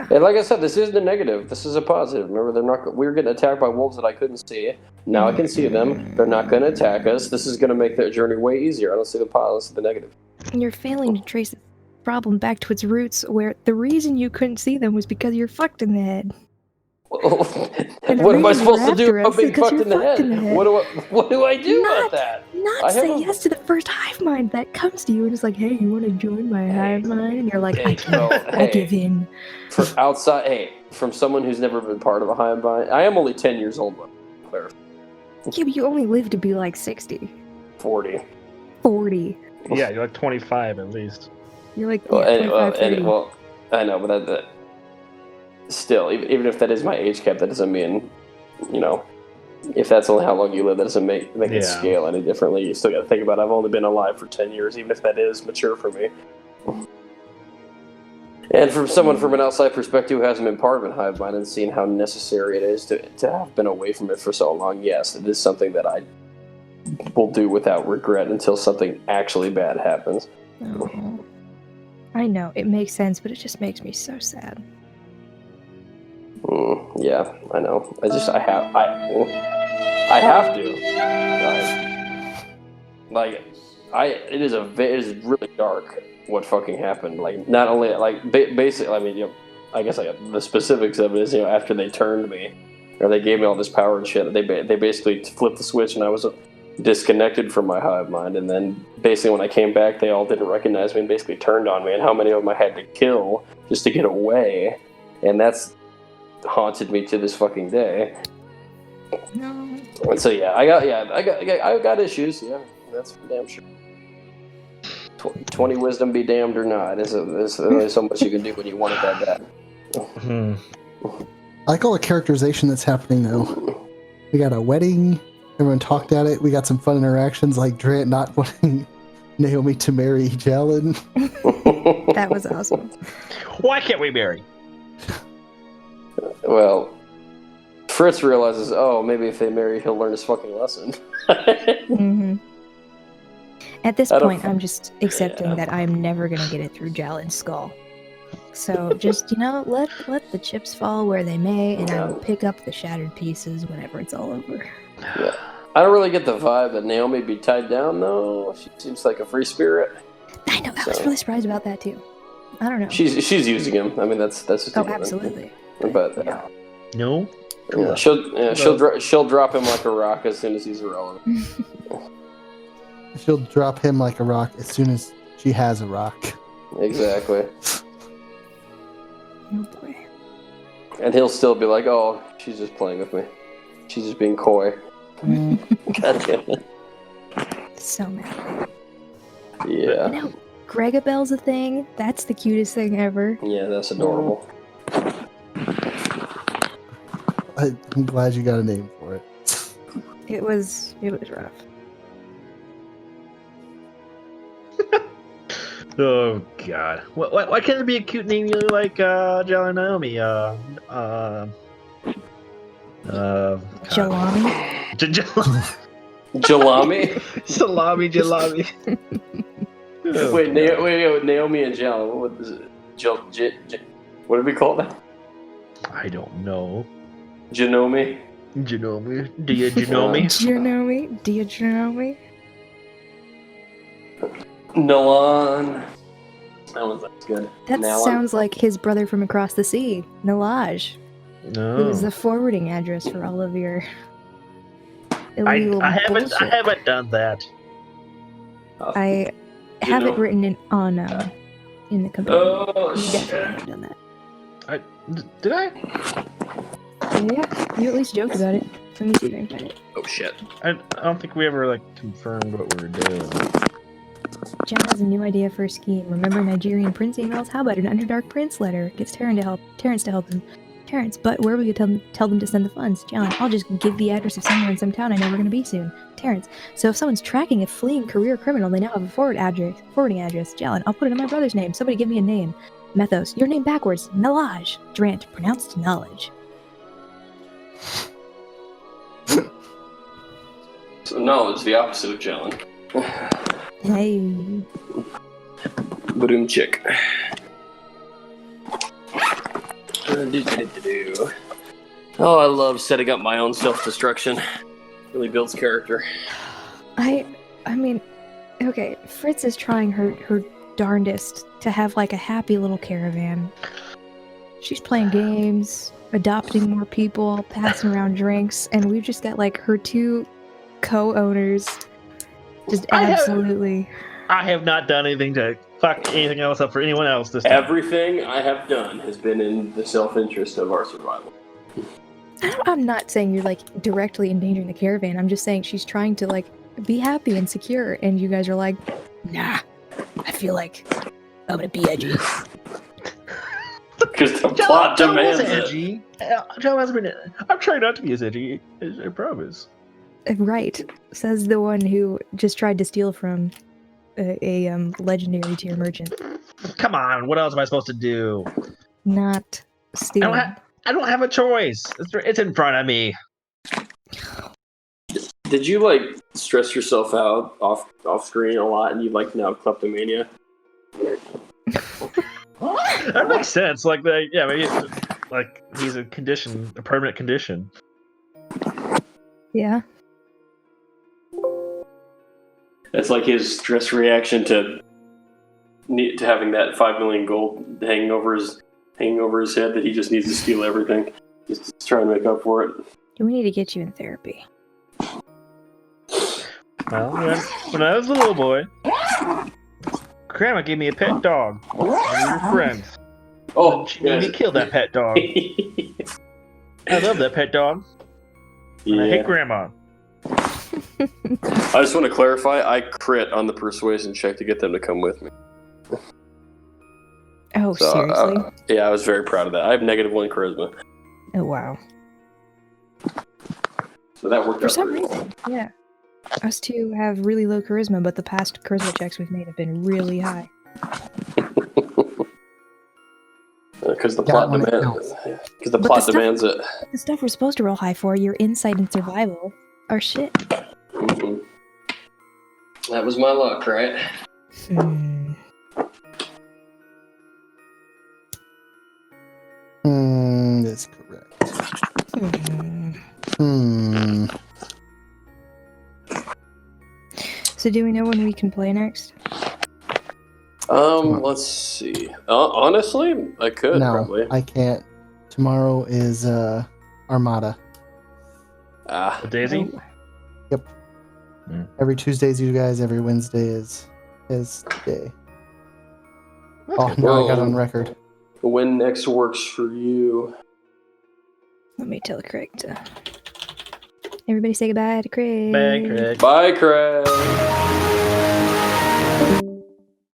And like I said, this isn't a negative. This is a positive. Remember, we were getting attacked by wolves that I couldn't see. Now I can see them. They're not going to attack us. This is going to make their journey way easier. I don't see the positive, the negative. And you're failing to trace the problem back to its roots, where the reason you couldn't see them was because you're fucked in the head. What am I supposed to do about being fucked in the head? What do I do about that? Not say yes to the first hive mind that comes to you and it's like, hey, you want to join my hive mind? And you're like, I give in. From someone who's never been part of a hive mind, I am only 10 years old. Yeah, but you only live to be like 60. 40. 40. Yeah, you're like 25 at least. You're like 25, 30. I know, but that still, even if that is my age cap, that doesn't mean, if that's only how long you live, that doesn't make it scale any differently. You still got to think about I've only been alive for 10 years, even if that is mature for me. And from someone from an outside perspective who hasn't been part of a hive mind and seen how necessary it is to have been away from it for so long, yes, it is something that I will do without regret until something actually bad happens. Oh. I know, it makes sense, but it just makes me so sad. Yeah, I know. I have to. It is really dark what fucking happened. Like, not only, basically, I mean, I guess the specifics of it is, after they turned me, or they gave me all this power and shit, they basically flipped the switch and I was disconnected from my hive mind, and then basically when I came back, they all didn't recognize me and basically turned on me, and how many of them I had to kill just to get away, and that's haunted me to this fucking day. No. And so I got issues. Yeah, that's for damn sure. 20 wisdom be damned or not. There's only so much you can do when you want it that bad. I like all the characterization that's happening though. We got a wedding. Everyone talked at it. We got some fun interactions, like Drant not wanting Naomi to marry Jalen. That was awesome. Why can't we marry? Well, Fritz realizes, oh, maybe if they marry, he'll learn his fucking lesson. Hmm. At this I don't- point, I'm just accepting that I'm never gonna get it through Jalen's skull. So just let the chips fall where they may, and I will pick up the shattered pieces whenever it's all over. Yeah. I don't really get the vibe that Naomi be tied down, though. She seems like a free spirit. I know. I was really surprised about that too. I don't know. She's using him. I mean, that's just Oh, absolutely. But Yeah. No. yeah, she'll drop him like a rock as soon as he's irrelevant. She'll drop him like a rock as soon as she has a rock. Exactly. Oh boy. And he'll still be like, oh, she's just playing with me. She's just being coy. God damn it. So mad. Yeah. You know, Gregabelle's a thing. That's the cutest thing ever. Yeah, that's adorable. I'm glad you got a name for it. It was rough. Oh God! Why can't it be a cute name like Jalen and Naomi? Jalami? Jalami? Salami. Oh, Wait, God. wait, Naomi and Jal. What is it? What did we call that? I don't know. Janomi? Genomi? Do you Genomi? Janomi? Do you know me? Nalan. That one's good. That sounds like his brother from across the sea, Nalaj, No. who is the forwarding address for all of your I illegal haven't bullshit. done that. I have it written in the computer. Oh, You shit. definitely have done that. Did I? Yeah, you at least joked about it. Let me see if I can find it. Oh, shit. I don't think we ever confirmed what we were doing. Jen has a new idea for a scheme. Remember Nigerian prince emails? How about an Underdark Prince letter? Gets Terrence to help him. Terrence, but where will you tell them to send the funds? John, I'll just give the address of somewhere in some town I know we're going to be soon. Terrence, so if someone's tracking a fleeing career criminal, they now have a forwarding address. Jalen, I'll put it in my brother's name. Somebody give me a name. Methos, your name backwards. Nalaj. Drant, pronounced knowledge. So, no, it's the opposite of Jalen. Hey. Boom chick. Oh, I love setting up my own self-destruction. Really builds character. I mean, okay, Fritz is trying her darndest to have like a happy little caravan. She's playing games, adopting more people, passing around drinks, and we've just got like her two co-owners just absolutely. I have not done anything to fuck anything else up for anyone else this time. Everything I have done has been in the self-interest of our survival. I'm not saying you're like directly endangering the caravan. I'm just saying she's trying to like be happy and secure, and you guys are like, nah, I feel like I'm gonna be edgy. Because the plot demands it. Edgy. John hasn't been. I'm trying not to be as edgy. I promise. Right, says the one who just tried to steal from a legendary tier merchant. Come on, what else am I supposed to do? Not stealing. I don't have a choice. It's in front of me. Did you like stress yourself out off screen a lot, and you like now kleptomania? That makes sense. Maybe he's a permanent condition. Yeah. It's like his stress reaction to having that 5 million gold hanging over his head that he just needs to steal everything. Just trying to make up for it. We need to get you in therapy. Well, when I was a little boy, Grandma gave me a pet dog. One of your friends. Oh, She made me kill that pet dog. I love that pet dog. And I hate Grandma. I just want to clarify. I crit on the persuasion check to get them to come with me. Oh, So, seriously? Yeah, I was very proud of that. I have -1 charisma, Oh, wow. so that worked For out some pretty well. reason, yeah. Us two have really low charisma, but the past charisma checks we've made have been really high. Because the Got plot when it demands. counts. Because the But plot the stuff- demands it. The stuff we're supposed to roll high for, your insight and survival, are shit. Mhm. That was my luck, right? That's correct. So do we know when we can play next? Let's see. Honestly, I could No, probably. I can't. Tomorrow is Armada. Ah, Daisy? Oh, Every Tuesday's you guys. Every Wednesday is his day. Oh, now I got it on record. when next works for you? let me tell Craig to... Everybody say goodbye to Craig. Bye, Craig. Bye, Craig.